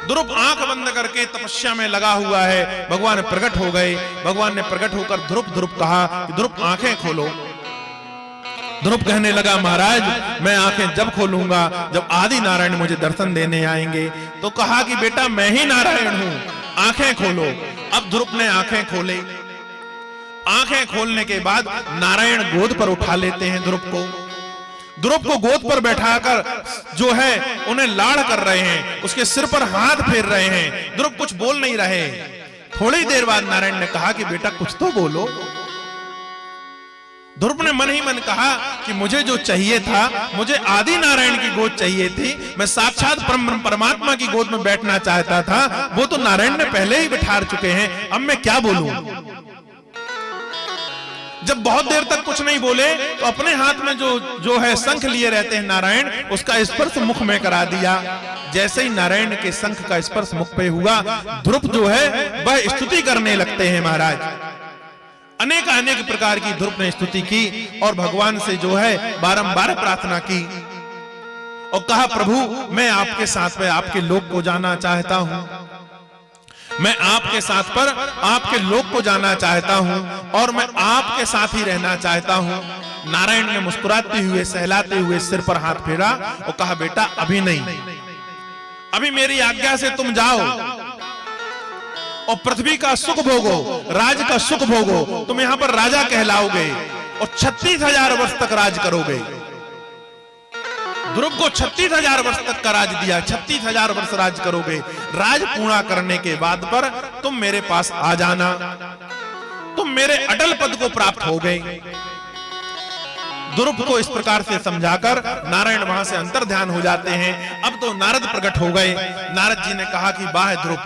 Speaker 1: ध्रुव आंख बंद करके तपस्या में लगा हुआ है। भगवान प्रकट हो गए। भगवान ने प्रकट होकर ध्रुव कहा कि ध्रुव आंखें खोलो। ध्रुव कहने लगा, महाराज मैं आंखें जब खोलूंगा जब आदि नारायण मुझे दर्शन देने आएंगे। तो कहा कि बेटा मैं ही नारायण हूं, आंखें खोलो। अब ध्रुव ने आंखें खोले। आंखें खोलने के बाद नारायण गोद पर उठा लेते हैं ध्रुव को। ध्रुव को गोद पर बैठाकर जो है उन्हें लाड़ कर रहे हैं, उसके सिर पर हाथ फेर रहे हैं। ध्रुव कुछ बोल नहीं रहे। थोड़ी देर बाद नारायण ने कहा कि बेटा कुछ तो बोलो। ध्रुव ने मन ही मन कहा कि मुझे जो चाहिए था, मुझे आदि नारायण की गोद चाहिए थी। मैं साक्षात परमात्मा की गोद में बैठना चाहता था, वो तो नारायण ने पहले ही बिठा चुके हैं, अब मैं क्या बोलूं। जब बहुत देर तक कुछ नहीं बोले तो अपने हाथ में जो है शंख लिए रहते हैं नारायण, उसका स्पर्श मुख में करा दिया। जैसे ही नारायण के शंख का स्पर्श मुख पे हुआ, ध्रुव जो है वह स्तुति करने लगते हैं महाराज। अनेक प्रकार की ध्रुव ने स्तुति की और भगवान से जो है बारंबार प्रार्थना की और कहा, प्रभु मैं आपके साथ में आपके लोक को जाना चाहता हूं। मैं आपके साथ पर आपके लोक को जाना चाहता हूं और मैं आपके साथ ही रहना चाहता हूं। नारायण ने मुस्कुराते हुए सहलाते हुए सिर पर हाथ फेरा और कहा, बेटा अभी नहीं, अभी मेरी आज्ञा से तुम जाओ और पृथ्वी का सुख भोगो, राज का सुख भोगो। तुम यहां पर राजा कहलाओगे और 36,000 वर्ष तक राज करोगे। ध्रुव को 36,000 वर्ष तक का राज दिया। 36,000 वर्ष राज करोगे। राज पूर्ण करने के बाद पर तुम मेरे पास आ जाना। तुम मेरे अटल पद को प्राप्त हो गए। ध्रुव को इस प्रकार से समझाकर नारायण वहां से अंतर ध्यान हो जाते हैं। अब तो नारद प्रकट हो गए। नारद जी ने कहा कि वाह ध्रुव,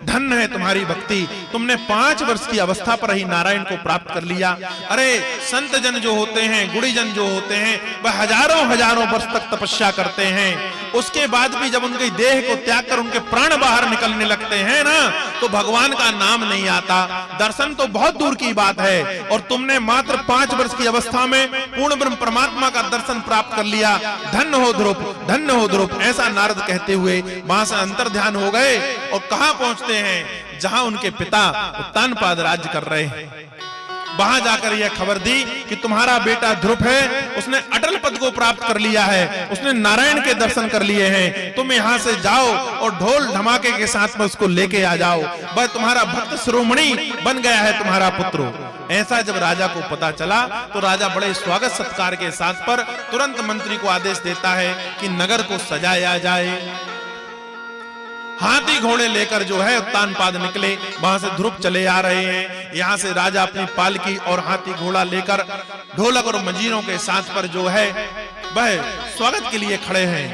Speaker 1: धन्य है तुम्हारी भक्ति, तुमने 5 वर्ष की अवस्था पर ही नारायण को प्राप्त कर लिया। अरे संत जन जो होते हैं, गुणी जन जो होते हैं, वह हजारों हजारों वर्ष तक तपस्या करते हैं, उसके बाद भी जब उनके देह को त्याग कर उनके प्राण बाहर निकलने लगते हैं ना, तो भगवान का नाम नहीं आता, दर्शन तो बहुत दूर की बात है। और तुमने मात्र 5 वर्ष की अवस्था में पूर्ण ब्रह्म परमात्मा का दर्शन प्राप्त कर लिया। धन्य हो ध्रुव, धन्य हो ध्रुव, ऐसा नारद कहते हुए वहां से अंतर ध्यान हो गए और कहां पहुंचते हैं, जहां उनके पिता उत्तानपाद राज्य कर रहे हैं। वहां जाकर यह खबर दी कि तुम्हारा बेटा ध्रुव है, उसने अटल पद को प्राप्त कर लिया है, उसने नारायण के दर्शन कर लिए हैं। तुम यहां से जाओ और ढोल धमाके के साथ में उसको लेके आ जाओ, वह तुम्हारा भक्त शिरोमणि बन गया है, तुम्हारा पुत्र। ऐसा जब राजा को पता चला तो राजा बड़े स्वागत सत्कार के साथ पर तुरंत मंत्री को आदेश देता है कि नगर को सजाया जाए। हाथी घोड़े लेकर जो है उत्तानपाद निकले, वहां से ध्रुव चले आ रहे हैं। यहां से राजा अपनी पालकी और हाथी घोड़ा लेकर ढोलक और मंजीरों के साथ पर जो है वह स्वागत के लिए खड़े हैं।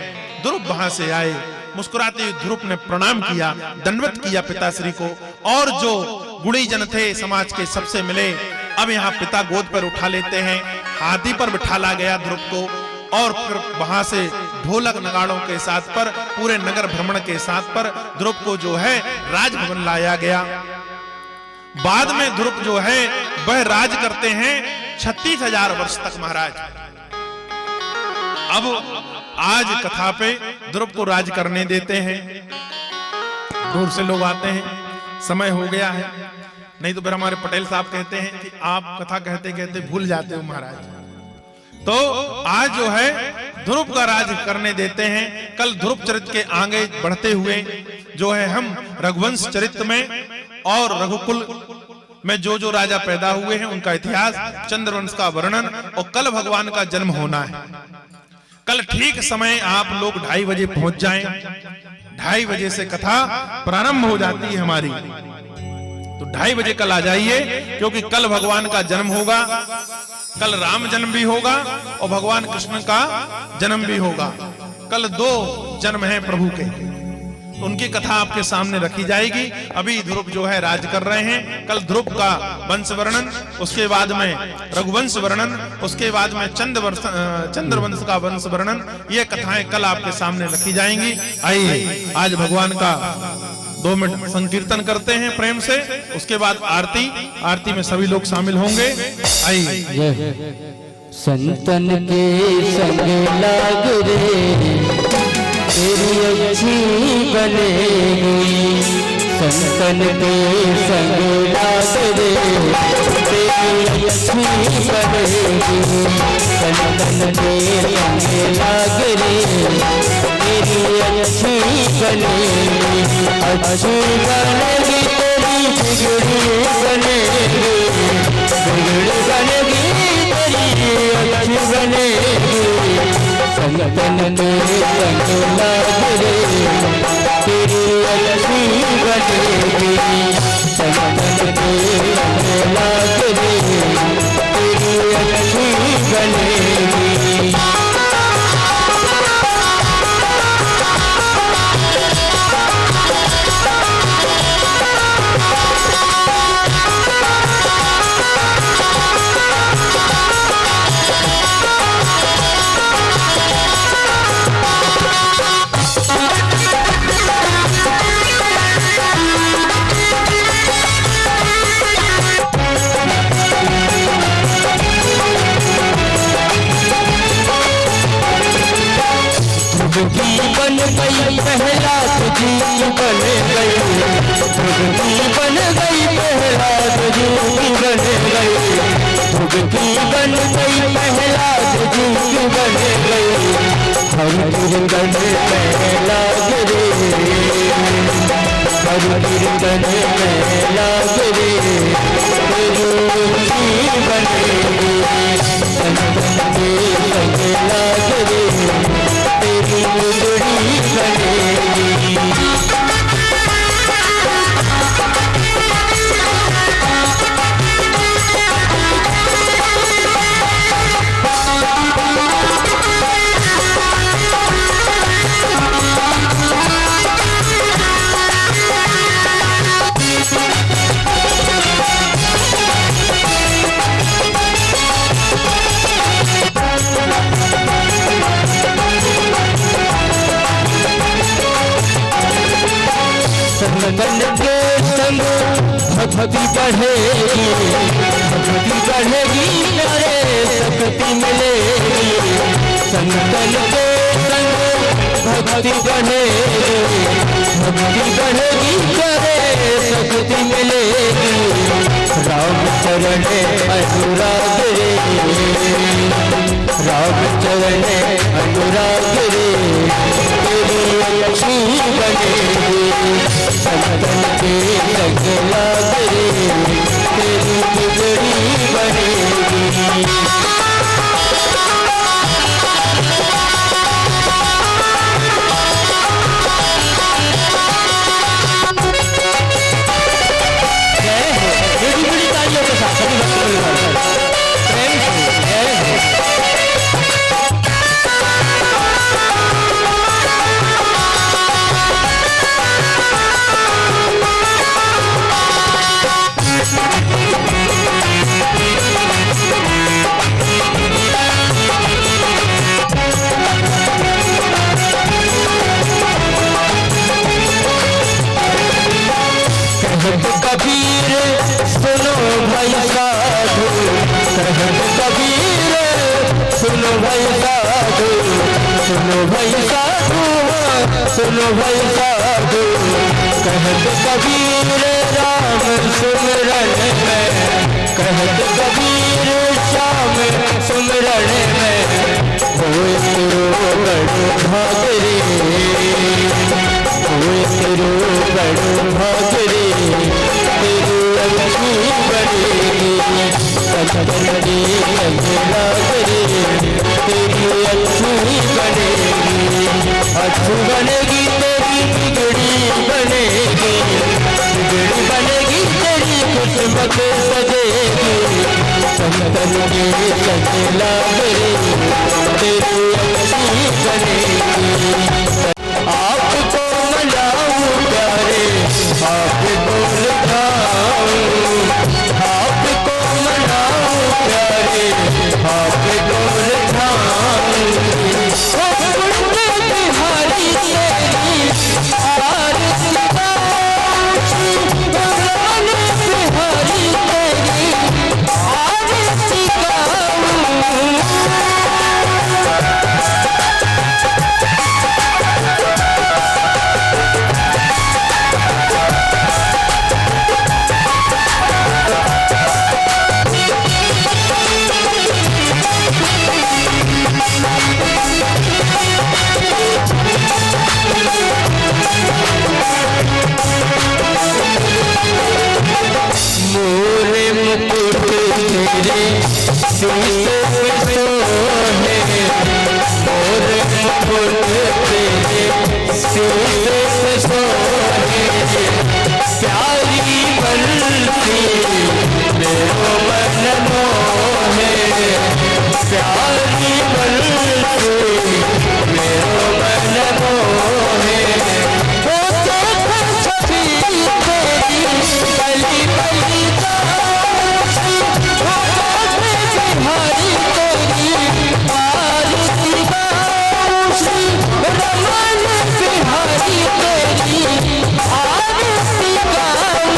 Speaker 1: ध्रुव वहां से आए, मुस्कुराते हुए ध्रुव ने प्रणाम किया, दंडवत किया पिताश्री को, और जो गुणी जन थे समाज के सबसे मिले। अब यहाँ पिता गोद पर उठा लेते हैं, हाथी पर बिठाला गया ध्रुव को, और फिर वहां से ढोलक नगाड़ों के साथ पर पूरे नगर भ्रमण के साथ पर ध्रुव को जो है राजभवन लाया गया। बाद में ध्रुव जो है वह राज करते हैं 36,000 वर्ष तक महाराज। अब आज कथा पे ध्रुव को राज करने देते हैं। दूर से लोग आते हैं, समय हो गया है, नहीं तो फिर हमारे पटेल साहब कहते हैं कि आप कथा कहते कहते भूल जाते हो महाराज। तो आज जो है ध्रुव का राज करने देते हैं। कल ध्रुव चरित्र के आगे बढ़ते हुए जो है हम रघुवंश चरित्र में और रघुकुल में जो जो राजा पैदा हुए हैं उनका इतिहास, चंद्रवंश का वर्णन, और कल भगवान का जन्म होना है। कल ठीक समय आप लोग 2:30 बजे पहुंच जाएं। 2:30 बजे से कथा प्रारंभ हो जाती है हमारी, तो 2:30 बजे कल आ जाइए, क्योंकि कल भगवान का जन्म होगा। कल राम जन्म भी होगा और भगवान कृष्ण का जन्म भी होगा। कल 2 जन्म हैं प्रभु के, तो उनकी कथा आपके सामने रखी जाएगी। अभी ध्रुव जो है राज कर रहे हैं। कल ध्रुव का वंश वर्णन, उसके बाद में रघुवंश वर्णन, उसके बाद में चंद्रवंश का वंश वर्णन, ये कथाएं कल आपके सामने रखी जाएंगी। आइए आज भगवान का 2 मिनट संकीर्तन करते हैं प्रेम से, उसके बाद आरती में सभी लोग शामिल होंगे। आइए।
Speaker 2: संतन के संग लाग रे, तेरी अच्छी बनेगी। संतन के संग लाग रे, तेरी अच्छी बनेगी। संतन के संग लाग रे, तेरी अच्छी बनेगी। अच्छी बनेगी तेरी बिगड़ी बनेगी, बिगड़ी बनेगी तेरी अच्छी बनेगी। संतन के संग लाग रे, तेरी अच्छी बनेगी। संतन के संग लाग रे, तेरी अच्छी बनेगी। बन गई पहला तुझी बन गई, भुगती बन गई पहला तुझी बन गई। भुगती बन गई पहला तुझी बन गई। हर कीर्तन में लाग रे, हर कीर्तन में लाग रे, तेरी बनेगी। संतन के संग लाग रे, तेरी बिगड़ी बनेगी। संतन के संग भक्ति बढ़ेगी, भक्ति बढ़ेगी प्यारे शक्ति मिलेगी। संतन के संग भक्ति बढ़ेगी, भक्ति बढ़ेगी प्यारे शक्ति मिलेगी। राम चरण अनुराग रे, राम चरण अनुराग रे, तेरी लक्ष्मी बनेगी। संतन के संग लाग रे, तेरी बिगड़ी बनेगी। कबीर सुनो भाई साधु, कहत कबीर सुनो भाई साधु, सुनो भाई साधु, सुनो भाई साधु। कहत कबीर राम सुमिरन में, कहत कबीर श्याम सुमिरन में, होए तेरो बड़ भाग रे, होए तेरो बड़ भाग रे, तेरी लक्ष्मी बनेगी। संतन के संग लाग रे, तेरी लक्ष्मी बनेगी। अच्छी बनेगी तेरी बिगड़ी बनेगी, बिगड़ी बनेगी तेरी किस्मत सजेगी। संतन के संग लाग रे, तेरी लक्ष्मी बनेगी। आपको मनाऊं प्यारे, आपको लुभाऊं, आपको मनाऊं प्यारे, आपको लुभाऊं। बिहारी तेरी आरती गाऊं, बिहारी तेरी आरती गाऊं। मोरे मुकुट तेरे शीश पे सोहे, मोरे मुकुट तेरे शीश पे सोहे। प्यारी बंसी मेरो मन मोहे, प्यारी बंसी मेरो मन मोहे। बली बली दासी, बिहारी तेरी आरती गाऊं, रमन बिहारी तेरी आरती गाऊं।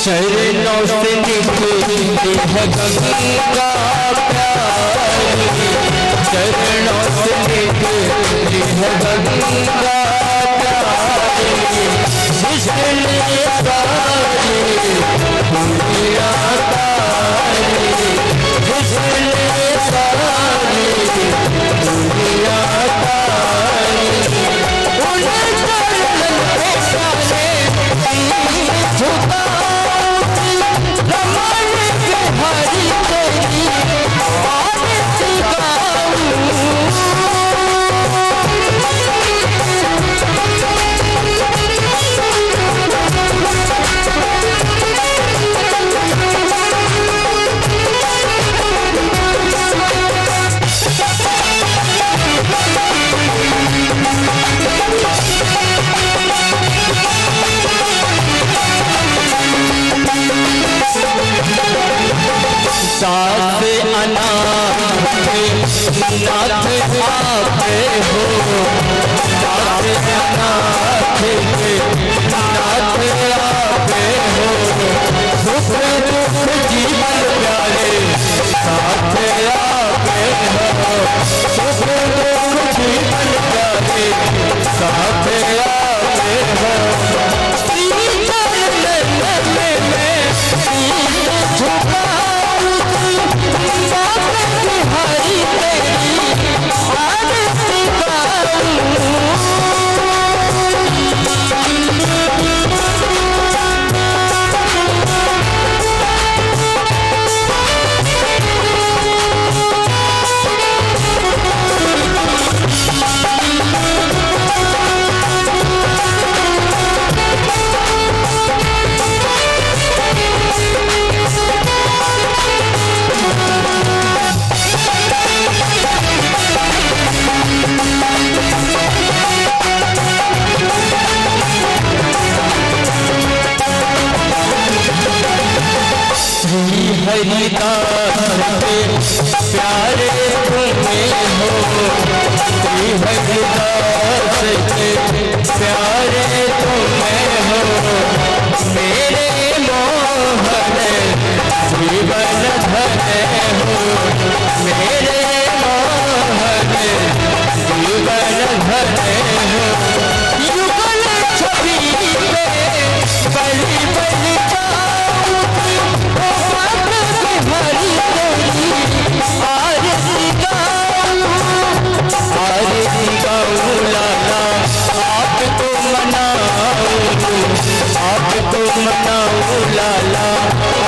Speaker 2: चरणों से निकली है गंगा प्यारी, चरणों से निकली है गंगा प्यारी। जिसने सारी दुनिया तारी, जिसने सारी दुनिया तारी। उन्हें चरणों पे सारे झुका, रमन बिहारी तेरी हरिदास के प्यारे तुम्हें हो, श्री हरिदास के प्यारे तुम्हें हो, मेरे मोहन जीवन धन हो, मेरे मोहन जीवन धन हो। युगल छवि पे बलि बलि जाऊं, ओ अटल हरि तेरी आरती गाऊं, आरती गाऊं लाला आपको मनाऊं, आपको मनाऊं लाला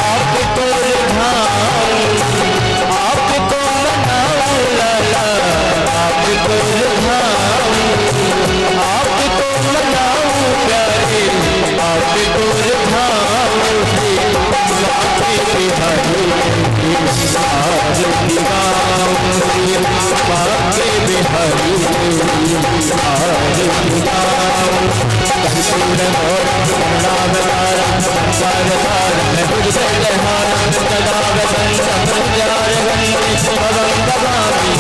Speaker 2: आपको रिझाऊं, आपको मनाऊं लाला आपको रिझाऊं, आपको मनाऊं प्यारे आपको रिझाऊं, बाके बिहारी आरती गाऊं, बाके बिहारी आरती गाऊं। कंसूर मोर कमलावतार संसारसार मैं तुझसे लहार, सदा वसंत प्रचार गंगे भवं भवामी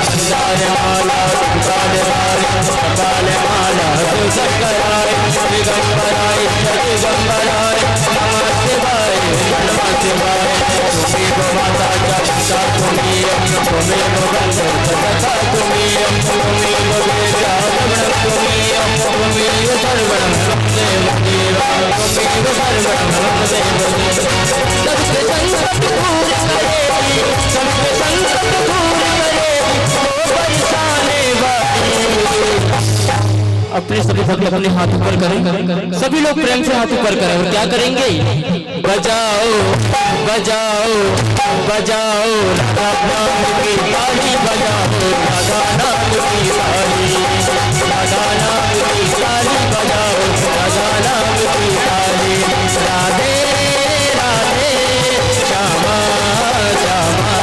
Speaker 2: संसार माला काल कपाल माला शंकराय दिगंबराय दिगंबराय नमः शिवाय नमः शिवाय। तुमेव माता च तुमेव बंधु तथा तुमेव वेदावरणं तुमेव सर्वणं देव देव तुमेव सर्वणं देव देव। सबके संकट दूर करेगी, सबके संकट दूर करेगी, तो परेशाने वाली। अपने सभी भक्त अपने हाथ ऊपर करें, सभी लोग प्रेम से हाथ ऊपर करें और क्या करेंगे? बजाओ बजाओ बजाओ राधा नाम की ताली, बजाओ राधा नाम की ताली, राधा नाम की ताली बजाओ, राधा नाम की ताली। राधे राधे श्यामा श्यामा,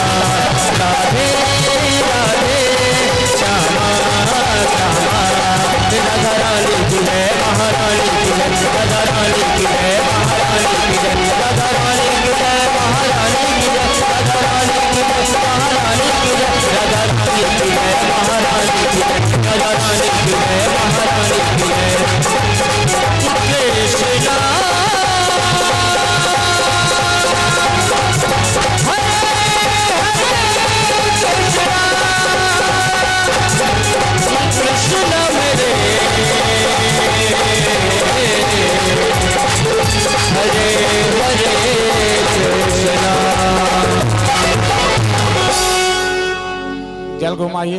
Speaker 2: राधे राधे श्यामा श्यामा। राधा रानी की है महारानी की है, राधा रानी की है महारानी की है, राधा रानी की है महारानी की है, राधा रानी की है महारानी की है, राधा रानी की है महारानी की है, राधा रानी की है महारानी की है। कृष्णा कृष्णा मेरे हरे हरे कृष्णा।
Speaker 3: जल घुमाइए।